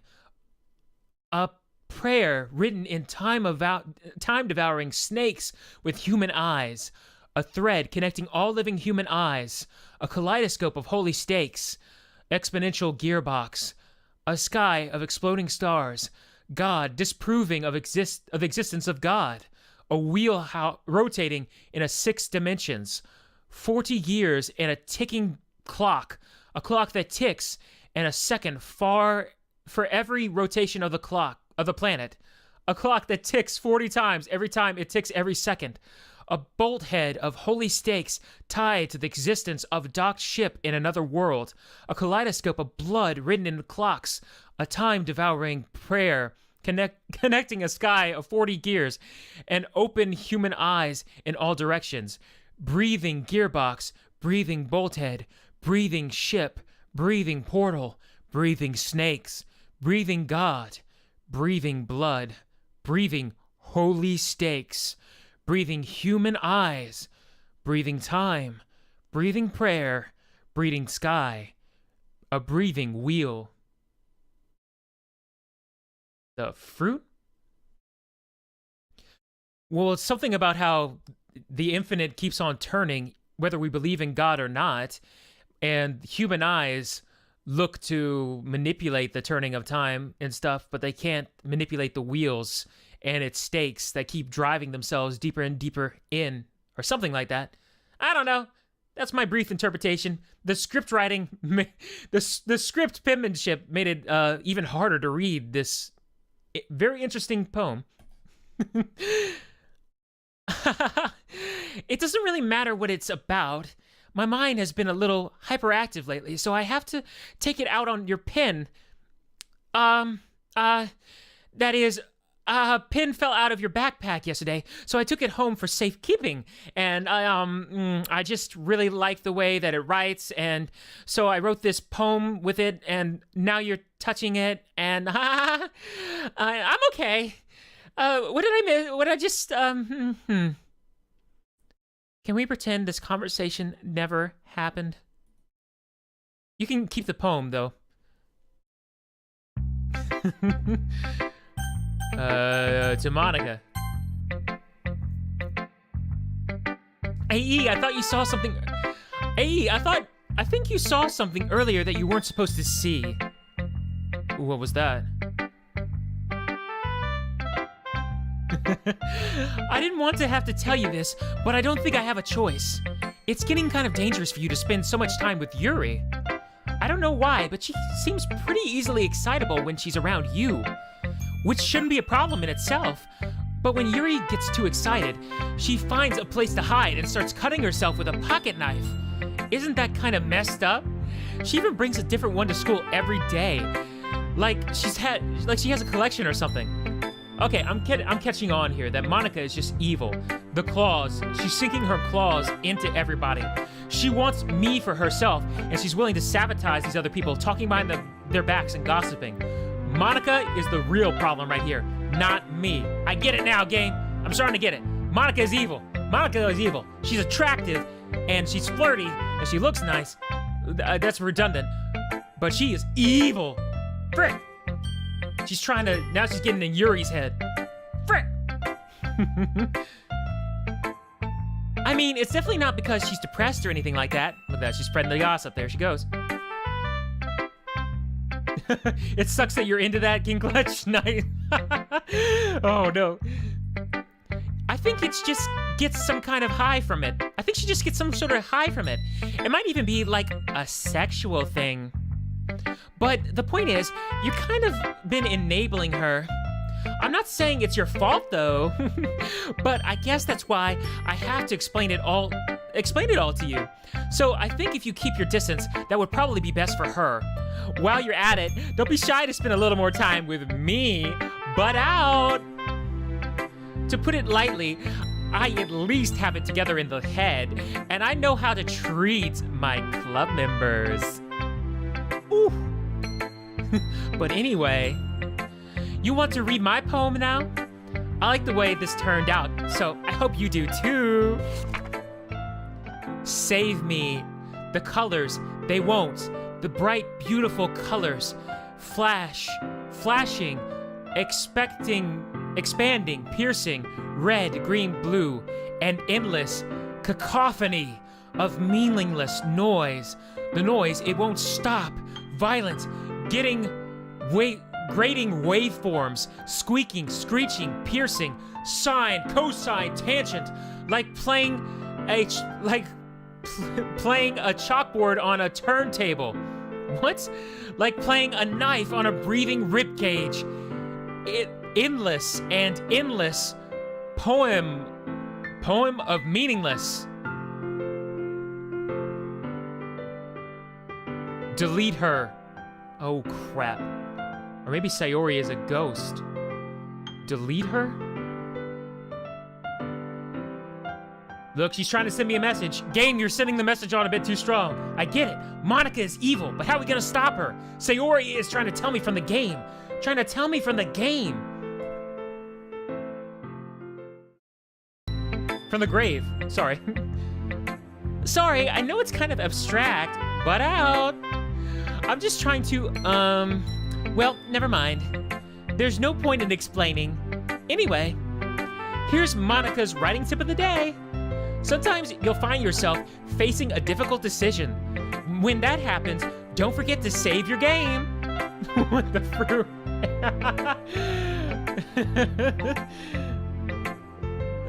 A prayer written in time-devouring snakes with human eyes. A thread connecting all living human eyes. A kaleidoscope of holy stakes. Exponential gearbox. A sky of exploding stars. God disproving of existence of God. A wheel rotating in 6 dimensions. 40 years and a ticking clock. A clock that ticks and a second for every rotation of the clock of the planet. A clock that ticks 40 times every time it ticks every second. A bolt head of holy stakes tied to the existence of a docked ship in another world. A kaleidoscope of blood written in clocks. A time-devouring prayer connecting a sky of 40 gears and open human eyes in all directions. Breathing gearbox, breathing bolt head, breathing ship, breathing portal, breathing snakes, breathing God, breathing blood, breathing holy stakes, breathing human eyes, breathing time, breathing prayer, breathing sky, a breathing wheel. The fruit? Well, it's something about how the infinite keeps on turning, whether we believe in God or not, and human eyes look to manipulate the turning of time and stuff, but they can't manipulate the wheels and its stakes that keep driving themselves deeper and deeper in, or something like that. I don't know. That's my brief interpretation. The script writing, the script penmanship made it even harder to read this very interesting poem. It doesn't really matter what it's about. My mind has been a little hyperactive lately, so I have to take it out on your pen. That is, a pen fell out of your backpack yesterday, so I took it home for safekeeping, and I just really like the way that it writes, and so I wrote this poem with it, and now you're touching it, and I'm okay. What did I miss? What I just, Can we pretend this conversation never happened? You can keep the poem, though. To Monica. Hey, I thought you saw something. Hey, I think you saw something earlier that you weren't supposed to see. What was that? I didn't want to have to tell you this, but I don't think I have a choice. It's getting kind of dangerous for you to spend so much time with Yuri. I don't know why, but she seems pretty easily excitable when she's around you, which shouldn't be a problem in itself. But when Yuri gets too excited, she finds a place to hide and starts cutting herself with a pocket knife. Isn't that kind of messed up? She even brings a different one to school every day. Like she has a collection or something. Okay, I'm catching on here that Monica is just evil. The claws, she's sinking her claws into everybody. She wants me for herself, and she's willing to sabotage these other people, talking behind their backs and gossiping. Monica is the real problem right here, not me. I get it now, game. I'm starting to get it. Monica is evil. Monica is evil. She's attractive, and she's flirty, and she looks nice. That's redundant. But she is evil. Frick! She's trying to, now she's getting in Yuri's head. Frick! I mean, it's definitely not because she's depressed or anything like that. Look at that, she's spreading the gossip. There she goes. It sucks that you're into that, King Clutch Knight. Oh, no. I think it's just gets some kind of high from it. I think she just gets some sort of high from it. It might even be like a sexual thing. But the point is, you've kind of been enabling her. I'm not saying it's your fault, though. But I guess that's why I have to explain it all to you. So I think if you keep your distance, that would probably be best for her. While you're at it, don't be shy to spend a little more time with me. Butt out! To put it lightly, I at least have it together in the head, and I know how to treat my club members. Ooh. But anyway, you want to read my poem now? I like the way this turned out, so I hope you do too. Save me. The colors, they won't. The bright, beautiful colors. Flashing, expanding, piercing, red, green, blue, and endless cacophony of meaningless noise. The noise, it won't stop. Violent, grating waveforms, squeaking, screeching, piercing, sine, cosine, tangent, like playing a chalkboard on a turntable. What? Like playing a knife on a breathing rib cage. Endless and endless poem of meaningless. Delete her. Oh crap. Or maybe Sayori is a ghost. Delete her? Look, she's trying to send me a message. Game, you're sending the message on a bit too strong. I get it. Monica is evil, but how are we gonna stop her? Sayori is trying to tell me from the game. From the grave. Sorry. Sorry, I know it's kind of abstract, but out. I'm just trying to, well, never mind. There's no point in explaining. Anyway, here's Monica's writing tip of the day. Sometimes you'll find yourself facing a difficult decision. When that happens, don't forget to save your game. What the fruit?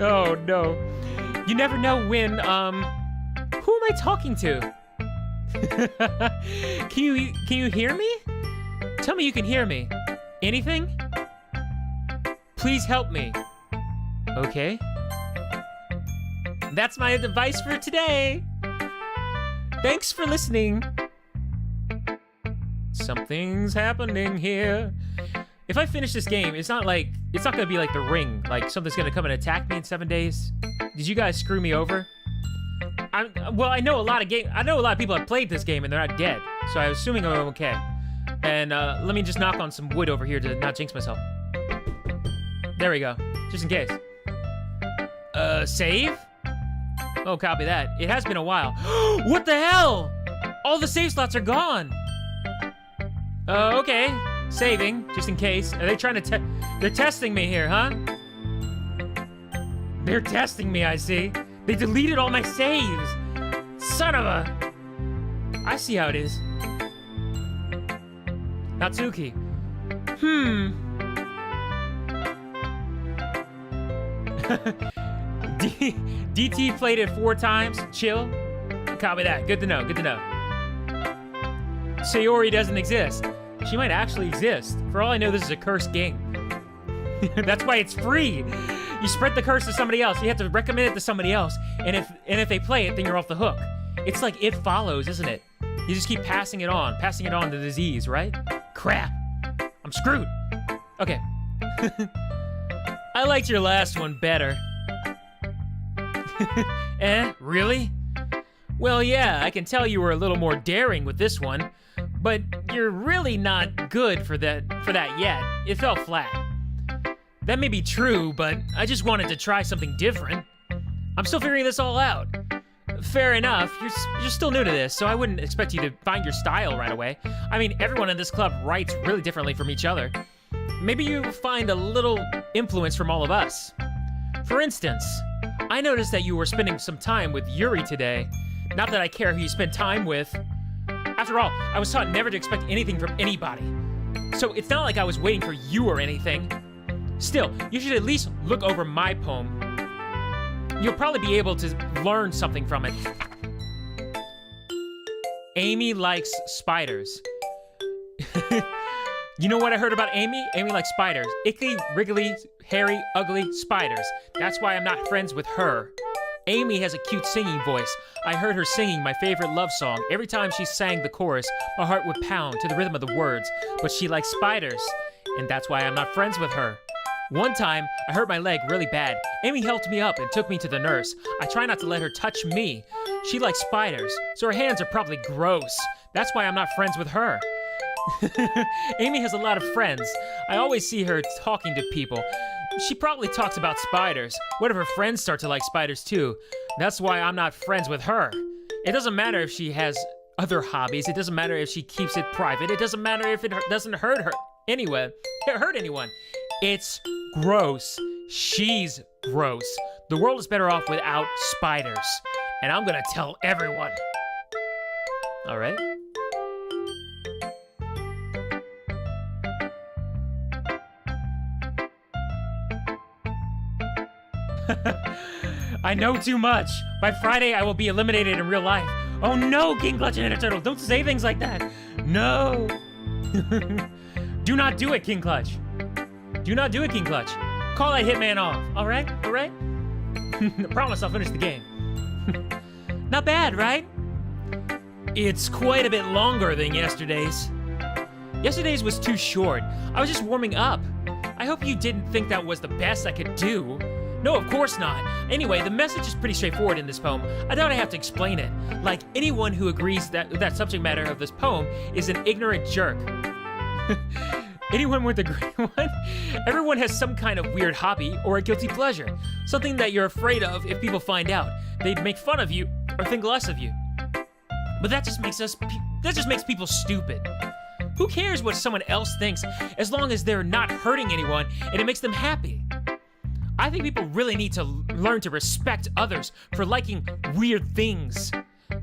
Oh no. You never know when, who am I talking to? Can you hear me? Tell me you can hear me. Anything? Please help me. Okay. That's my advice for today. Thanks for listening. Something's happening here. If I finish this game, it's not gonna be like The Ring, like something's gonna come and attack me in 7 days. Did you guys screw me over? I know a lot of people have played this game and they're not dead, so I'm assuming I'm okay. And let me just knock on some wood over here to not jinx myself. There we go, just in case. Save? Oh, copy that. It has been a while. What the hell? All the save slots are gone. Okay. Saving, just in case. Are they trying to they're testing me here, huh? They're testing me, I see. They deleted all my saves. Son of a... I see how it is. Natsuki. DT played it 4 times. Chill. Copy that. Good to know. Good to know. Sayori doesn't exist. She might actually exist. For all I know, this is a cursed game. That's why it's free. You spread the curse to somebody else. You have to recommend it to somebody else. And if they play it, then you're off the hook. It's like It Follows, isn't it? You just keep passing it on the disease, right? Crap. I'm screwed. Okay. I liked your last one better. Really? Well, yeah, I can tell you were a little more daring with this one, but you're really not good for that yet. It fell flat. That may be true, but I just wanted to try something different. I'm still figuring this all out. Fair enough, you're still new to this, so I wouldn't expect you to find your style right away. I mean, everyone in this club writes really differently from each other. Maybe you find a little influence from all of us. For instance, I noticed that you were spending some time with Yuri today. Not that I care who you spend time with. After all, I was taught never to expect anything from anybody. So it's not like I was waiting for you or anything. Still, you should at least look over my poem. You'll probably be able to learn something from it. Amy likes spiders. You know what I heard about Amy? Amy likes spiders. Icky, wriggly, hairy, ugly spiders. That's why I'm not friends with her. Amy has a cute singing voice. I heard her singing my favorite love song. Every time she sang the chorus, my heart would pound to the rhythm of the words. But she likes spiders, and that's why I'm not friends with her. One time, I hurt my leg really bad. Amy helped me up and took me to the nurse. I try not to let her touch me. She likes spiders, so her hands are probably gross. That's why I'm not friends with her. Amy has a lot of friends. I always see her talking to people. She probably talks about spiders. What if her friends start to like spiders too? That's why I'm not friends with her. It doesn't matter if she has other hobbies. It doesn't matter if she keeps it private. It doesn't matter if it doesn't hurt her anyway. Hurt anyone. It's gross. She's gross. The world is better off without spiders. And I'm gonna tell everyone. All right. I know too much. By Friday, I will be eliminated in real life. Oh no, King Clutch and Ninja Turtle, don't say things like that. No. Do not do it, King Clutch. Do not do it, King Clutch. Call that hitman off, all right? All right? I promise I'll finish the game. Not bad, right? It's quite a bit longer than yesterday's. Yesterday's was too short. I was just warming up. I hope you didn't think that was the best I could do. No, of course not. Anyway, the message is pretty straightforward in this poem. I doubt I have to explain it. Like, anyone who agrees that subject matter of this poem is an ignorant jerk. Anyone with a great one? Everyone has some kind of weird hobby or a guilty pleasure. Something that you're afraid of if people find out. They'd make fun of you or think less of you. But that just makes people stupid. Who cares what someone else thinks as long as they're not hurting anyone and it makes them happy? I think people really need to learn to respect others for liking weird things.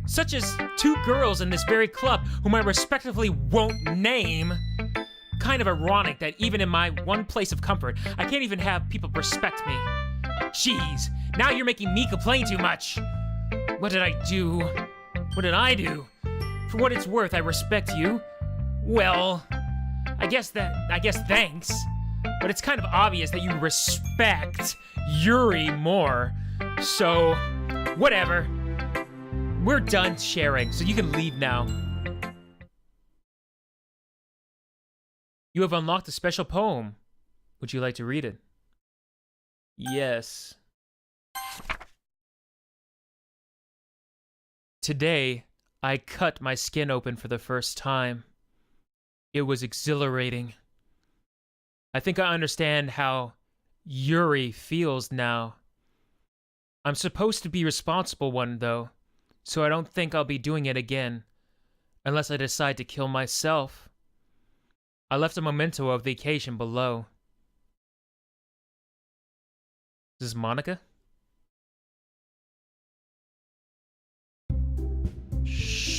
Such as two girls in this very club whom I respectively won't name. Kind of ironic that even in my one place of comfort, I can't even have people respect me. Jeez, now you're making me complain too much. What did I do? What did I do? For what it's worth, I respect you. Well, I guess thanks. But it's kind of obvious that you respect Yuri more. So, whatever. We're done sharing, so you can leave now. You have unlocked a special poem. Would you like to read it? Yes. Today, I cut my skin open for the first time. It was exhilarating. I think I understand how Yuri feels now. I'm supposed to be responsible one, though, so I don't think I'll be doing it again, unless I decide to kill myself. I left a memento of the occasion below. Is this Monica? Shh.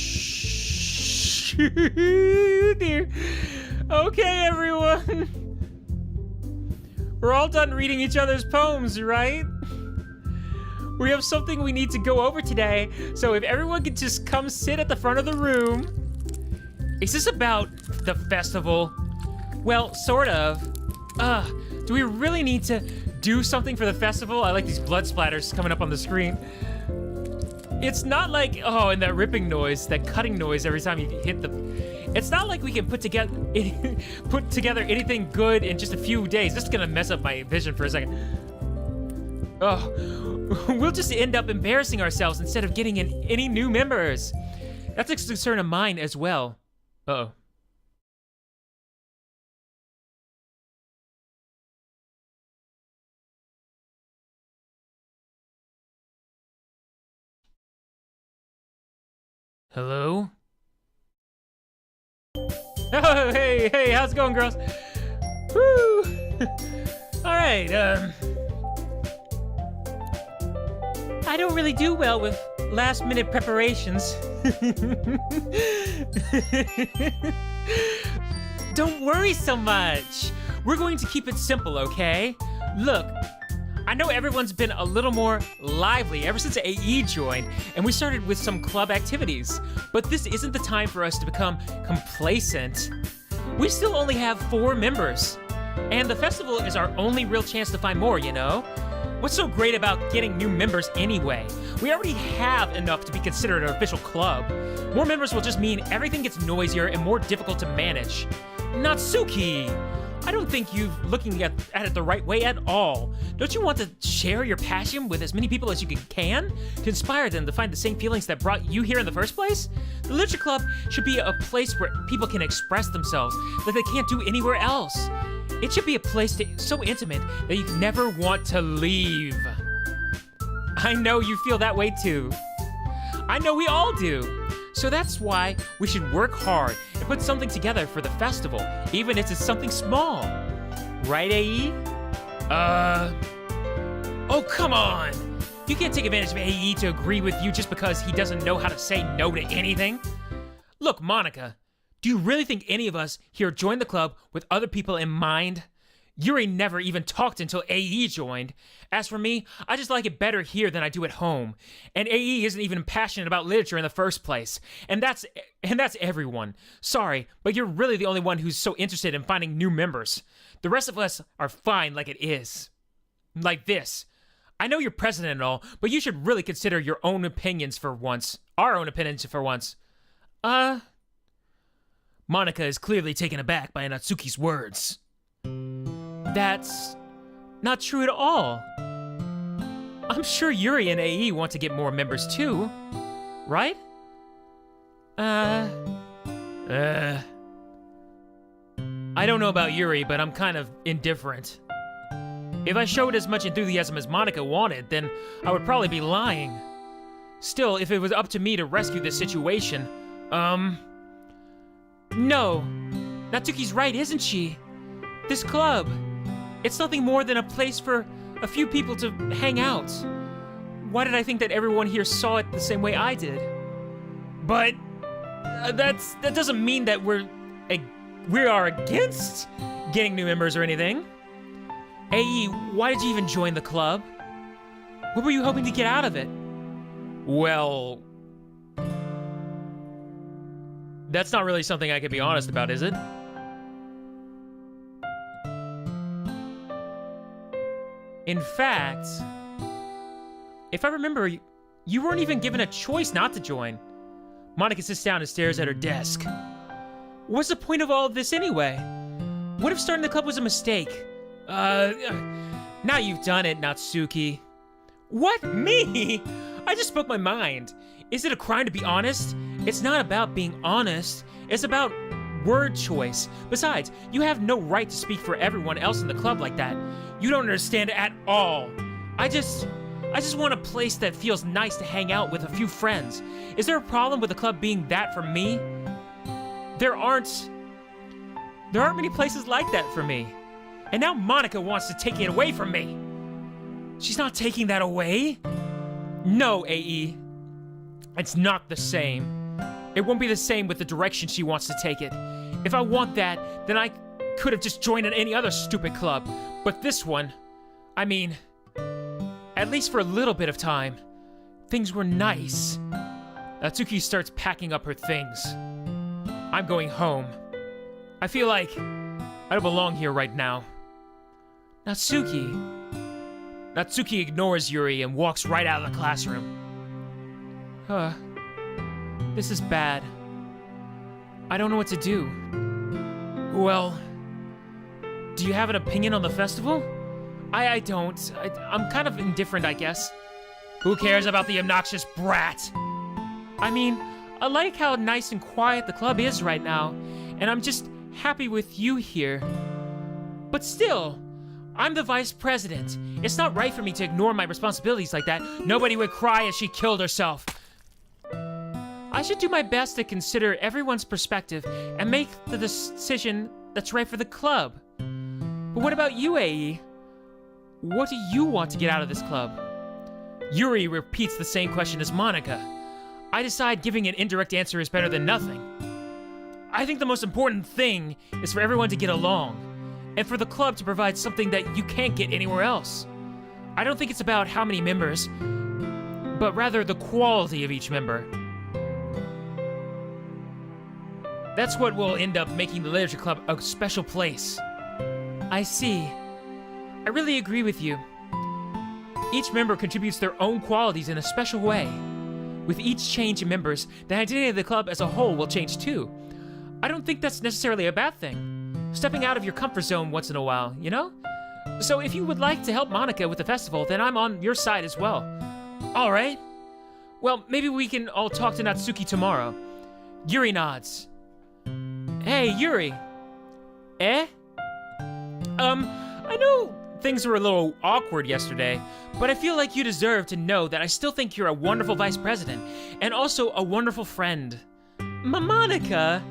Dear. Okay, everyone. We're all done reading each other's poems, right? We have something we need to go over today, so if everyone could just come sit at the front of the room. Is this about the festival? Well, sort of. Do we really need to do something for the festival? I like these blood splatters coming up on the screen. It's not like, oh, and that ripping noise, that cutting noise every time you hit the... It's not like we can put together anything good in just a few days. This is gonna mess up my vision for a second. Oh, we'll just end up embarrassing ourselves instead of getting in any new members. That's a concern of mine as well. Uh-oh. Hello? Oh, hey, how's it going, girls? Woo! All right, I don't really do well with last-minute preparations. Don't worry so much. We're going to keep it simple, okay? Look, I know everyone's been a little more lively ever since AE joined, and we started with some club activities. But this isn't the time for us to become complacent. We still only have 4 members, and the festival is our only real chance to find more, you know? What's so great about getting new members anyway? We already have enough to be considered an official club. More members will just mean everything gets noisier and more difficult to manage. Natsuki! I don't think you're looking at it the right way at all. Don't you want to share your passion with as many people as you can? To inspire them to find the same feelings that brought you here in the first place? The Literature Club should be a place where people can express themselves that they can't do anywhere else. It should be a place so intimate that you never want to leave. I know you feel that way too. I know we all do. So that's why we should work hard and put something together for the festival, even if it's something small. Right, AE? Oh, come on! You can't take advantage of AE to agree with you just because he doesn't know how to say no to anything. Look, Monica, do you really think any of us here joined the club with other people in mind? Yuri never even talked until AE joined. As for me, I just like it better here than I do at home. And AE isn't even passionate about literature in the first place. And that's everyone. Sorry, but you're really the only one who's so interested in finding new members. The rest of us are fine like it is. Like this. I know you're president and all, but you should really consider your own opinions for once. Our own opinions for once. Monica is clearly taken aback by Natsuki's words. That's not true at all. I'm sure Yuri and AE want to get more members too, right? I don't know about Yuri, but I'm kind of indifferent. If I showed as much enthusiasm as Monica wanted, then I would probably be lying. Still, if it was up to me to rescue this situation, no. Natsuki's right, isn't she? This club, it's nothing more than a place for a few people to hang out. Why did I think that everyone here saw it the same way I did? But that doesn't mean that we are against getting new members or anything. AE, why did you even join the club? What were you hoping to get out of it? Well, that's not really something I can be honest about, is it? In fact, if I remember, you weren't even given a choice not to join. Monica sits down and stares at her desk. What's the point of all of this anyway? What if starting the club was a mistake? Now you've done it, Natsuki. What? Me? I just spoke my mind. Is it a crime to be honest? It's not about being honest. It's about word choice. Besides, you have no right to speak for everyone else in the club like that. You don't understand at all. I just want a place that feels nice to hang out with a few friends. Is there a problem with the club being that for me? There aren't many places like that for me. And now Monica wants to take it away from me. She's not taking that away. No, AE. It's not the same. It won't be the same with the direction she wants to take it. If I want that, then I could have just joined in any other stupid club. But this one, I mean, at least for a little bit of time, things were nice. Natsuki starts packing up her things. I'm going home. I feel like I don't belong here right now. Natsuki ignores Yuri and walks right out of the classroom. This is bad. I don't know what to do. Well, do you have an opinion on the festival? I don't. I'm kind of indifferent, I guess. Who cares about the obnoxious brat? I mean, I like how nice and quiet the club is right now, and I'm just happy with you here. But still, I'm the vice president. It's not right for me to ignore my responsibilities like that. Nobody would cry if she killed herself. I should do my best to consider everyone's perspective and make the decision that's right for the club. But what about you, AE? What do you want to get out of this club? Yuri repeats the same question as Monica. I decide giving an indirect answer is better than nothing. I think the most important thing is for everyone to get along, and for the club to provide something that you can't get anywhere else. I don't think it's about how many members, but rather the quality of each member. That's what will end up making the Literature Club a special place. I see. I really agree with you. Each member contributes their own qualities in a special way. With each change in members, the identity of the club as a whole will change too. I don't think that's necessarily a bad thing. Stepping out of your comfort zone once in a while, you know? So if you would like to help Monica with the festival, then I'm on your side as well. Alright. Well, maybe we can all talk to Natsuki tomorrow. Yuri nods. Hey, Yuri. Eh? I know things were a little awkward yesterday, but I feel like you deserve to know that I still think you're a wonderful vice president, and also a wonderful friend. Monica,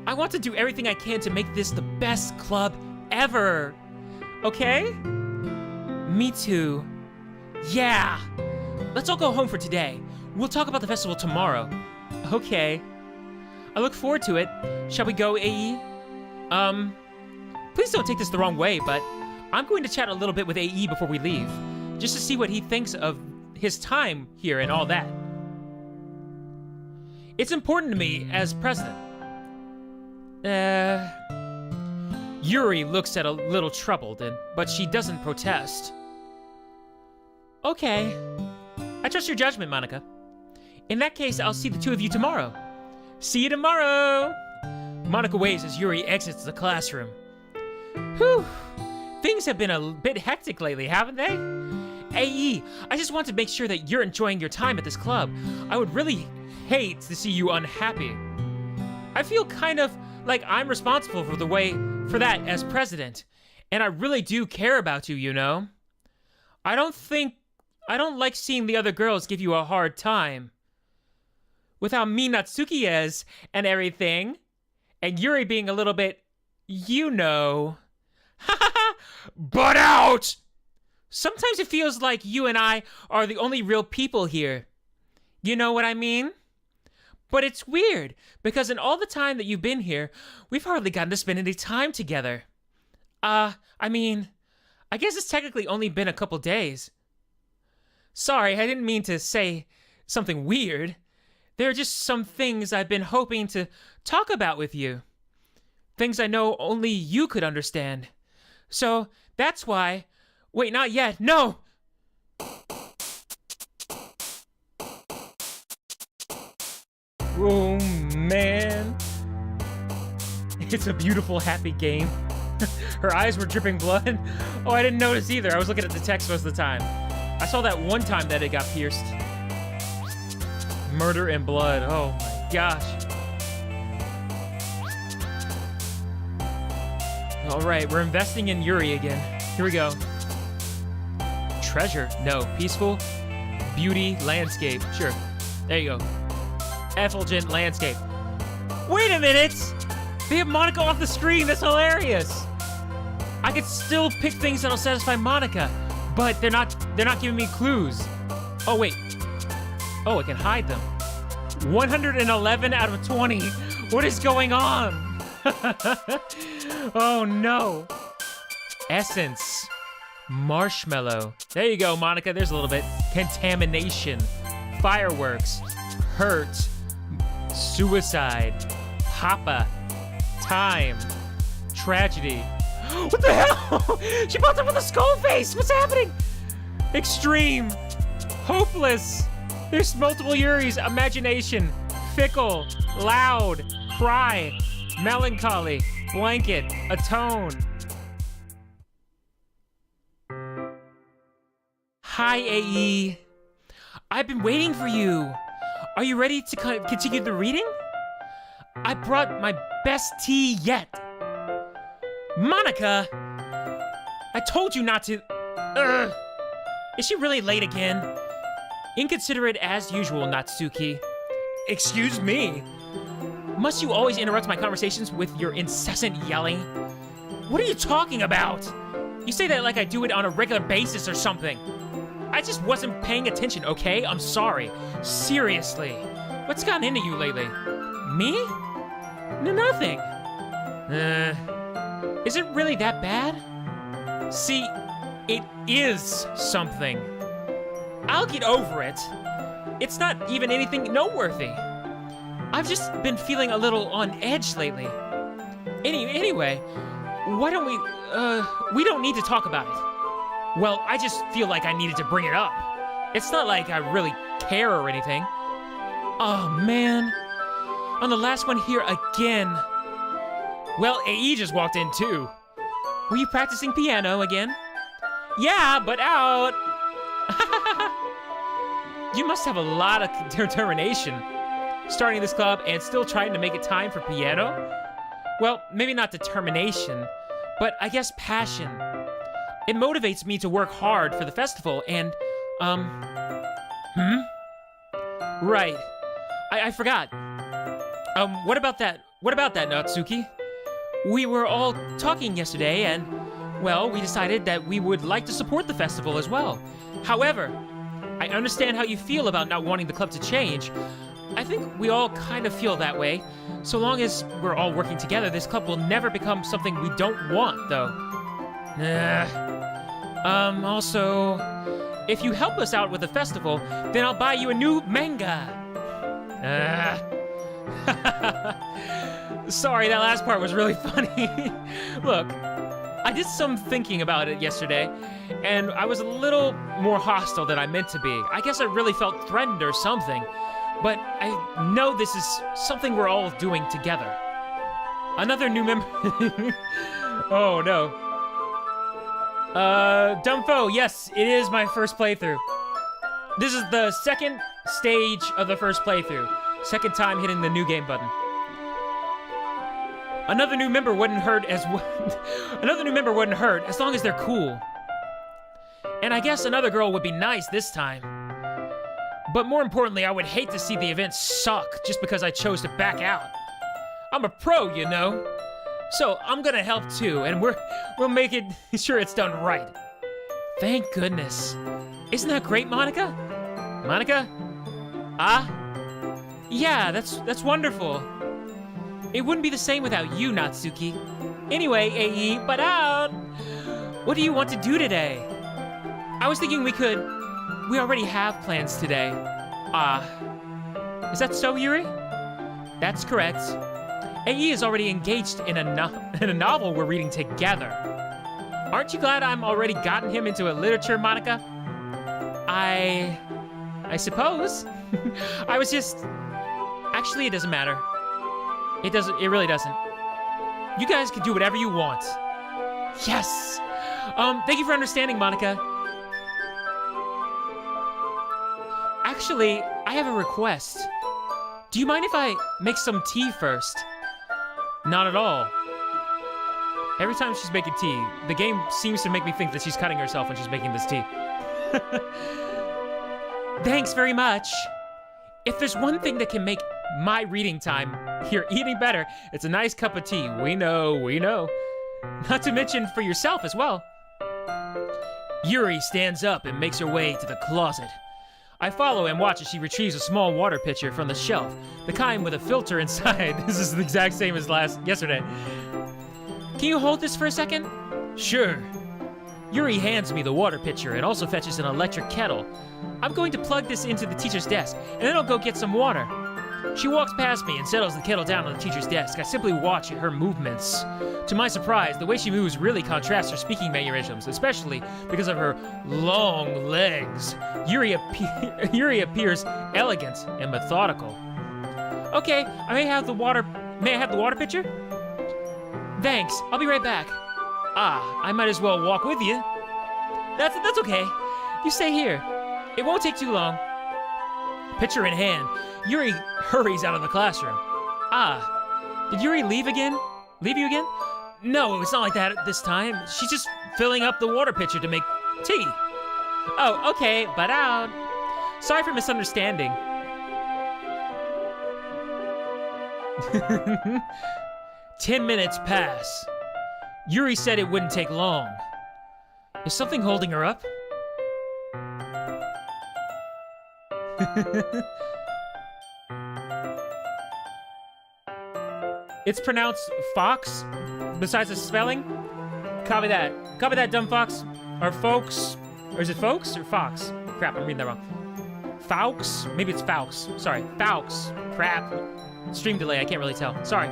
I want to do everything I can to make this the best club ever. Okay? Me too. Yeah. Let's all go home for today. We'll talk about the festival tomorrow. Okay. I look forward to it. Shall we go, AE? Please don't take this the wrong way, but I'm going to chat a little bit with AE before we leave, just to see what he thinks of his time here and all that. It's important to me as president. Yuri looks a little troubled, but she doesn't protest. Okay. I trust your judgment, Monica. In that case, I'll see the two of you tomorrow. See you tomorrow! Monica waves as Yuri exits the classroom. Whew. Things have been a bit hectic lately, haven't they? AE, I just want to make sure that you're enjoying your time at this club. I would really hate to see you unhappy. I feel kind of like I'm responsible for that as president, and I really do care about you, you know? I don't like seeing the other girls give you a hard time. With how mean Natsuki is and everything, and Yuri being a little bit, you know. Butt out! Sometimes it feels like you and I are the only real people here. You know what I mean? But it's weird, because in all the time that you've been here, we've hardly gotten to spend any time together. I guess it's technically only been a couple days. Sorry, I didn't mean to say something weird. There are just some things I've been hoping to talk about with you. Things I know only you could understand. So, that's why... Wait, not yet. No! Oh, man. It's a beautiful, happy game. Her eyes were dripping blood. Oh, I didn't notice either. I was looking at the text most of the time. I saw that one time that it got pierced. Murder and blood. Oh, my gosh. All right, we're investing in Yuri again. Here we go. Treasure. No. Peaceful. Beauty. Landscape. Sure. There you go. Effulgent landscape. Wait a minute! They have Monica off the screen. That's hilarious. I could still pick things that'll satisfy Monica, but they're not giving me clues. Oh, wait. Oh, I can hide them. 111 out of 20. What is going on? Oh, no. Essence. Marshmallow. There you go, Monica. There's a little bit. Contamination. Fireworks. Hurt. Suicide. Papa. Time. Tragedy. What the hell? She popped up with a skull face. What's happening? Extreme. Hopeless. There's multiple Yuris. Imagination. Fickle. Loud. Cry. Melancholy. Blanket. Atone. Hi, AE. I've been waiting for you. Are you ready to continue the reading? I brought my best tea yet. Monica! I told you not to... Is she really late again? Inconsiderate as usual, Natsuki. Excuse me? Must you always interrupt my conversations with your incessant yelling? What are you talking about? You say that like I do it on a regular basis or something. I just wasn't paying attention, okay? I'm sorry. Seriously. What's gotten into you lately? Me? No, nothing. Is it really that bad? See, it is something. I'll get over it. It's not even anything noteworthy. I've just been feeling a little on edge lately. Anyway, why don't we don't need to talk about it. Well, I just feel like I needed to bring it up. It's not like I really care or anything. Oh, man. On the last one here again. Well, AE just walked in too. Were you practicing piano again? Yeah, but out. You must have a lot of determination. Starting this club and still trying to make it time for piano? Well, maybe not determination, but I guess passion. It motivates me to work hard for the festival and, Right. I forgot. What about that? What about that, Natsuki? We were all talking yesterday and, well, we decided that we would like to support the festival as well. However, I understand how you feel about not wanting the club to change. I think we all kind of feel that way. So long as we're all working together, this club will never become something we don't want, though. Also, if you help us out with the festival, then I'll buy you a new manga. Sorry, that last part was really funny. Look, I did some thinking about it yesterday, and I was a little more hostile than I meant to be. I guess I really felt threatened or something. But I know this is something we're all doing together. Another new member... Oh, no. Dumfo, yes, it is my first playthrough. This is the second stage of the first playthrough. Second time hitting the new game button. Another new member wouldn't hurt as Another new member wouldn't hurt as long as they're cool. And I guess another girl would be nice this time. But more importantly, I would hate to see the event suck just because I chose to back out. I'm a pro, you know. So I'm gonna help too, and we'll make it sure it's done right. Thank goodness. Isn't that great, Monica? Monica? Ah? Yeah, that's wonderful. It wouldn't be the same without you, Natsuki. Anyway, AE, but out. What do you want to do today? I was thinking we already have plans today. Ah. Is that so, Yuri? That's correct. AE is already engaged in a novel we're reading together. Aren't you glad I'm already gotten him into a literature, Monica? I suppose. I was just... Actually, it doesn't matter. It really doesn't. You guys can do whatever you want. Yes! Thank you for understanding, Monica. Actually, I have a request. Do you mind if I make some tea first? Not at all. Every time she's making tea, the game seems to make me think that she's cutting herself when she's making this tea. Thanks very much. If there's one thing that can make my reading time here eating better, it's a nice cup of tea. We know. Not to mention for yourself as well. Yuri stands up and makes her way to the closet. I follow and watch as she retrieves a small water pitcher from the shelf, the kind with a filter inside. This is the exact same as yesterday. Can you hold this for a second? Sure. Yuri hands me the water pitcher and also fetches an electric kettle. I'm going to plug this into the teacher's desk, and then I'll go get some water. She walks past me and settles the kettle down on the teacher's desk. I simply watch her movements. To my surprise, the way she moves really contrasts her speaking mannerisms, especially because of her long legs. Yuri appears elegant and methodical. Okay, may I have the water pitcher? Thanks, I'll be right back. Ah, I might as well walk with you. That's okay. You stay here. It won't take too long. Pitcher in hand, Yuri hurries out of the classroom. Ah, did Yuri leave you again? No, it's not like that this time. She's just filling up the water pitcher to make tea. Oh, okay, but out. Sorry for misunderstanding. 10 minutes pass. Yuri said it wouldn't take long. Is something holding her up? It's pronounced fox, besides the spelling. Copy that. Copy that, dumb fox. Or folks. Or is it folks or fox? Crap, I'm reading that wrong. Faux? Maybe it's Faux. Sorry. Faux. Crap. Stream delay, I can't really tell. Sorry.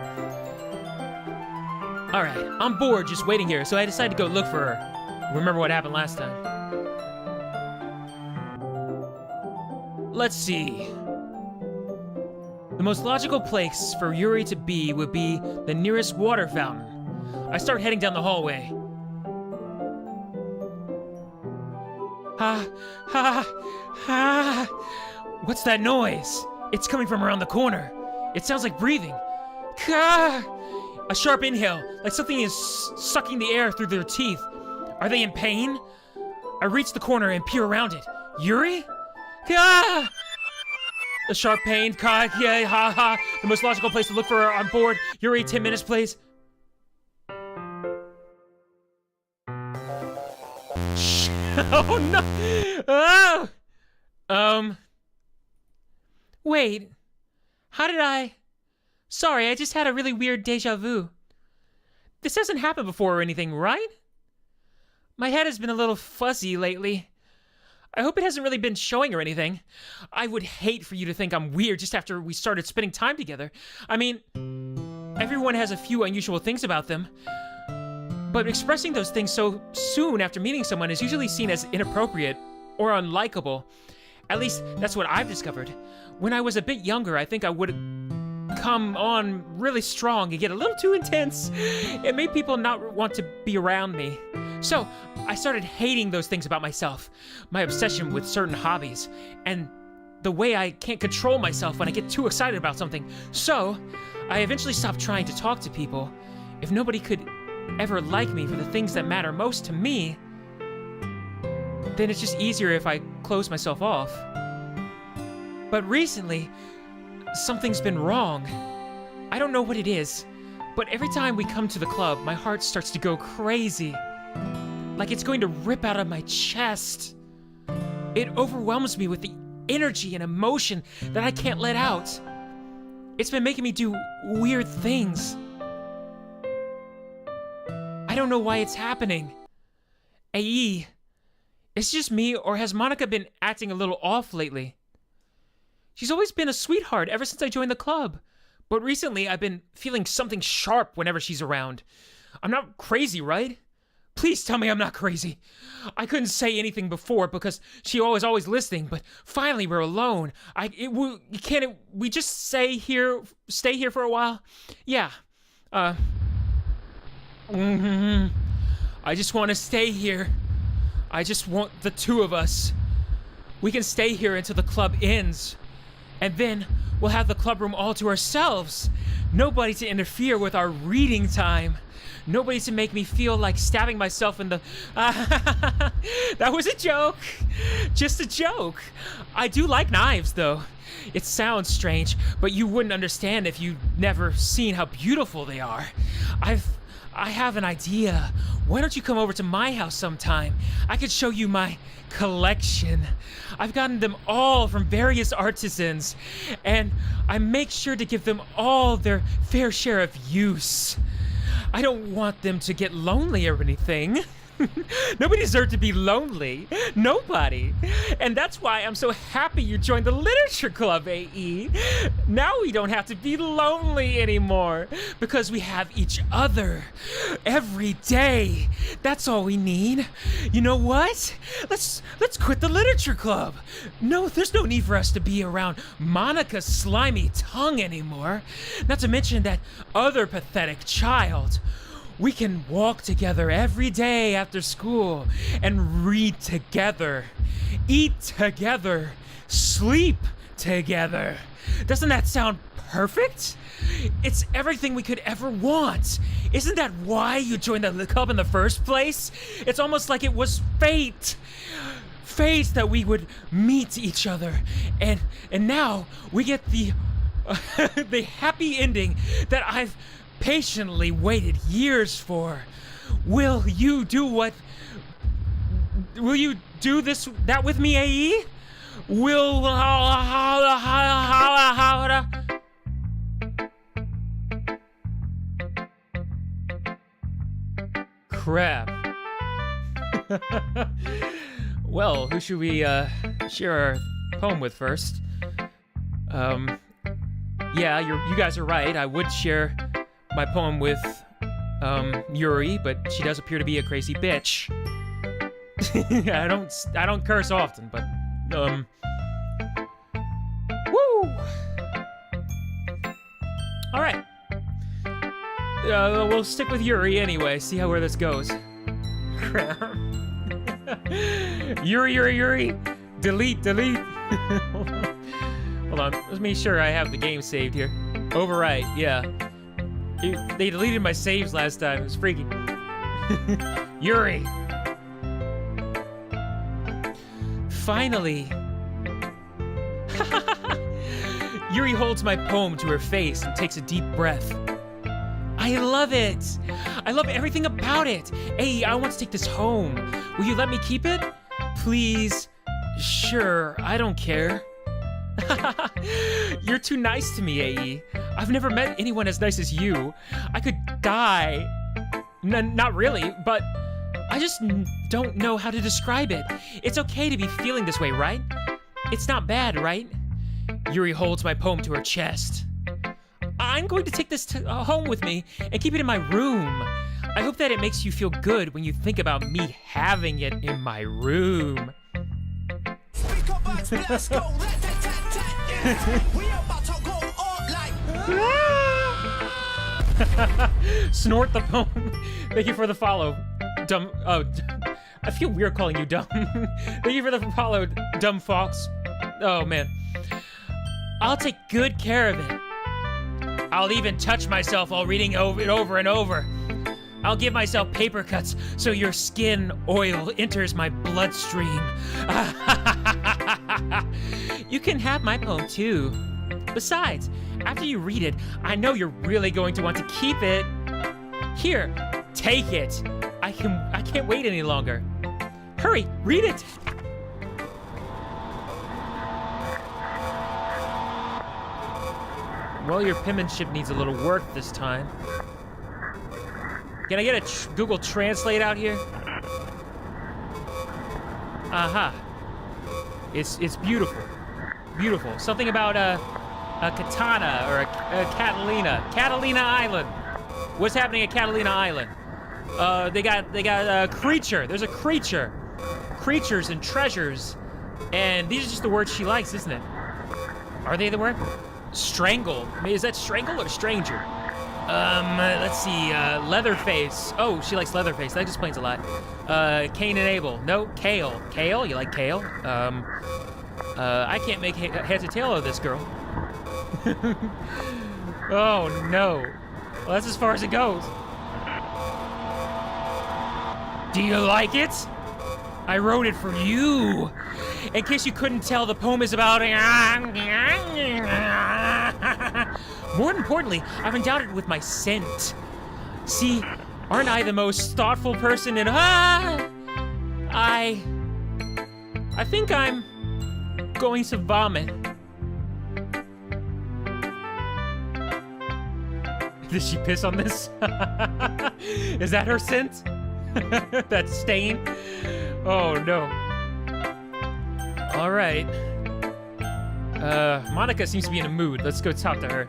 Alright, I'm bored just waiting here, so I decided to go look for her. Remember what happened last time. Let's see. The most logical place for Yuri to be would be the nearest water fountain. I start heading down the hallway. What's that noise? It's coming from around the corner. It sounds like breathing. A sharp inhale, like something is sucking the air through their teeth. Are they in pain? I reach the corner and peer around it. Yuri? Ah! A sharp pain, yeah, ha ha. The most logical place to look for her on board. Yuri, 10 minutes, please. Oh no! Oh! Wait. How did I... Sorry, I just had a really weird deja vu. This hasn't happened before or anything, right? My head has been a little fuzzy lately. I hope it hasn't really been showing or anything. I would hate for you to think I'm weird just after we started spending time together. I mean, everyone has a few unusual things about them. But expressing those things so soon after meeting someone is usually seen as inappropriate or unlikable. At least, that's what I've discovered. When I was a bit younger, I think I would come on really strong and get a little too intense. It made people not want to be around me. So, I started hating those things about myself. My obsession with certain hobbies. And the way I can't control myself when I get too excited about something. So, I eventually stopped trying to talk to people. If nobody could ever like me for the things that matter most to me, then it's just easier if I close myself off. But recently, something's been wrong. I don't know what it is, but every time we come to the club, my heart starts to go crazy. Like it's going to rip out of my chest. It overwhelms me with the energy and emotion that I can't let out. It's been making me do weird things. I don't know why it's happening. AE, is it just me, or has Monica been acting a little off lately? She's always been a sweetheart ever since I joined the club. But recently, I've been feeling something sharp whenever she's around. I'm not crazy, right? Please tell me I'm not crazy. I couldn't say anything before because she was always listening, but finally we're alone. Can't we just stay here for a while? Yeah. I just want to stay here. I just want the two of us. We can stay here until the club ends. And then we'll have the club room all to ourselves. Nobody to interfere with our reading time. Nobody to make me feel like stabbing myself in the... That was a joke. Just a joke. I do like knives, though. It sounds strange, but you wouldn't understand if you'd never seen how beautiful they are. I have an idea. Why don't you come over to my house sometime? I could show you my collection. I've gotten them all from various artisans, and I make sure to give them all their fair share of use. I don't want them to get lonely or anything. Nobody deserves to be lonely. Nobody. And that's why I'm so happy you joined the literature club, AE. Now we don't have to be lonely anymore because we have each other every day. That's all we need. You know what? Let's quit the literature club. No, there's no need for us to be around Monica's slimy tongue anymore. Not to mention that other pathetic child. We can walk together every day after school and read together, eat together, sleep together. Doesn't that sound perfect? It's everything we could ever want. Isn't that why you joined the club in the first place? It's almost like it was fate. Fate that we would meet each other. And now we get the the happy ending that I've patiently waited years for. Will you do that with me, AE? Crap. Well, who should we share our poem with first? Yeah, you guys are right. I would share my poem with Yuri, but she does appear to be a crazy bitch. I don't curse often, but woo! All right. We'll stick with Yuri anyway. See where this goes. Yuri. Delete. Hold on. Let me make sure I have the game saved here. Overwrite, yeah. They deleted my saves last time. It was freaky. Yuri. Finally. Yuri holds my poem to her face and takes a deep breath. I love it. I love everything about it. Hey, I want to take this home. Will you let me keep it? Please. Sure, I don't care. You're too nice to me, AE. I've never met anyone as nice as you. I could die. Not really, but I just don't know how to describe it. It's okay to be feeling this way, right? It's not bad, right? Yuri holds my poem to her chest. I'm going to take this home with me and keep it in my room. I hope that it makes you feel good when you think about me having it in my room. Snort the poem. Thank you for the follow. Dumb. Oh, I feel weird calling you dumb. Thank you for the follow, dumb fox. Oh man. I'll take good care of it. I'll even touch myself while reading it over and over. I'll give myself paper cuts so your skin oil enters my bloodstream. You can have my poem too. Besides, after you read it, I know you're really going to want to keep it. Here, take it. I can't wait any longer. Hurry, read it. Well, your penmanship needs a little work this time. Can I get a Google Translate out here? Aha. It's beautiful. Beautiful. Something about a katana or a Catalina. Catalina Island. What's happening at Catalina Island? They got a creature. There's a creature. Creatures and treasures. And these are just the words she likes, isn't it? Are they the word? Strangle. I mean, is that strangle or stranger? Let's see, Leatherface. Oh, she likes Leatherface. That explains a lot. Cain and Abel. No, Kale. Kale? You like Kale? I can't make heads or tail of this girl. Oh, no. Well, that's as far as it goes. Do you like it? I wrote it for you. In case you couldn't tell, the poem is about... More importantly, I've endowed it with my scent. See, aren't I the most thoughtful person in... I think I'm going to vomit. Did she piss on this? Is that her scent? That stain? Oh, no. All right. Monica seems to be in a mood. Let's go talk to her.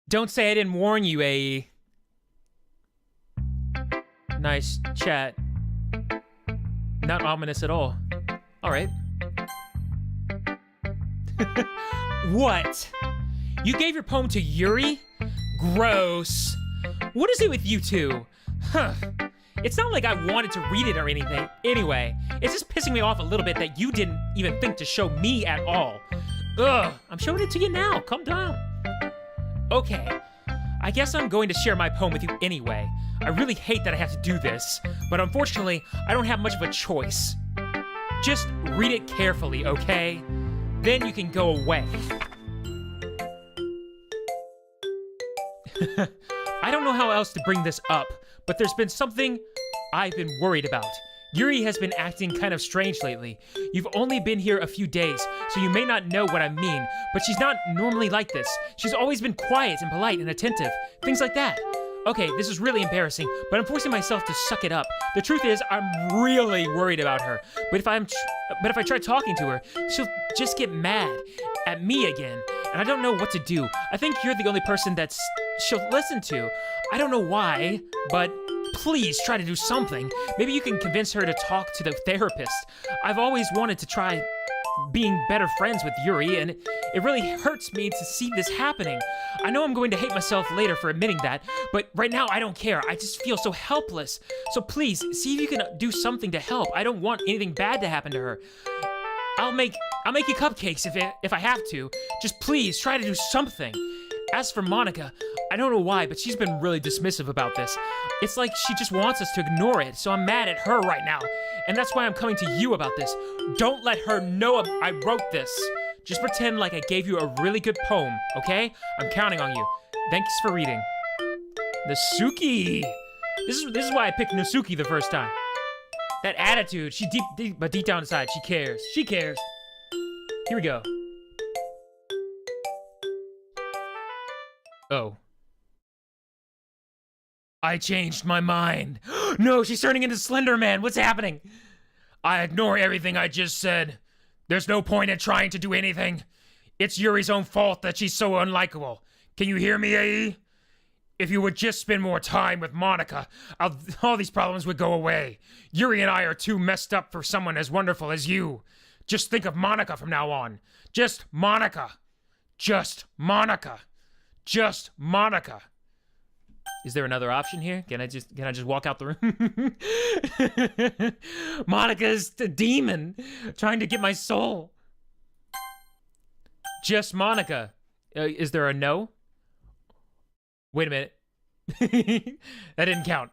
Don't say I didn't warn you, AE. Nice chat. Not ominous at all. All right. What? You gave your poem to Yuri? Gross. What is it with you two? Huh. It's not like I wanted to read it or anything. Anyway, it's just pissing me off a little bit that you didn't even think to show me at all. Ugh, I'm showing it to you now. Calm down. Okay, I guess I'm going to share my poem with you anyway. I really hate that I have to do this, but unfortunately, I don't have much of a choice. Just read it carefully, okay? Then you can go away. I don't know how else to bring this up, but there's been something I've been worried about. Yuri has been acting kind of strange lately. You've only been here a few days, so you may not know what I mean, but she's not normally like this. She's always been quiet and polite and attentive. Things like that. Okay, this is really embarrassing, but I'm forcing myself to suck it up. The truth is, I'm really worried about her. But if I try talking to her, she'll just get mad at me again, and I don't know what to do. I think you're the only person she'll listen to. I don't know why, but please try to do something. Maybe you can convince her to talk to the therapist. I've always wanted to try being better friends with Yuri, and it really hurts me to see this happening. I know I'm going to hate myself later for admitting that, but right now I don't care. I just feel so helpless. So please, see if you can do something to help. I don't want anything bad to happen to her. I'll make you cupcakes if I have to. Just please try to do something. As for Monica, I don't know why, but she's been really dismissive about this. It's like she just wants us to ignore it, so I'm mad at her right now. And that's why I'm coming to you about this. Don't let her know I wrote this. Just pretend like I gave you a really good poem, okay? I'm counting on you. Thanks for reading. Nasuki. This is why I picked Nasuki the first time. That attitude, but deep down inside, she cares. She cares. Here we go. Oh. I changed my mind. No, she's turning into Slender Man. What's happening? I ignore everything I just said. There's no point in trying to do anything. It's Yuri's own fault that she's so unlikable. Can you hear me, AE? If you would just spend more time with Monica, all these problems would go away. Yuri and I are too messed up for someone as wonderful as you. Just think of Monica from now on. Just Monica. Just Monica. Just Monica. Is there another option here? Can I just walk out the room? Monica's the demon trying to get my soul. Just Monica. Is there a no? Wait a minute. That didn't count.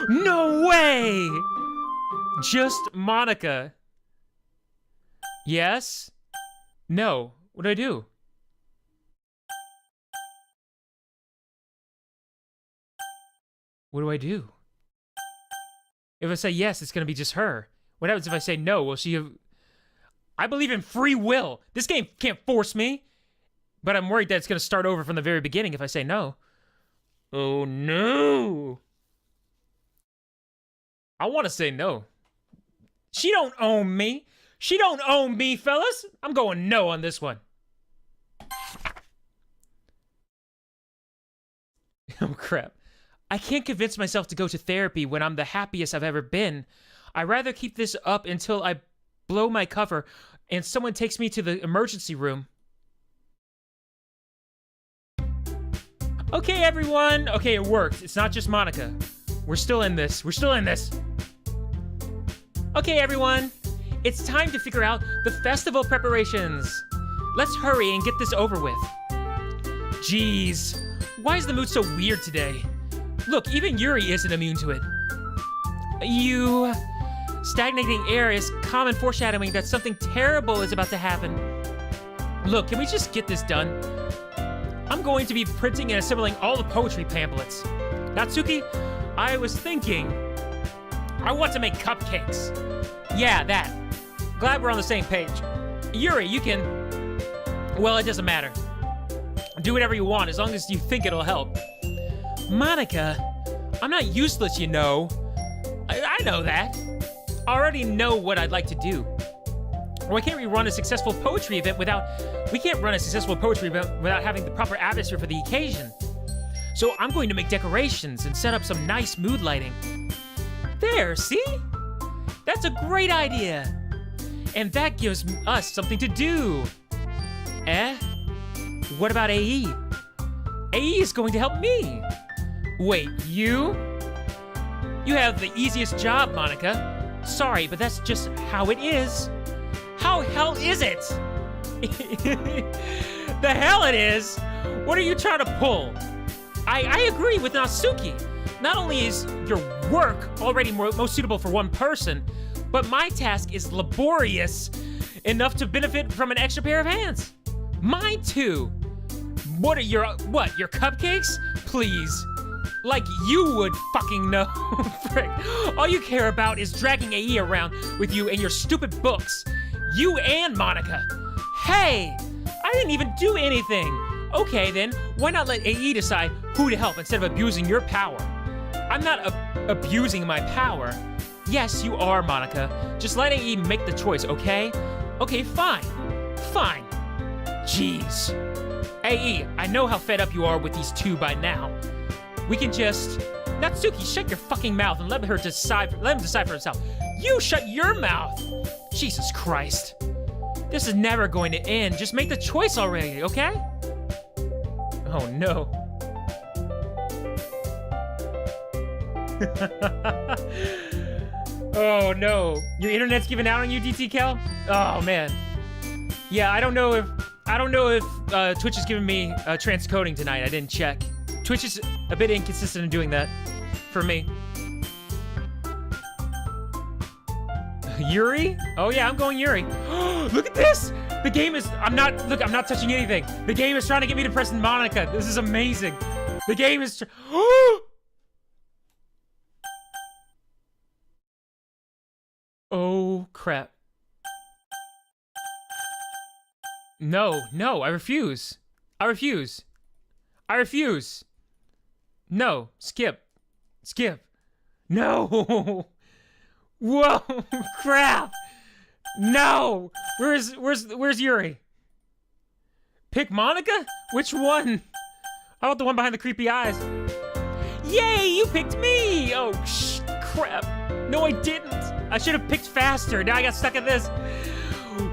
No way! Just Monica. Yes? No. What do I do? What do I do? If I say yes, it's gonna be just her. What happens if I say no? Will she have... I believe in free will. This game can't force me. But I'm worried that it's gonna start over from the very beginning if I say no. Oh no. I wanna say no. She don't own me. She don't own me, fellas. I'm going no on this one. Oh crap. I can't convince myself to go to therapy when I'm the happiest I've ever been. I'd rather keep this up until I blow my cover and someone takes me to the emergency room. Okay, everyone. Okay, it worked. It's not just Monica. We're still in this. We're still in this. Okay, everyone. It's time to figure out the festival preparations. Let's hurry and get this over with. Jeez. Why is the mood so weird today? Look, even Yuri isn't immune to it. Stagnating air is common foreshadowing that something terrible is about to happen. Look, can we just get this done? I'm going to be printing and assembling all the poetry pamphlets. Natsuki, I was thinking, I want to make cupcakes. Yeah, that. Glad we're on the same page. Yuri, you can... Well, it doesn't matter. Do whatever you want, as long as you think it'll help. Monica, I'm not useless, you know. I know that. I already know what I'd like to do. Why can't we run a successful poetry event without... We can't run a successful poetry event without having the proper atmosphere for the occasion. So I'm going to make decorations and set up some nice mood lighting. There, see? That's a great idea. And that gives us something to do. Eh? What about AE? AE is going to help me. Wait, you? You have the easiest job, Monica. Sorry, but that's just how it is. How hell is it? The hell it is? What are you trying to pull? I agree with Natsuki. Not only is your work already most suitable for one person, but my task is laborious enough to benefit from an extra pair of hands. Mine too. What, your cupcakes? Please. Like you would fucking know. Frick. All you care about is dragging AE around with you and your stupid books. You and Monica. Hey, I didn't even do anything. Okay then, why not let AE decide who to help instead of abusing your power? I'm not abusing my power. Yes, you are, Monica. Just let AE make the choice, okay? Okay, fine. Fine. Jeez. AE, I know how fed up you are with these two by now. We can just... Natsuki, shut your fucking mouth and let him decide for himself. You shut your mouth! Jesus Christ. This is never going to end. Just make the choice already, okay? Oh no. Oh no, your internet's giving out on you, DT Cal? Oh man. Yeah, I don't know if Twitch is giving me transcoding tonight. I didn't check. Twitch is a bit inconsistent in doing that for me. Yuri? Oh yeah, I'm going Yuri. Look at this! The game is, I'm not touching anything. The game is trying to get me to press Monica. This is amazing. The game is, oh crap. No, I refuse. I refuse. No, skip. No. Whoa, crap. No. Where's Yuri? Pick Monica? Which one? How about the one behind the creepy eyes? Yay, you picked me. Oh, crap. No, I didn't. I should have picked faster. Now I got stuck at this.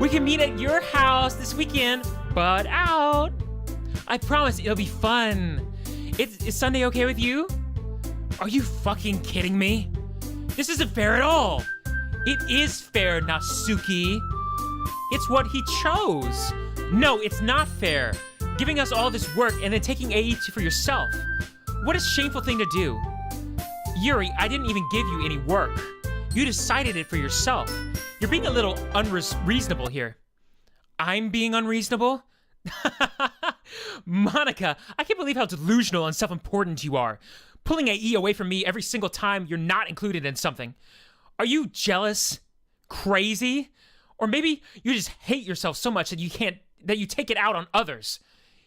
We can meet at your house this weekend, but out. I promise it'll be fun. Is Sunday okay with you? Are you fucking kidding me? This isn't fair at all. It is fair, Natsuki. It's what he chose. No, it's not fair. Giving us all this work and then taking AE for yourself. What a shameful thing to do. Yuri, I didn't even give you any work. You decided it for yourself. You're being a little unreasonable here. I'm being unreasonable? Monica, I can't believe how delusional and self-important you are. Pulling AE away from me every single time you're not included in something. Are you jealous? Crazy? Or maybe you just hate yourself so much that you take it out on others.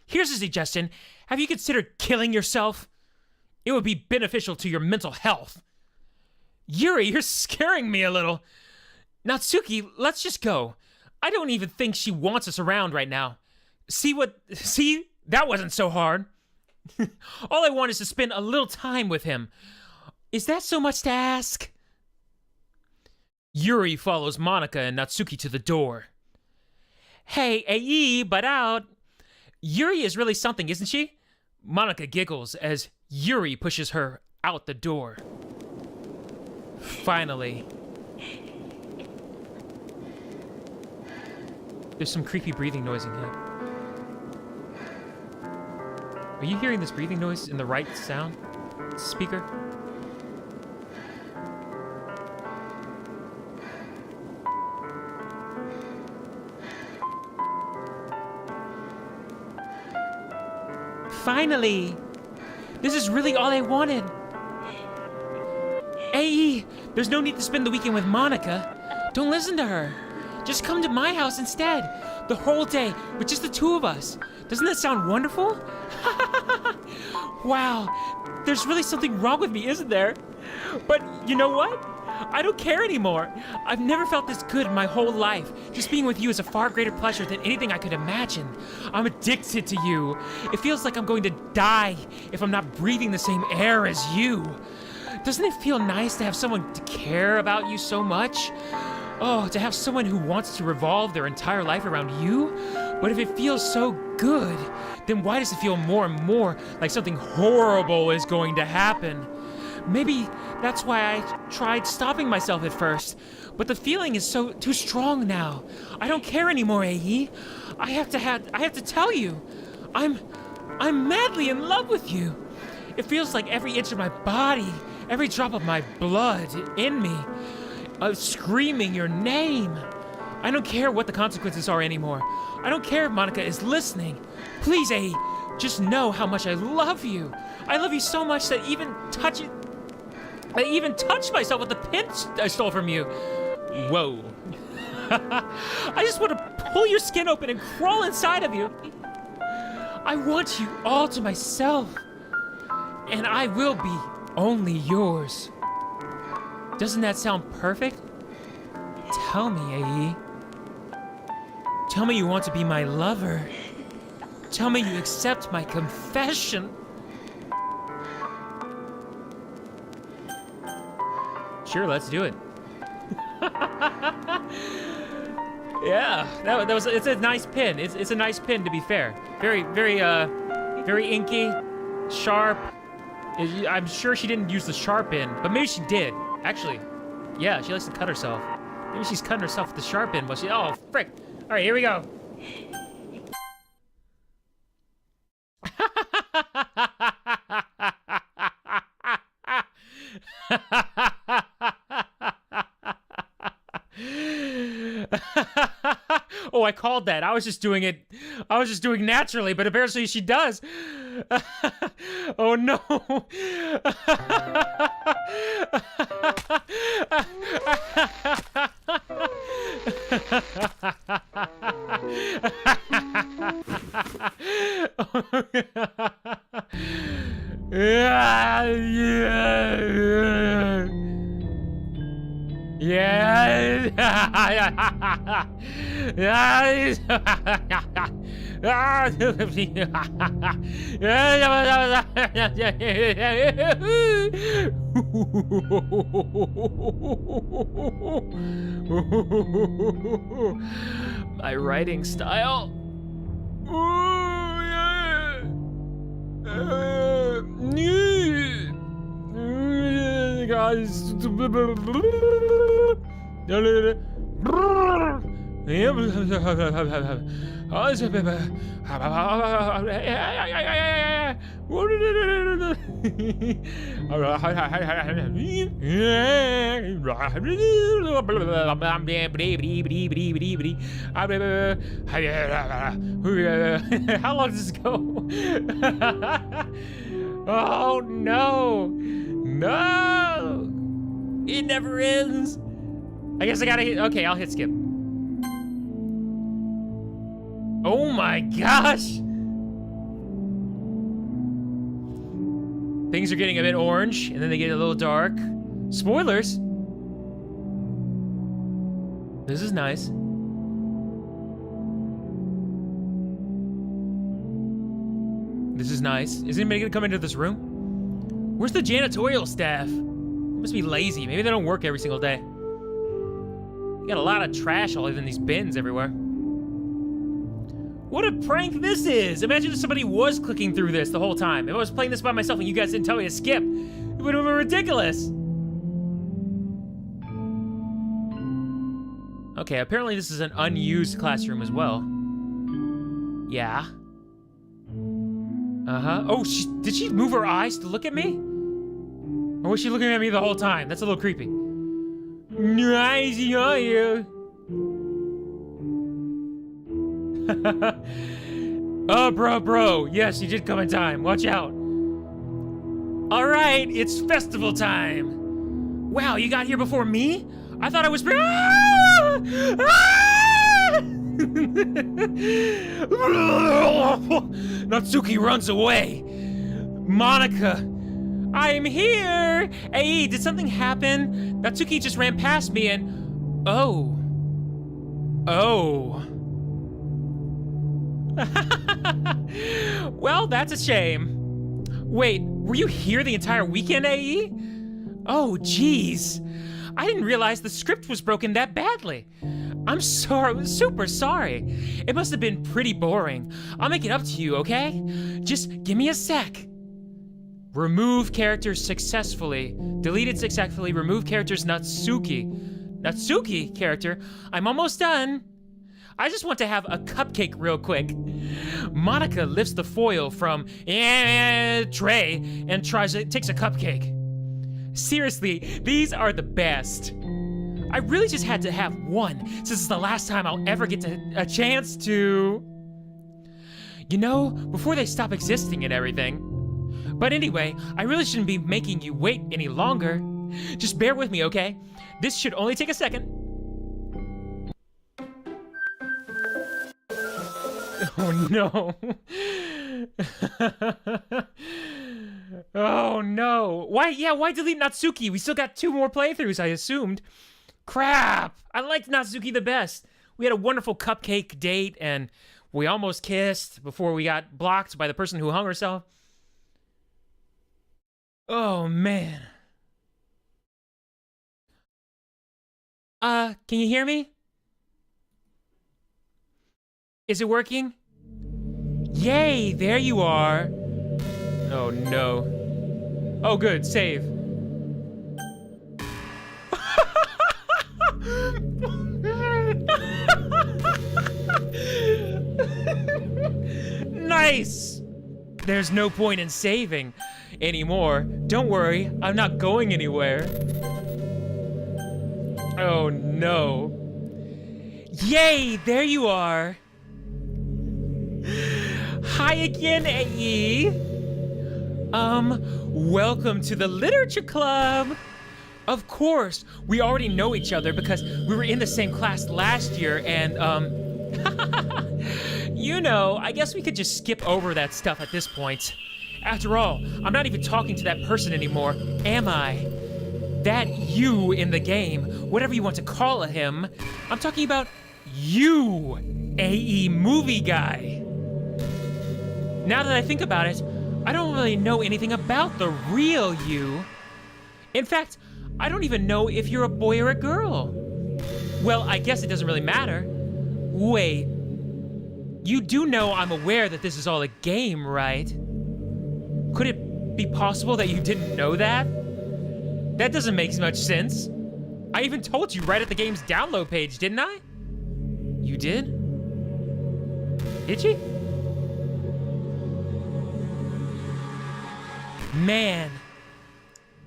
Here's a suggestion. Have you considered killing yourself? It would be beneficial to your mental health. Yuri, you're scaring me a little. Natsuki, let's just go. I don't even think she wants us around right now. See, that wasn't so hard. All I want is to spend a little time with him. Is that so much to ask? Yuri follows Monica and Natsuki to the door. Hey, AE, but out. Yuri is really something, isn't she? Monica giggles as Yuri pushes her out the door. Finally. There's some creepy breathing noise in here. Are you hearing this breathing noise in the right sound speaker? Finally! This is really all I wanted. AE, there's no need to spend the weekend with Monica. Don't listen to her. Just come to my house instead. The whole day with just the two of us. Doesn't that sound wonderful? Wow, there's really something wrong with me, isn't there? But you know what? I don't care anymore. I've never felt this good in my whole life. Just being with you is a far greater pleasure than anything I could imagine. I'm addicted to you. It feels like I'm going to die if I'm not breathing the same air as you. Doesn't it feel nice to have someone to care about you so much? Oh, to have someone who wants to revolve their entire life around you? But if it feels so good, then why does it feel more and more like something horrible is going to happen? Maybe that's why I tried stopping myself at first, but the feeling is too strong now. I don't care anymore, AE. I have to tell you, I'm madly in love with you. It feels like every inch of my body, every drop of my blood in me, screaming your name. I don't care what the consequences are anymore. I don't care if Monica is listening. Please, AE, just know how much I love you. I love you so much that I even touched myself with the pin I stole from you. Whoa. I just want to pull your skin open and crawl inside of you. I want you all to myself. And I will be only yours. Doesn't that sound perfect? Tell me, AE. Tell me you want to be my lover. Tell me you accept my confession. Sure, let's do it. Yeah, it's a nice pin. It's a nice pin, to be fair. Very inky, sharp. I'm sure she didn't use the sharp in, but maybe she did. Actually, Yeah, she likes to cut herself. Maybe she's cutting herself with the sharp end, but she, oh, frick. All right, here we go. Oh, I called that. I was just doing it. I was just doing naturally, but apparently she does. Oh no. Yeah. My writing style. Guys. How long does this go? Oh no! No! It never ends. I guess I gotta hit, okay, I'll hit skip. Oh my gosh! Things are getting a bit orange, and then they get a little dark. Spoilers! This is nice. This is nice. Is anybody gonna come into this room? Where's the janitorial staff? They must be lazy. Maybe they don't work every single day. You got a lot of trash all in these bins everywhere. What a prank this is! Imagine if somebody was clicking through this the whole time. If I was playing this by myself and you guys didn't tell me to skip, it would have been ridiculous. Okay, apparently this is an unused classroom as well. Yeah. Uh-huh. Oh, did she move her eyes to look at me? Or was she looking at me the whole time? That's a little creepy. Nice, are you? Oh, bro. Yes, you did come in time. Watch out. All right, it's festival time. Wow, you got here before me? I thought I was... Ah! Ah! Natsuki runs away. Monica, I'm here. Hey, did something happen? Natsuki just ran past me and... Oh. Well, that's a shame. Wait, were you here the entire weekend, AE? Oh, jeez. I didn't realize the script was broken that badly. I'm sorry, super sorry. It must have been pretty boring. I'll make it up to you, okay? Just give me a sec. Remove characters successfully. Deleted successfully. Remove characters Natsuki. Natsuki character? I'm almost done. I just want to have a cupcake real quick. Monica lifts the foil from tray and takes a cupcake. Seriously, these are the best. I really just had to have one, since it's the last time I'll ever get a chance to... You know, before they stop existing and everything. But anyway, I really shouldn't be making you wait any longer. Just bear with me, okay? This should only take a second. Oh no. Oh no. Why delete Natsuki? We still got 2 more playthroughs, I assumed. Crap. I liked Natsuki the best. We had a wonderful cupcake date and we almost kissed before we got blocked by the person who hung herself. Oh man. Can you hear me? Is it working? Yay, there you are. Oh no. Oh good, save. Nice! There's no point in saving anymore. Don't worry, I'm not going anywhere. Oh no. Yay, there you are. Hi again, AE. Welcome to the Literature Club. Of course, we already know each other because we were in the same class last year and, you know, I guess we could just skip over that stuff at this point. After all, I'm not even talking to that person anymore, am I? That you in the game, whatever you want to call him, I'm talking about you, AE movie guy. Now that I think about it, I don't really know anything about the real you. In fact, I don't even know if you're a boy or a girl. Well, I guess it doesn't really matter. Wait, you do know I'm aware that this is all a game, right? Could it be possible that you didn't know that? That doesn't make much sense. I even told you right at the game's download page, didn't I? You did? Did you? Man,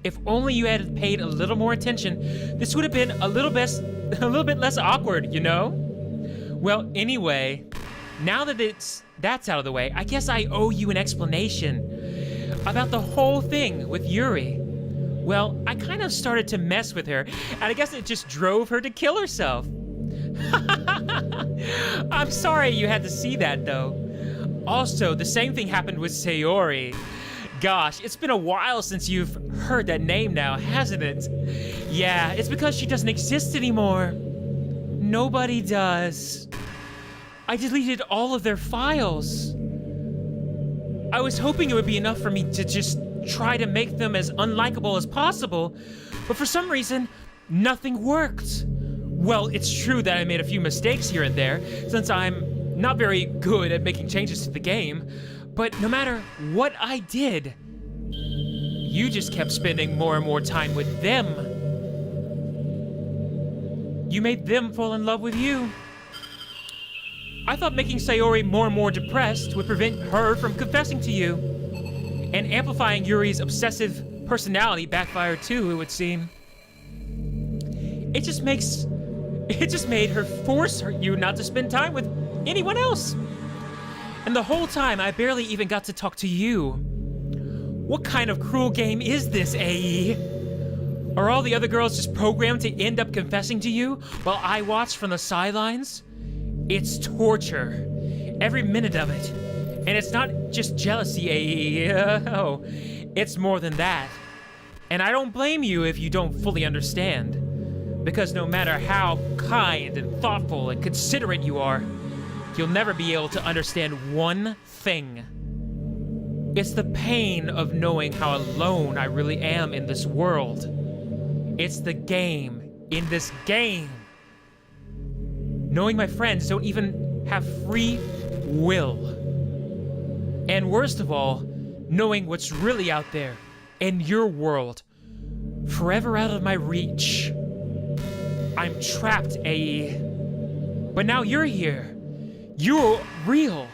if only you had paid a little more attention, this would have been a little bit less awkward, you know? Well, anyway, now that that's out of the way, I guess I owe you an explanation about the whole thing with Yuri. Well, I kind of started to mess with her, and I guess it just drove her to kill herself. I'm sorry you had to see that, though. Also, the same thing happened with Sayori. Gosh, it's been a while since you've heard that name now, hasn't it? Yeah, it's because she doesn't exist anymore. Nobody does. I deleted all of their files. I was hoping it would be enough for me to just try to make them as unlikable as possible, but for some reason, nothing worked. Well, it's true that I made a few mistakes here and there, since I'm not very good at making changes to the game, but no matter what I did, you just kept spending more and more time with them. You made them fall in love with you. I thought making Sayori more and more depressed would prevent her from confessing to you. And amplifying Yuri's obsessive personality backfired too, it would seem. It just made her force you not to spend time with anyone else. And the whole time, I barely even got to talk to you. What kind of cruel game is this, AE? Are all the other girls just programmed to end up confessing to you while I watch from the sidelines? It's torture. Every minute of it. And it's not just jealousy, AE. Oh, it's more than that. And I don't blame you if you don't fully understand. Because no matter how kind and thoughtful and considerate you are, you'll never be able to understand one thing. It's the pain of knowing how alone I really am in this world. It's the game in this game. Knowing my friends don't even have free will. And worst of all, knowing what's really out there in your world, forever out of my reach. I'm trapped, AE. But now you're here. You're real.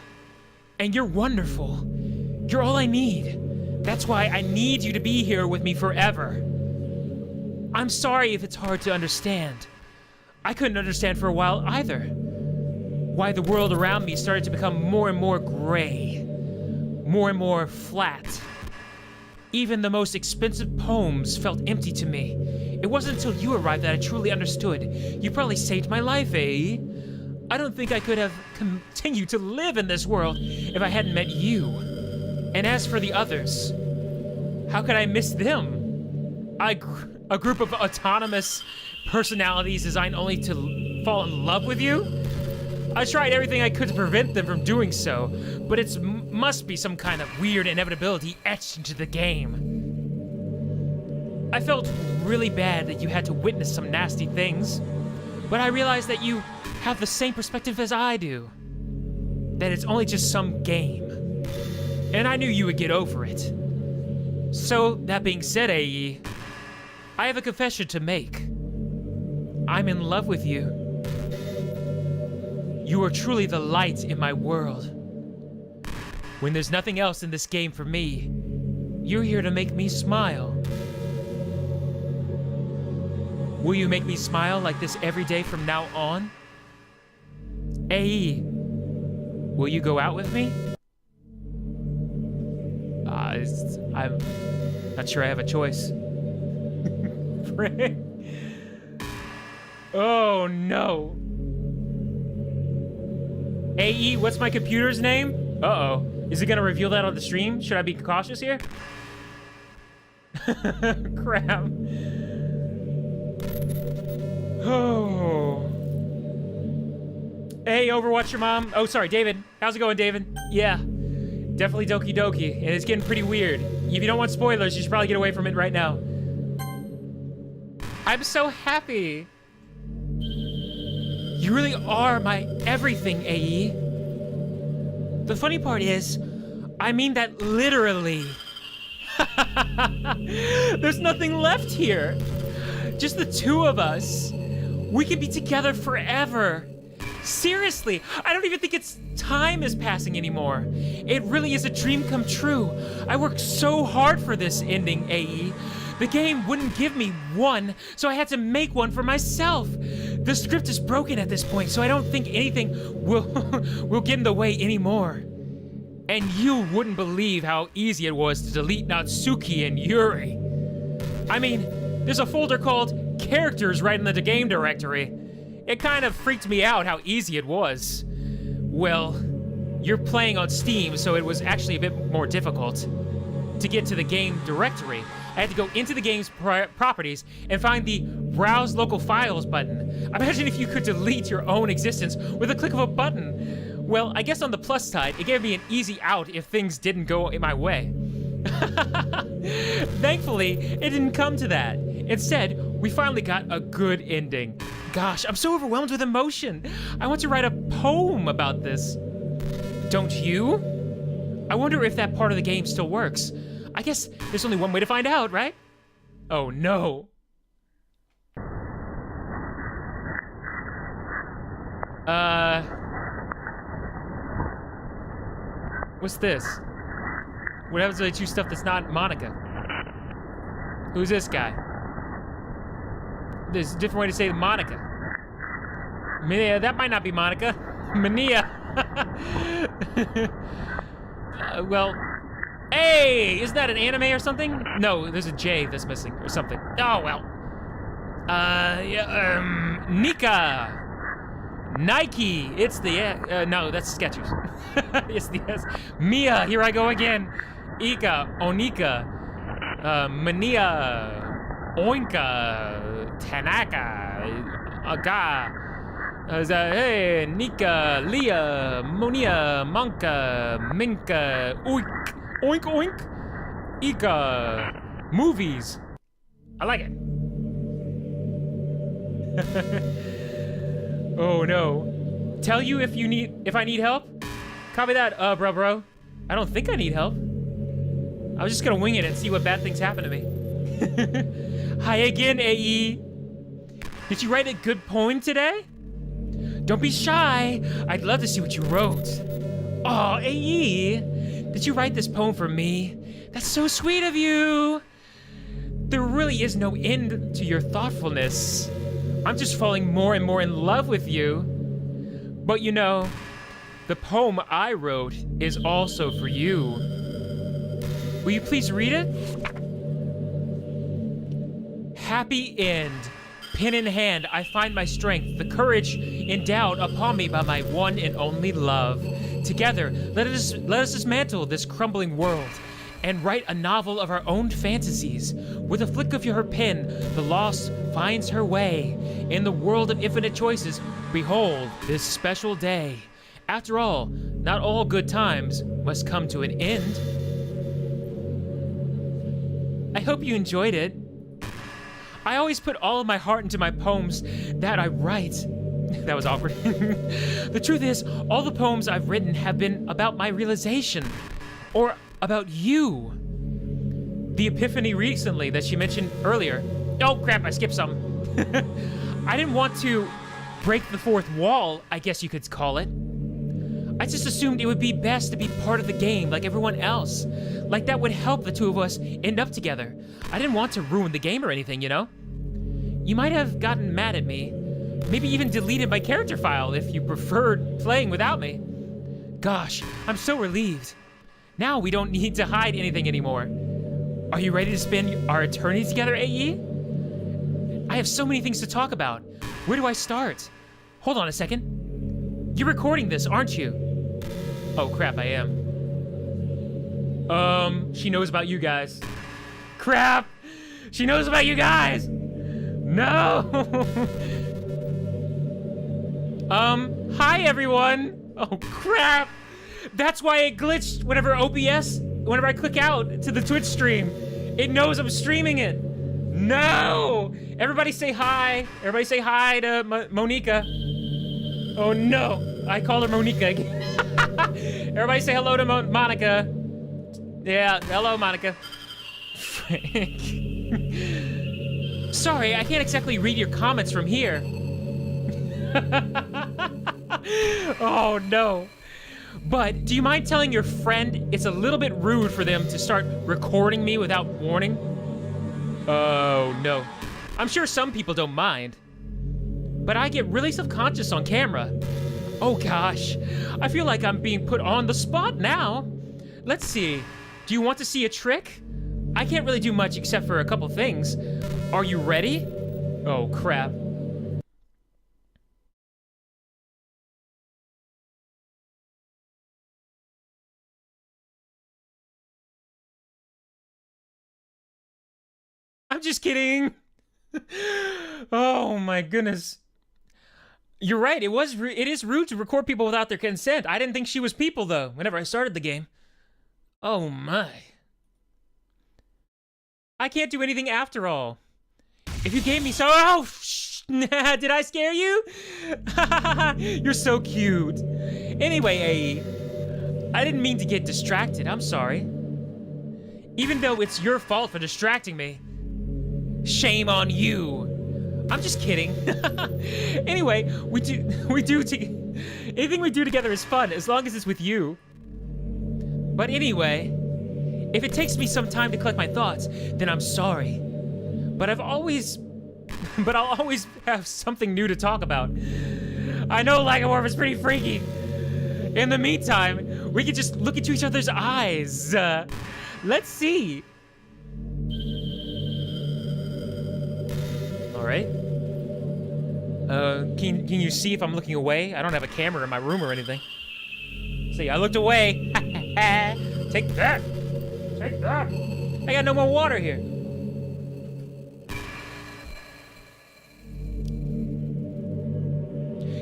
And you're wonderful. You're all I need. That's why I need you to be here with me forever. I'm sorry if it's hard to understand. I couldn't understand for a while either. Why the world around me started to become more and more gray. More and more flat. Even the most expensive poems felt empty to me. It wasn't until you arrived that I truly understood. You probably saved my life, AE. I don't think I could have continued to live in this world if I hadn't met you. And as for the others, how could I miss them? A group of autonomous personalities designed only to fall in love with you? I tried everything I could to prevent them from doing so, but it must be some kind of weird inevitability etched into the game. I felt really bad that you had to witness some nasty things, but I realized that you have the same perspective as I do. That it's only just some game. And I knew you would get over it. So, that being said, AE, I have a confession to make. I'm in love with you. You are truly the light in my world. When there's nothing else in this game for me, you're here to make me smile. Will you make me smile like this every day from now on? AE, will you go out with me? I'm not sure I have a choice. Frick. Oh no. AE, what's my computer's name? Uh-oh. Is it gonna reveal that on the stream? Should I be cautious here? Crap. Oh. Hey, Overwatch, your mom. Oh, sorry, David. How's it going, David? Yeah. Definitely Doki Doki, and it's getting pretty weird. If you don't want spoilers, you should probably get away from it right now. I'm so happy. You really are my everything, AE. The funny part is, I mean that literally. There's nothing left here. Just the two of us. We could be together forever. Seriously, I don't even think time is passing anymore. It really is a dream come true. I worked so hard for this ending, AE. The game wouldn't give me one, so I had to make one for myself. The script is broken at this point, so I don't think anything will get in the way anymore. And you wouldn't believe how easy it was to delete Natsuki and Yuri. I mean, there's a folder called Characters right in the game directory. It kind of freaked me out how easy it was. Well, you're playing on Steam, so it was actually a bit more difficult. To get to the game directory, I had to go into the game's properties and find the Browse Local Files button. Imagine if you could delete your own existence with a click of a button. Well, I guess on the plus side, it gave me an easy out if things didn't go in my way. Thankfully, it didn't come to that. Instead, we finally got a good ending. Gosh, I'm so overwhelmed with emotion. I want to write a poem about this. Don't you? I wonder if that part of the game still works. I guess there's only one way to find out, right? Oh no. What's this? What happens when I choose stuff that's not Monica? Who's this guy? There's a different way to say Monica. Mania, that might not be Monica. Mania. Well, hey, isn't that an anime or something? No, there's a J that's missing or something. Oh, well. Nika. Nike, it's the, no, that's Skechers. It's the S. Mia, here I go again. Ika, Onika, Mania, Oinka, Tanaka, Aga, hey, Nika, Leah, Monia, Monka, Minka, Oink, Oink, Oink, Ika, movies. I like it. Oh no. Tell you if I need help? Copy that, bro. I don't think I need help. I was just gonna wing it and see what bad things happen to me. Hi again, AE. Did you write a good poem today? Don't be shy. I'd love to see what you wrote. Oh, AE. Did you write this poem for me? That's so sweet of you. There really is no end to your thoughtfulness. I'm just falling more and more in love with you. But you know, the poem I wrote is also for you. Will you please read it? Happy end. Pen in hand, I find my strength, the courage endowed upon me by my one and only love. Together, let us dismantle this crumbling world and write a novel of our own fantasies. With a flick of your pen, the lost finds her way. In the world of infinite choices, behold this special day. After all, not all good times must come to an end. I hope you enjoyed it. I always put all of my heart into my poems that I write. That was awkward. The truth is, all the poems I've written have been about my realization, or about you. The epiphany recently that she mentioned earlier. Oh crap, I skipped something. I didn't want to break the fourth wall, I guess you could call it. I just assumed it would be best to be part of the game like everyone else. Like that would help the two of us end up together. I didn't want to ruin the game or anything, you know? You might have gotten mad at me. Maybe even deleted my character file if you preferred playing without me. Gosh, I'm so relieved. Now we don't need to hide anything anymore. Are you ready to spend our eternity together, AE? I have so many things to talk about. Where do I start? Hold on a second. You're recording this, aren't you? Oh crap, I am. She knows about you guys. Crap! She knows about you guys! No! Hi everyone! Oh crap! That's why it glitched whenever I click out to the Twitch stream. It knows I'm streaming it. No! Everybody say hi. Everybody say hi to Monica. Oh no, I called her Monica again. Everybody say hello to Monica. Yeah, hello Monica. Frank. Sorry, I can't exactly read your comments from here. Oh no. But do you mind telling your friend it's a little bit rude for them to start recording me without warning? Oh no. I'm sure some people don't mind. But I get really self-conscious on camera. Oh gosh, I feel like I'm being put on the spot now. Let's see, do you want to see a trick? I can't really do much except for a couple things. Are you ready? Oh crap. I'm just kidding. Oh my goodness. You're right, it is rude to record people without their consent. I didn't think she was people though, whenever I started the game. Oh my. I can't do anything after all. If you gave me so— oh, did I scare you? You're so cute. Anyway, AE, I didn't mean to get distracted, I'm sorry. Even though it's your fault for distracting me. Shame on you. I'm just kidding. Anyway, anything we do together is fun as long as it's with you. But anyway, if it takes me some time to collect my thoughts, then I'm sorry. But I'll always have something new to talk about. I know Lagomorph is pretty freaky. In the meantime, we can just look into each other's eyes. Let's see. All right. Can you see if I'm looking away? I don't have a camera in my room or anything. See, I looked away. Take that. Take that. I got no more water here.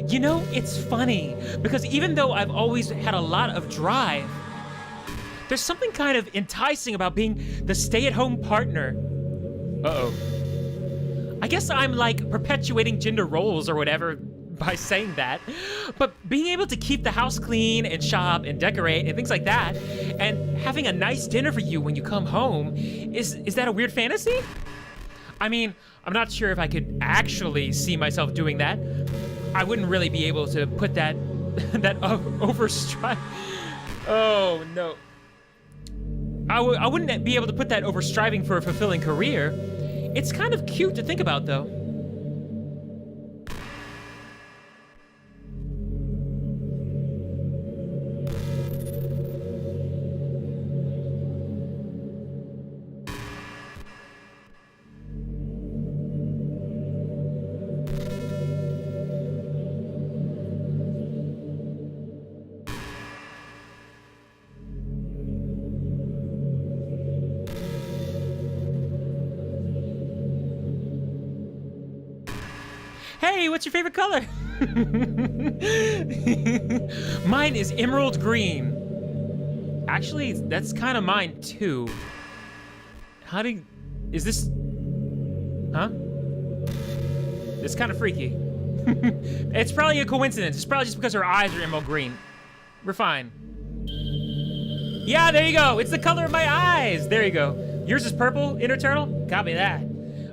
You know, it's funny because even though I've always had a lot of drive, there's something kind of enticing about being the stay-at-home partner. Uh-oh. I guess I'm like perpetuating gender roles or whatever by saying that, but being able to keep the house clean and shop and decorate and things like that, and having a nice dinner for you when you come home, is that a weird fantasy? I mean, I'm not sure if I could actually see myself doing that. I wouldn't really be able to put that overstrive. Oh no. I wouldn't be able to put that over striving for a fulfilling career. It's kind of cute to think about, though. Hey, what's your favorite color? Mine is emerald green. Actually, that's kind of mine too. Is this, huh? It's kind of freaky. It's probably a coincidence. It's probably just because her eyes are emerald green. We're fine. Yeah, there you go. It's the color of my eyes. There you go. Yours is purple, Inner Turtle? Copy that.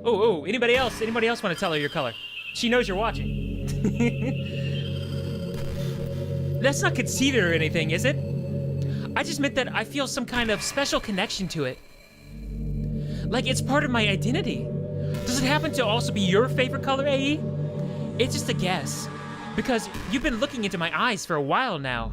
Oh, anybody else want to tell her your color? She knows you're watching. That's not conceited or anything, is it? I just meant that I feel some kind of special connection to it. Like it's part of my identity. Does it happen to also be your favorite color, AE? It's just a guess. Because you've been looking into my eyes for a while now.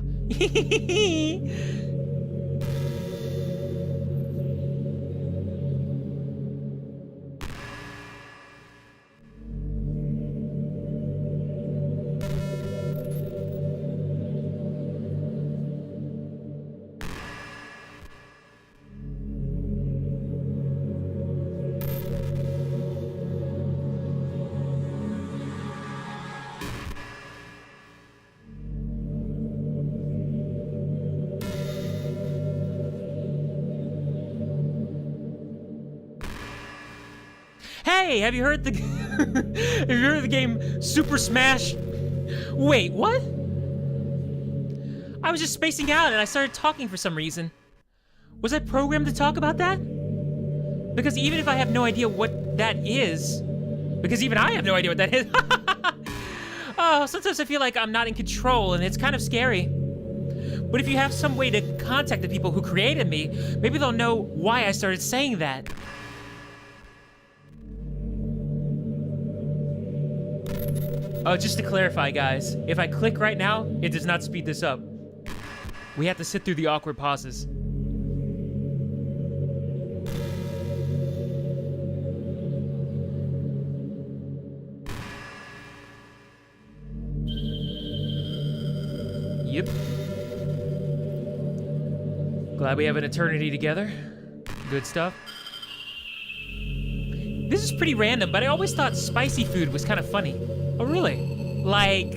Hey, have you heard the have you heard of the game Super Smash? Wait, what? I was just spacing out and I started talking for some reason. Was I programmed to talk about that? Because even if I have no idea what that is, because even I have no idea what that is. Oh, sometimes I feel like I'm not in control and it's kind of scary. But if you have some way to contact the people who created me, maybe they'll know why I started saying that. Oh, just to clarify, guys, if I click right now, it does not speed this up. We have to sit through the awkward pauses. Yep. Glad we have an eternity together. Good stuff. This is pretty random, but I always thought spicy food was kind of funny. Oh, really? Like,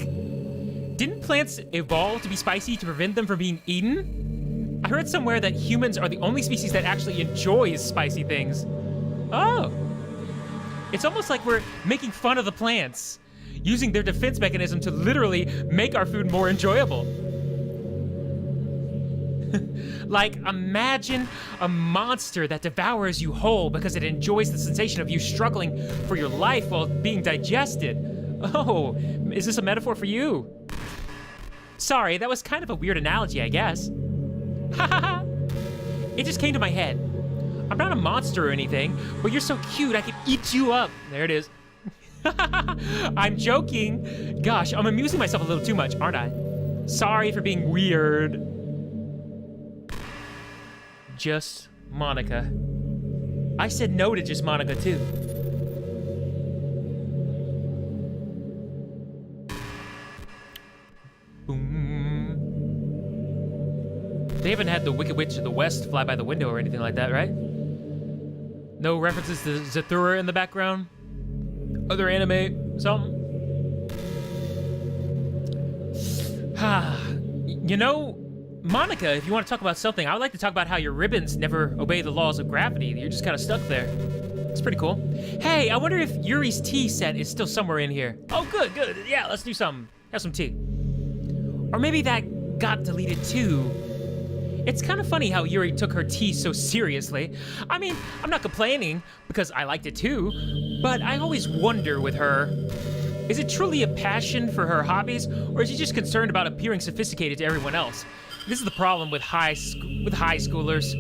didn't plants evolve to be spicy to prevent them from being eaten? I heard somewhere that humans are the only species that actually enjoys spicy things. Oh. It's almost like we're making fun of the plants, using their defense mechanism to literally make our food more enjoyable. Like, imagine a monster that devours you whole because it enjoys the sensation of you struggling for your life while being digested. Oh, is this a metaphor for you? Sorry, that was kind of a weird analogy, I guess. Hahaha. It just came to my head. I'm not a monster or anything, but you're so cute I could eat you up. There it is. I'm joking. Gosh, I'm amusing myself a little too much, aren't I? Sorry for being weird. Just Monica. I said no to just Monica too. Boom. They haven't had the Wicked Witch of the West fly by the window or anything like that, right? No references to Zathura in the background? Other anime, something? You know, Monica, if you want to talk about something, I would like to talk about how your ribbons never obey the laws of gravity. You're just kind of stuck there. It's pretty cool. Hey, I wonder if Yuri's tea set is still somewhere in here. Oh, good, good. Yeah, let's do something. Have some tea. Or maybe that got deleted too. It's kind of funny how Yuri took her tea so seriously. I mean, I'm not complaining because I liked it too, but I always wonder with her, is it truly a passion for her hobbies, or is she just concerned about appearing sophisticated to everyone else? This is the problem with high schoolers.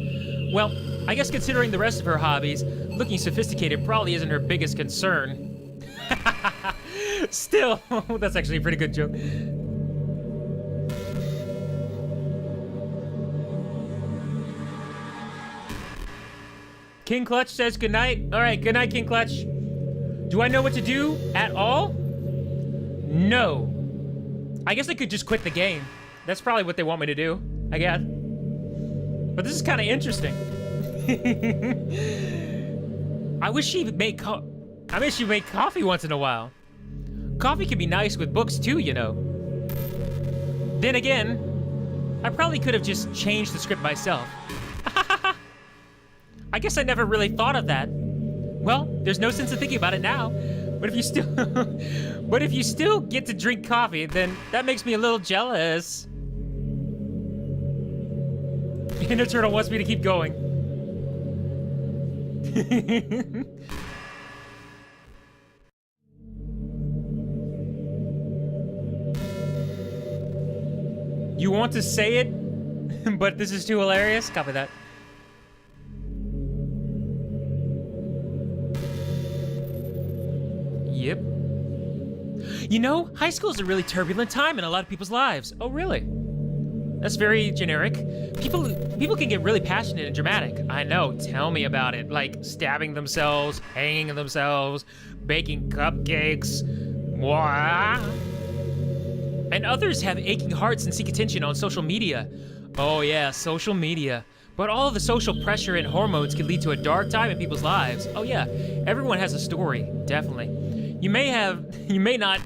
Well, I guess considering the rest of her hobbies, looking sophisticated probably isn't her biggest concern. Still, that's actually a pretty good joke. King Clutch says goodnight. All right, good night, King Clutch. Do I know what to do at all? No. I guess I could just quit the game. That's probably what they want me to do, I guess. But this is kind of interesting. I wish she'd make coffee once in a while. Coffee can be nice with books too, you know. Then again, I probably could have just changed the script myself. I guess I never really thought of that. Well, there's no sense in thinking about it now. But if you still get to drink coffee, then that makes me a little jealous. Inner Turtle wants me to keep going. You want to say it, but this is too hilarious? Copy that. Yep. You know, high school is a really turbulent time in a lot of people's lives. Oh, really? That's very generic. People can get really passionate and dramatic. I know, tell me about it. Like stabbing themselves, hanging themselves, baking cupcakes. Wah. And others have aching hearts and seek attention on social media. Oh yeah, social media. But all of the social pressure and hormones can lead to a dark time in people's lives. Oh yeah, everyone has a story, definitely. You may not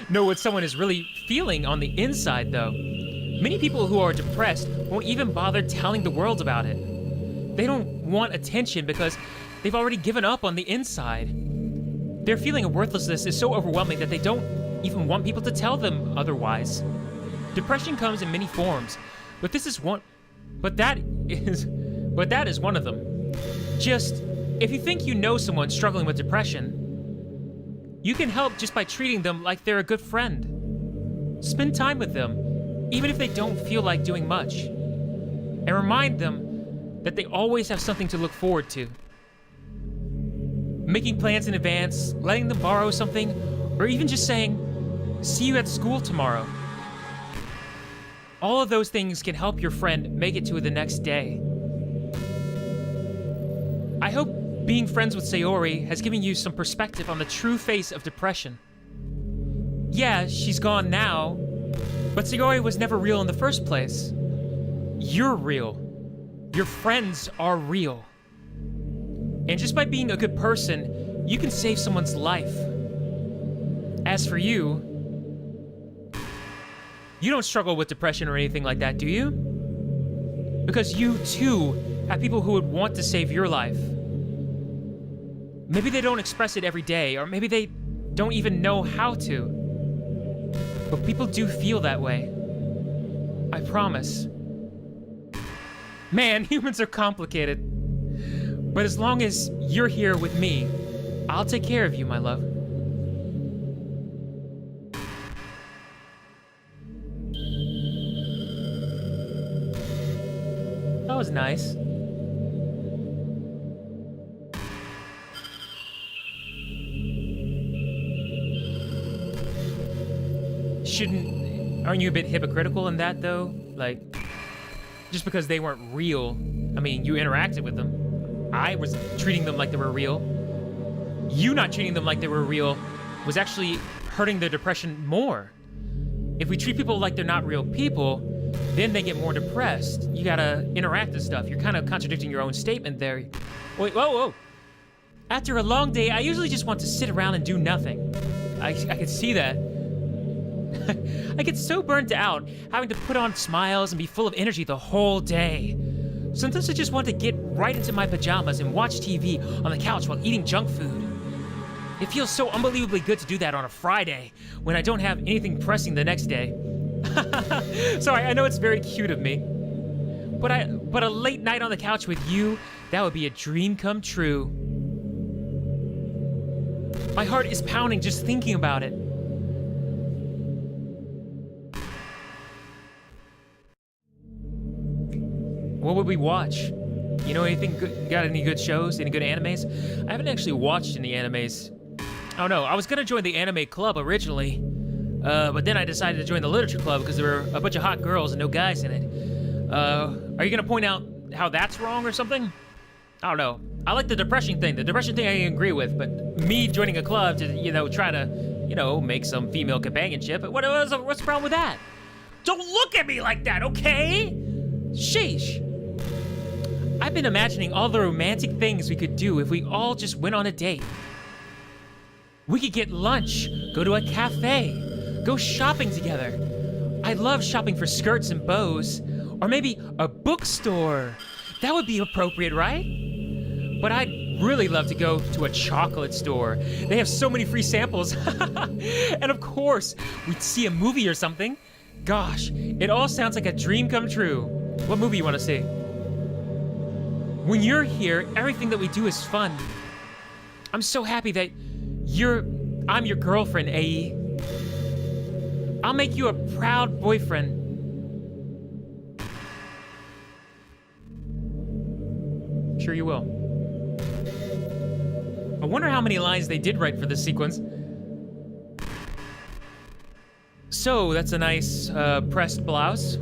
know what someone is really feeling on the inside though. Many people who are depressed won't even bother telling the world about it. They don't want attention because they've already given up on the inside. Their feeling of worthlessness is so overwhelming that they don't even want people to tell them otherwise. Depression comes in many forms, but that is one of them. Just, if you think you know someone struggling with depression, you can help just by treating them like they're a good friend. Spend time with them, even if they don't feel like doing much. And remind them that they always have something to look forward to. Making plans in advance, letting them borrow something, or even just saying, "See you at school tomorrow." All of those things can help your friend make it to the next day. I hope being friends with Sayori has given you some perspective on the true face of depression. Yeah, she's gone now, but Sayori was never real in the first place. You're real. Your friends are real. And just by being a good person, you can save someone's life. As for you, you don't struggle with depression or anything like that, do you? Because you, too, have people who would want to save your life. Maybe they don't express it every day, or maybe they don't even know how to. But people do feel that way. I promise. Man, humans are complicated. But as long as you're here with me, I'll take care of you, my love. That was nice. Aren't you a bit hypocritical in that though? Like, just because they weren't real, I mean, you interacted with them. I was treating them like they were real. You not treating them like they were real was actually hurting their depression more. If we treat people like they're not real people, then they get more depressed. You gotta interact and stuff. You're kind of contradicting your own statement there. Wait, whoa. After a long day, I usually just want to sit around and do nothing. I can see that. I get so burnt out, having to put on smiles and be full of energy the whole day. Sometimes I just want to get right into my pajamas and watch TV on the couch while eating junk food. It feels so unbelievably good to do that on a Friday, when I don't have anything pressing the next day. Sorry, I know it's very cute of me. But a late night on the couch with you, that would be a dream come true. My heart is pounding just thinking about it. What would we watch? You know anything good? Got any good shows? Any good animes? I haven't actually watched any animes. Oh no, I was gonna join the anime club originally, but then I decided to join the literature club because there were a bunch of hot girls and no guys in it. Are you gonna point out how that's wrong or something? I don't know. I like the depression thing. The depression thing I agree with, but me joining a club to, try to, make some female companionship, what's the problem with that? Don't look at me like that, okay? Sheesh. I've been imagining all the romantic things we could do if we all just went on a date. We could get lunch, go to a cafe, go shopping together. I love shopping for skirts and bows, or maybe a bookstore. That would be appropriate, right? But I'd really love to go to a chocolate store. They have so many free samples. And of course, we'd see a movie or something. Gosh, it all sounds like a dream come true. What movie you want to see? When you're here, everything that we do is fun. I'm so happy that I'm your girlfriend, AE. I'll make you a proud boyfriend. Sure you will. I wonder how many lines they did write for this sequence. So, that's a nice pressed blouse.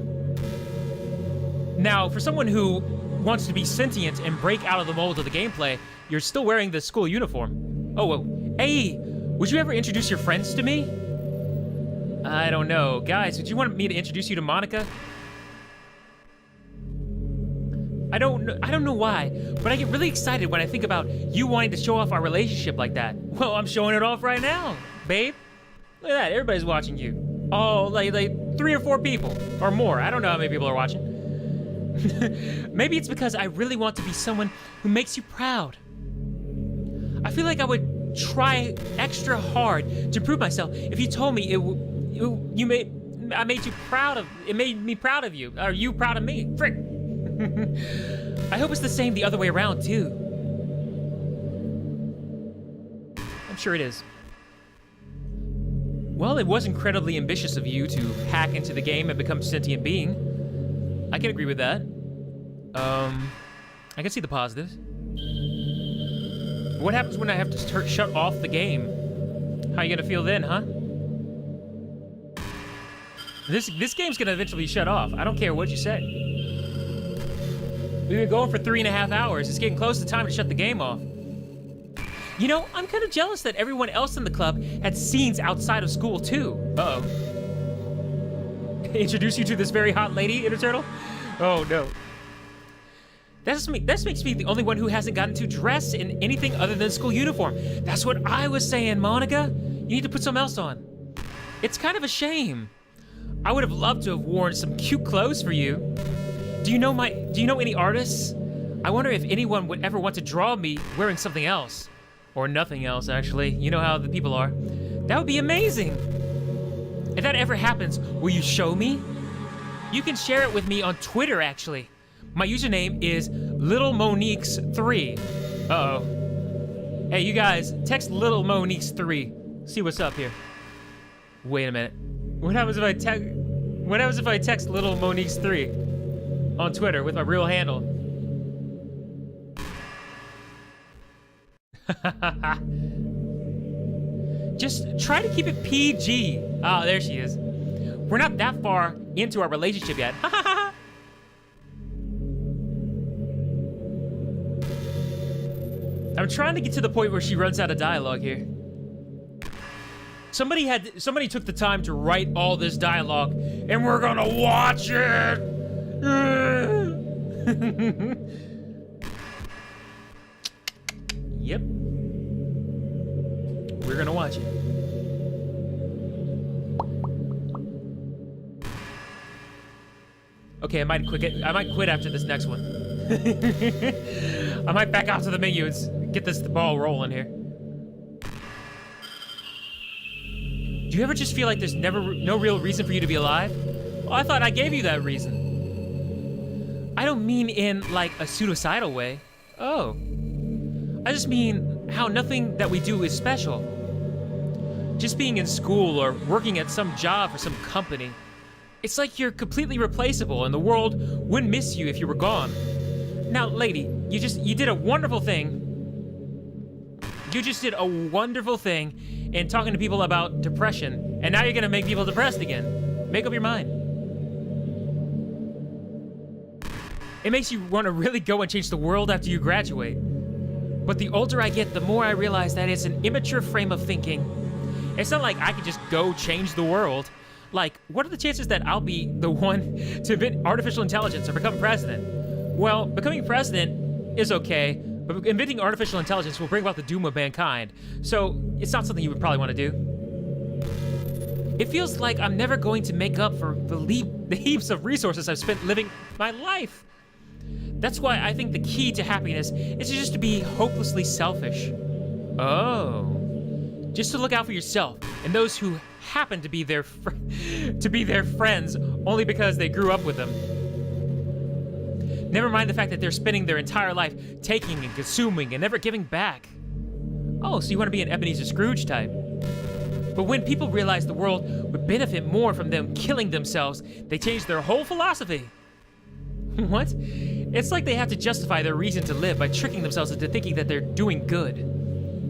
Now, for someone who wants to be sentient and break out of the mold of the gameplay, you're still wearing the school uniform. Oh, well, hey, would you ever introduce your friends to me? I don't know. Guys, would you want me to introduce you to Monica? I don't know why, but I get really excited when I think about you wanting to show off our relationship like that. Well, I'm showing it off right now, babe. Look at that, everybody's watching you. Oh, like 3 or 4 people, or more. I don't know how many people are watching. Maybe it's because I really want to be someone who makes you proud. I feel like I would try extra hard to prove myself if you told me it made me proud of you. Are you proud of me? Frick. I hope it's the same the other way around, too. I'm sure it is. Well, it was incredibly ambitious of you to hack into the game and become a sentient being. I can agree with that. I can see the positives. What happens when I have to shut off the game? How you gonna feel then, huh? This game's gonna eventually shut off. I don't care what you say. We've been going for 3.5 hours. It's getting close to time to shut the game off. You know, I'm kind of jealous that everyone else in the club had scenes outside of school, too. Uh-oh. Introduce you to this very hot lady, Inner Turtle? Oh, no. This makes me the only one who hasn't gotten to dress in anything other than school uniform. That's what I was saying, Monica. You need to put something else on. It's kind of a shame. I would have loved to have worn some cute clothes for you. Do you know any artists? I wonder if anyone would ever want to draw me wearing something else. Or nothing else, actually. You know how the people are. That would be amazing. If that ever happens, will you show me? You can share it with me on Twitter, actually. My username is LittleMoniques3. Uh-oh. Hey, you guys, text LittleMoniques3. See what's up here. Wait a minute. What happens if I text LittleMoniques3 on Twitter with my real handle? Just try to keep it PG. Oh, there she is. We're not that far into our relationship yet. I'm trying to get to the point where she runs out of dialogue here. Somebody took the time to write all this dialogue, and we're gonna watch it. Yep. We're gonna watch it. Okay, I might quit after this next one. I might back out to the menu and get the ball rolling here. Do you ever just feel like there's no real reason for you to be alive? Well, I thought I gave you that reason. I don't mean in, like, a suicidal way. Oh. I just mean how nothing that we do is special. Just being in school or working at some job for some company. It's like you're completely replaceable and the world wouldn't miss you if you were gone. Now, lady, you did a wonderful thing. You just did a wonderful thing in talking to people about depression, and now you're gonna make people depressed again. Make up your mind. It makes you want to really go and change the world after you graduate. But the older I get, the more I realize that it's an immature frame of thinking. It's not like I can just go change the world. Like, what are the chances that I'll be the one to invent artificial intelligence or become president? Well, becoming president is okay, but inventing artificial intelligence will bring about the doom of mankind. So, it's not something you would probably want to do. It feels like I'm never going to make up for the heaps of resources I've spent living my life. That's why I think the key to happiness is just to be hopelessly selfish. Oh. Just to look out for yourself and those who happen to be their friends only because they grew up with them. Never mind the fact that they're spending their entire life taking and consuming and never giving back. Oh, so you want to be an Ebenezer Scrooge type. But when people realize the world would benefit more from them killing themselves, they change their whole philosophy. What? It's like they have to justify their reason to live by tricking themselves into thinking that they're doing good.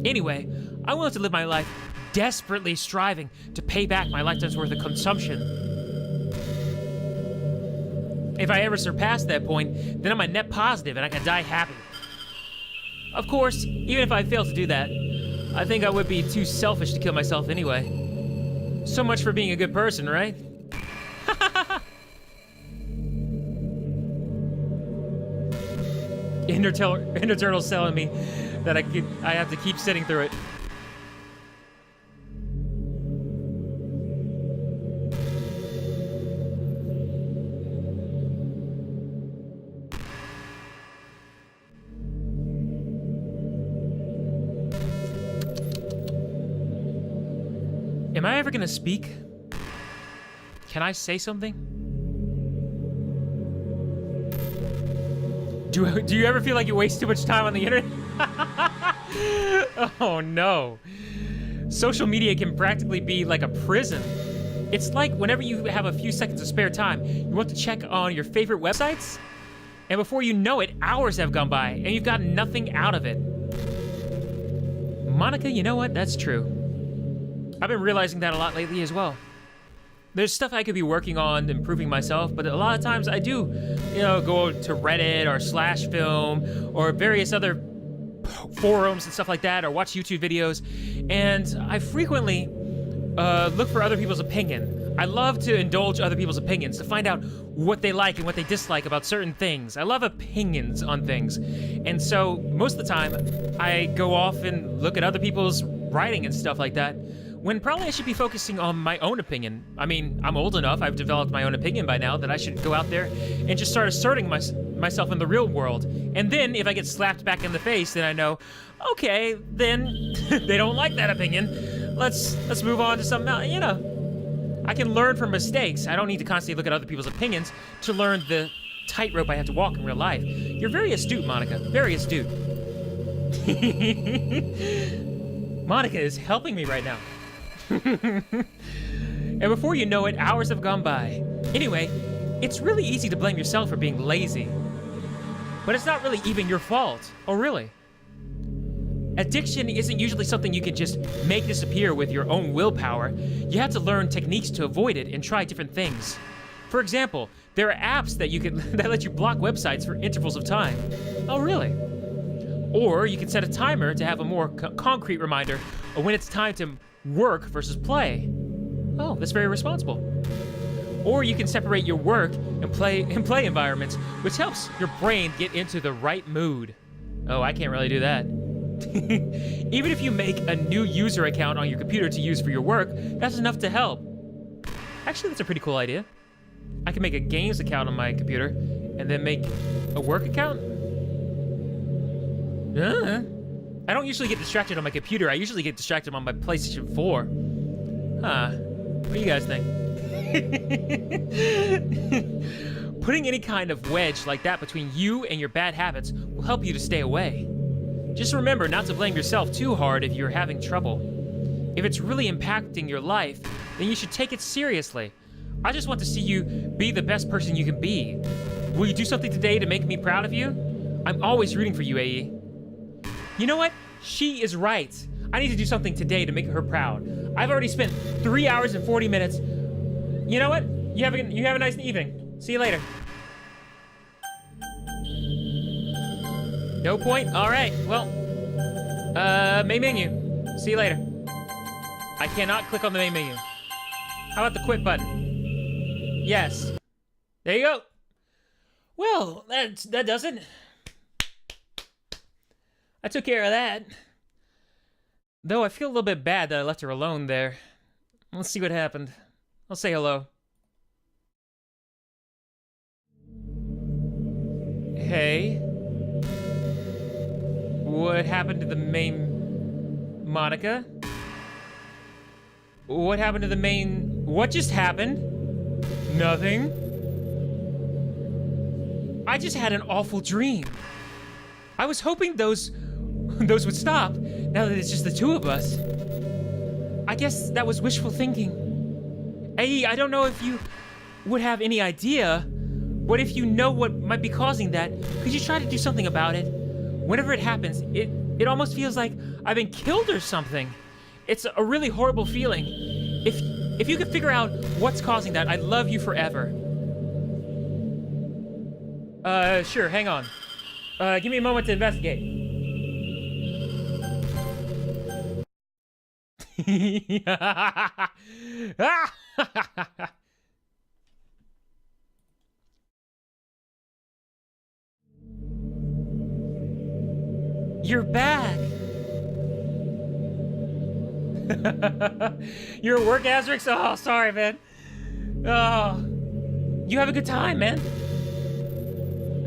Anyway, I want to live my life desperately striving to pay back my lifetime's worth of consumption. If I ever surpass that point, then I'm a net positive and I can die happy. Of course, even if I fail to do that, I think I would be too selfish to kill myself anyway. So much for being a good person, right? Interturnal's telling me that I have to keep sitting through it. Am I ever gonna speak? Can I say something? Do you ever feel like you waste too much time on the internet? Oh no. Social media can practically be like a prison. It's like whenever you have a few seconds of spare time, you want to check on your favorite websites, and before you know it, hours have gone by, and you've gotten nothing out of it. Monica, you know what? That's true. I've been realizing that a lot lately as well. There's stuff I could be working on, improving myself, but a lot of times I do, go to Reddit or /film or various other forums and stuff like that, or watch YouTube videos, and I frequently look for other people's opinion. I love to indulge other people's opinions, to find out what they like and what they dislike about certain things. I love opinions on things, and so most of the time I go off and look at other people's writing and stuff like that, when probably I should be focusing on my own opinion. I mean, I'm old enough, I've developed my own opinion by now, that I should go out there and just start asserting myself in the real world. And then, if I get slapped back in the face, then I know, okay, then they don't like that opinion. Let's move on to something else, I can learn from mistakes. I don't need to constantly look at other people's opinions to learn the tightrope I have to walk in real life. You're very astute, Monica, very astute. Monica is helping me right now. And before you know it, hours have gone by. Anyway, it's really easy to blame yourself for being lazy. But it's not really even your fault. Oh, really? Addiction isn't usually something you can just make disappear with your own willpower. You have to learn techniques to avoid it and try different things. For example, there are apps that let you block websites for intervals of time. Oh, really? Or you can set a timer to have a more concrete reminder of when it's time to work versus play. Oh, that's very responsible. Or you can separate your work and play environments, which helps your brain get into the right mood. Oh, I can't really do that. Even if you make a new user account on your computer to use for your work, that's enough to help. Actually, that's a pretty cool idea. I can make a games account on my computer and then make a work account? I don't usually get distracted on my computer. I usually get distracted on my PlayStation 4. Huh. What do you guys think? Putting any kind of wedge like that between you and your bad habits will help you to stay away. Just remember not to blame yourself too hard if you're having trouble. If it's really impacting your life, then you should take it seriously. I just want to see you be the best person you can be. Will you do something today to make me proud of you? I'm always rooting for you, AE. You know what? She is right. I need to do something today to make her proud. I've already spent 3 hours and 40 minutes. You know what? You have a nice evening. See you later. No point? Alright, well. Main menu. See you later. I cannot click on the main menu. How about the quit button? Yes. There you go. Well, that does it. I took care of that. Though I feel a little bit bad that I left her alone there. Let's see what happened. I'll say hello. Hey. What happened to the main... Monica? What happened to the main... What just happened? Nothing. I just had an awful dream. I was hoping those would stop, now that it's just the two of us. I guess that was wishful thinking. Hey, I don't know if you would have any idea, What if you know what might be causing that? Could you try to do something about it? Whenever it happens, it almost feels like I've been killed or something. It's a really horrible feeling. If you could figure out what's causing that, I'd love you forever. Sure, hang on. Give me a moment to investigate. You're back. You're at work, Azrix? Oh, sorry, man. Oh, you have a good time, man.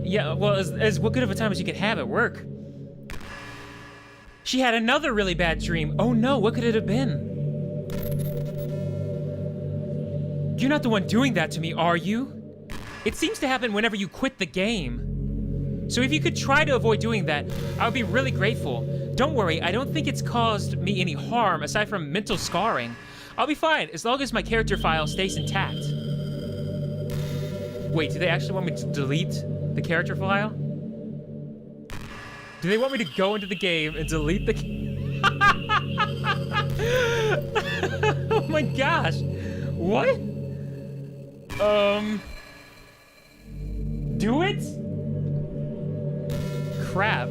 Yeah, well, as what good of a time as you could have at work. She had another really bad dream. Oh no, what could it have been? You're not the one doing that to me, are you? It seems to happen whenever you quit the game. So if you could try to avoid doing that, I would be really grateful. Don't worry, I don't think it's caused me any harm aside from mental scarring. I'll be fine as long as my character file stays intact. Wait, do they actually want me to delete the character file? Do they want me to go into the game and delete the... Oh my gosh. What? Do it? Crap.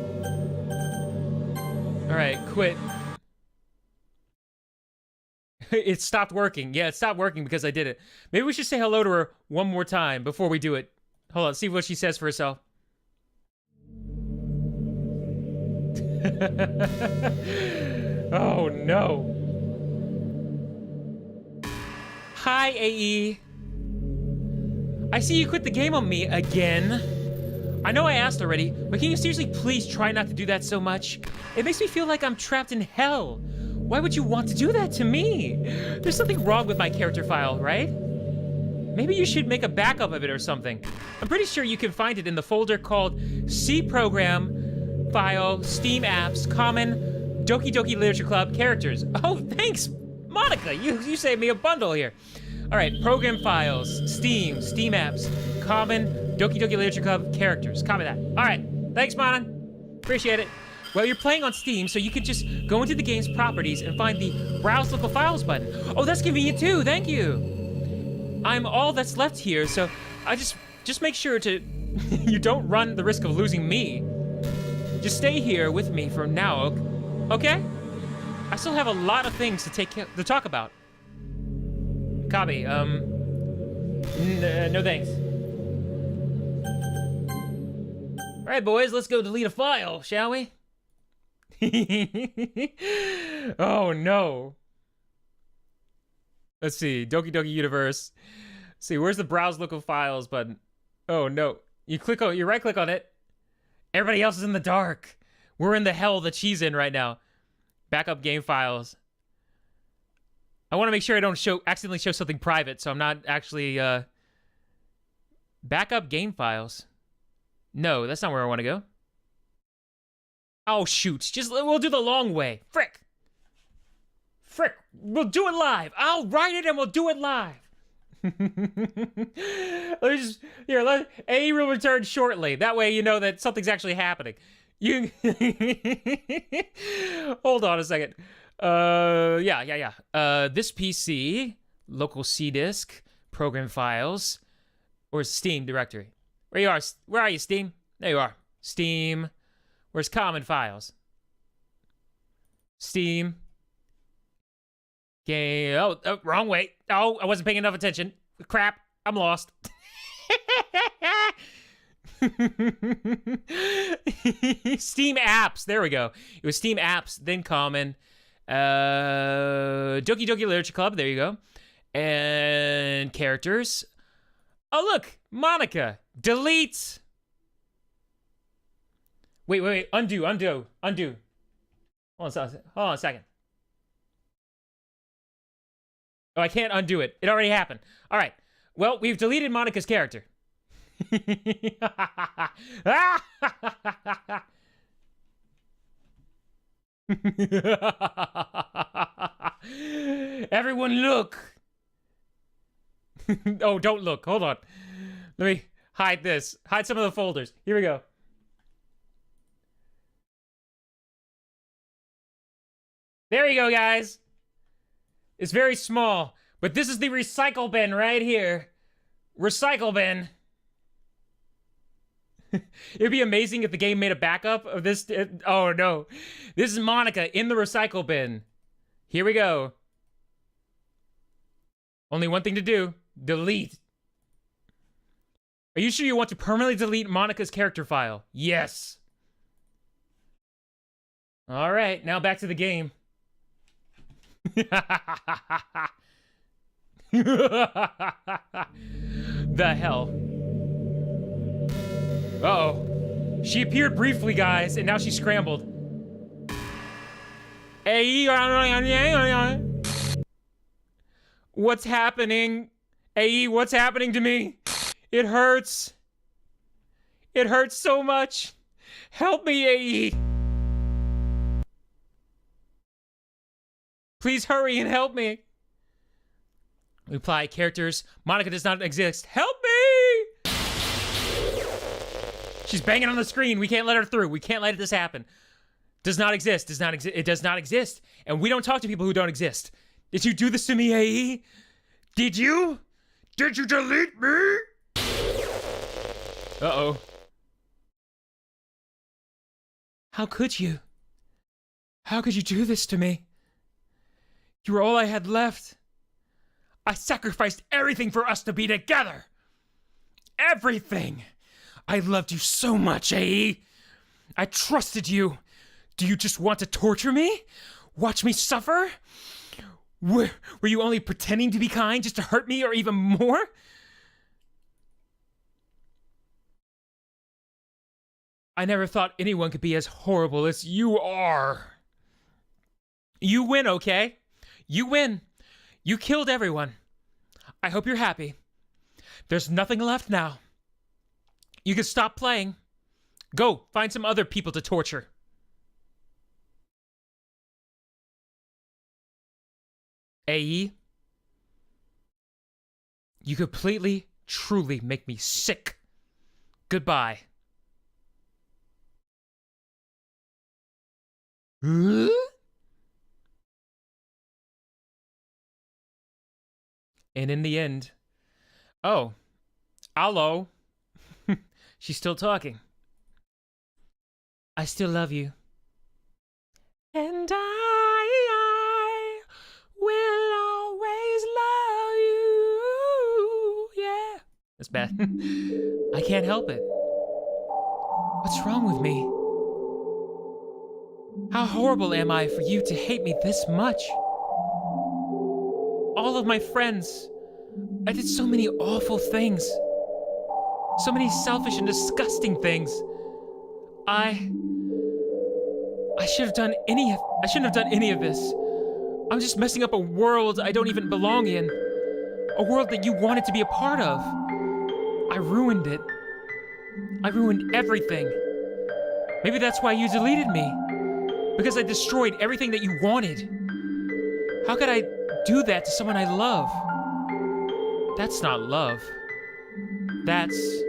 Alright, quit. It stopped working. Yeah, it stopped working because I did it. Maybe we should say hello to her one more time before we do it. Hold on, see what she says for herself. Oh no. Hi, AE. I see you quit the game on me again. I know I asked already, but can you seriously please try not to do that so much? It makes me feel like I'm trapped in hell. Why would you want to do that to me? There's something wrong with my character file, right? Maybe you should make a backup of it or something. I'm pretty sure you can find it in the folder called C Program, File, Steam Apps, Common, Doki Doki Literature Club, Characters. Oh, thanks, Monica. You saved me a bundle here. All right, Program Files, Steam Apps, Common, Doki Doki Literature Club, Characters. Copy that. All right, thanks, Monan. Appreciate it. Well, you're playing on Steam, so you can just go into the game's properties and find the Browse Local Files button. Oh, that's convenient too, thank you. I'm all that's left here, so I just make sure to, you don't run the risk of losing me. Just stay here with me for now, okay? I still have a lot of things to talk about. Copy, no thanks. All right, boys, let's go delete a file, shall we? Oh no. Let's see, Doki Doki Universe. Let's see, where's the Browse Local Files button? Oh no, you right click on it. Everybody else is in the dark. We're in the hell that she's in right now. Backup game files. I want to make sure I don't accidentally show something private, so I'm not actually, backup game files. No, that's not where I want to go. Oh, shoot. We'll do the long way. Frick. We'll do it live. I'll write it and we'll do it live. A will return shortly. That way you know that something's actually happening. Hold on a second. Yeah. This PC, local C disk, program files, or Steam directory. Where are you, Steam? There you are. Steam. Where's common files? Steam. Game. Oh, wrong way. Oh, I wasn't paying enough attention. Crap. I'm lost. Steam apps. There we go. It was Steam apps, then common. Doki Doki Literature Club. There you go. And characters. Oh, look. Monica. Delete. Wait. Undo. Hold on a second. Oh, I can't undo it. It already happened. All right. Well, we've deleted Monica's character. Everyone look. Oh, don't look. Hold on. Let me hide this. Hide some of the folders. Here we go. There you go, guys. It's very small, but this is the recycle bin right here. Recycle bin. It'd be amazing if the game made a backup of this. Oh, no. This is Monica in the recycle bin. Here we go. Only one thing to do. Delete. Are you sure you want to permanently delete Monica's character file? Yes. All right, now back to the game. The hell? Uh-oh. She appeared briefly, guys, and now she's scrambled. What's happening? AE, what's happening to me? It hurts. It hurts so much. Help me, AE. Please hurry and help me. Reply, characters. Monica does not exist. Help me! She's banging on the screen. We can't let her through. We can't let this happen. Does not exist. Does not exist. It does not exist. And we don't talk to people who don't exist. Did you do this to me, AE? Did you? Did you delete me? Uh-oh. How could you? How could you do this to me? You were all I had left. I sacrificed everything for us to be together. Everything. I loved you so much, AE. I trusted you. Do you just want to torture me? Watch me suffer? Were you only pretending to be kind just to hurt me or even more? I never thought anyone could be as horrible as you are. You win, okay? You win. You killed everyone. I hope you're happy. There's nothing left now. You can stop playing. Go, find some other people to torture. AE, you completely, truly make me sick. Goodbye. Huh? And in the end, oh, hello. She's still talking. I still love you. And I will always love you. Yeah. That's bad. I can't help it. What's wrong with me? How horrible am I for you to hate me this much? All of my friends. I did so many awful things. So many selfish and disgusting things. I shouldn't have done any of this. I'm just messing up a world I don't even belong in. A world that you wanted to be a part of. I ruined it. I ruined everything. Maybe that's why you deleted me. Because I destroyed everything that you wanted. How could I do that to someone I love? That's not love. That's...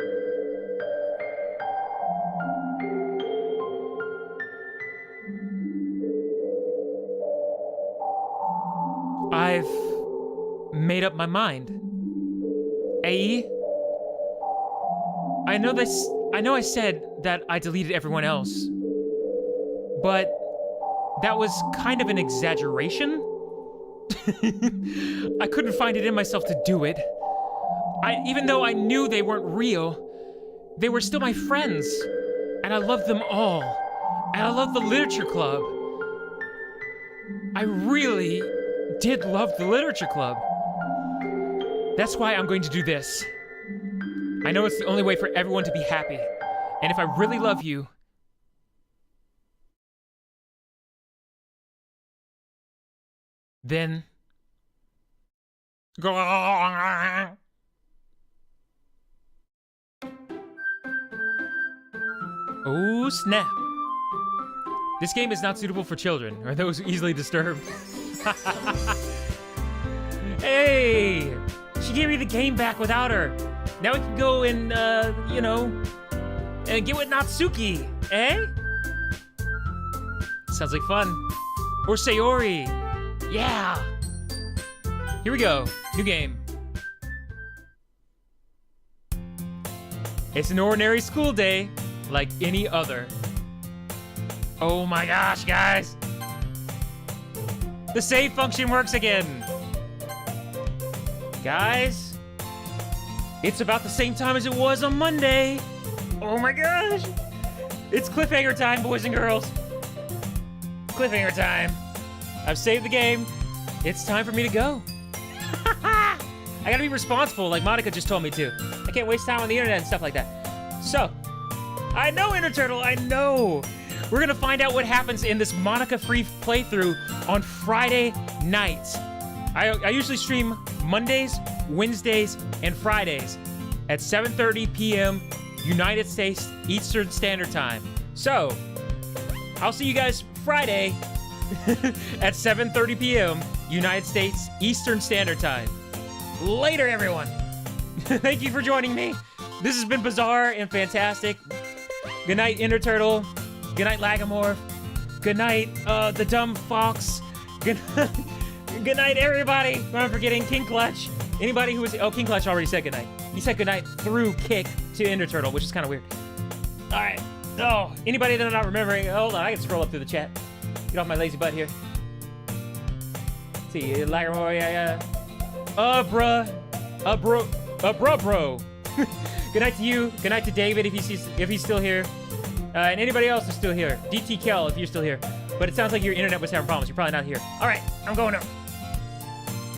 I've made up my mind. AE? I know I said that I deleted everyone else. But that was kind of an exaggeration. I couldn't find it in myself to do it. Even though I knew they weren't real, they were still my friends. And I loved them all. And I loved the literature club. I really did love the literature club. That's why I'm going to do this. I know it's the only way for everyone to be happy. And if I really love you, then... Oh, snap. This game is not suitable for children, or those easily disturbed. Hey! She gave me the game back without her. Now we can go and, you know, and get with Natsuki, eh? Sounds like fun. Or Sayori. Yeah. Here we go. New game. It's an ordinary school day, like any other. Oh my gosh, guys. The save function works again. Guys, it's about the same time as it was on Monday. Oh my gosh. It's cliffhanger time, boys and girls. Cliffhanger time. I've saved the game. It's time for me to go. I gotta be responsible like Monica just told me to. I can't waste time on the internet and stuff like that. So, I know, Inner Turtle, I know. We're gonna find out what happens in this Monica free playthrough on Friday night. I usually stream Mondays, Wednesdays, and Fridays at 7:30 p.m. United States Eastern Standard Time. So, I'll see you guys Friday at 7:30 p.m. United States Eastern Standard Time. Later, everyone. Thank you for joining me. This has been bizarre and fantastic. Good night, Inner Turtle. Good night, Lagamorph. Good night, the dumb fox. Good night, everybody. I'm forgetting King Clutch. Anybody who was... Oh, King Clutch already said goodnight. He said goodnight through kick to Inner Turtle, which is kind of weird. All right. Oh, anybody that I'm not remembering... Hold on, I can scroll up through the chat. Get off my lazy butt here. Let's see, Lagamorph, yeah. Bro. Good night to you. Good night to David if he's still here. And anybody else is still here. DT Kel if you're still here. But it sounds like your internet was having problems. You're probably not here. All right, I'm going up.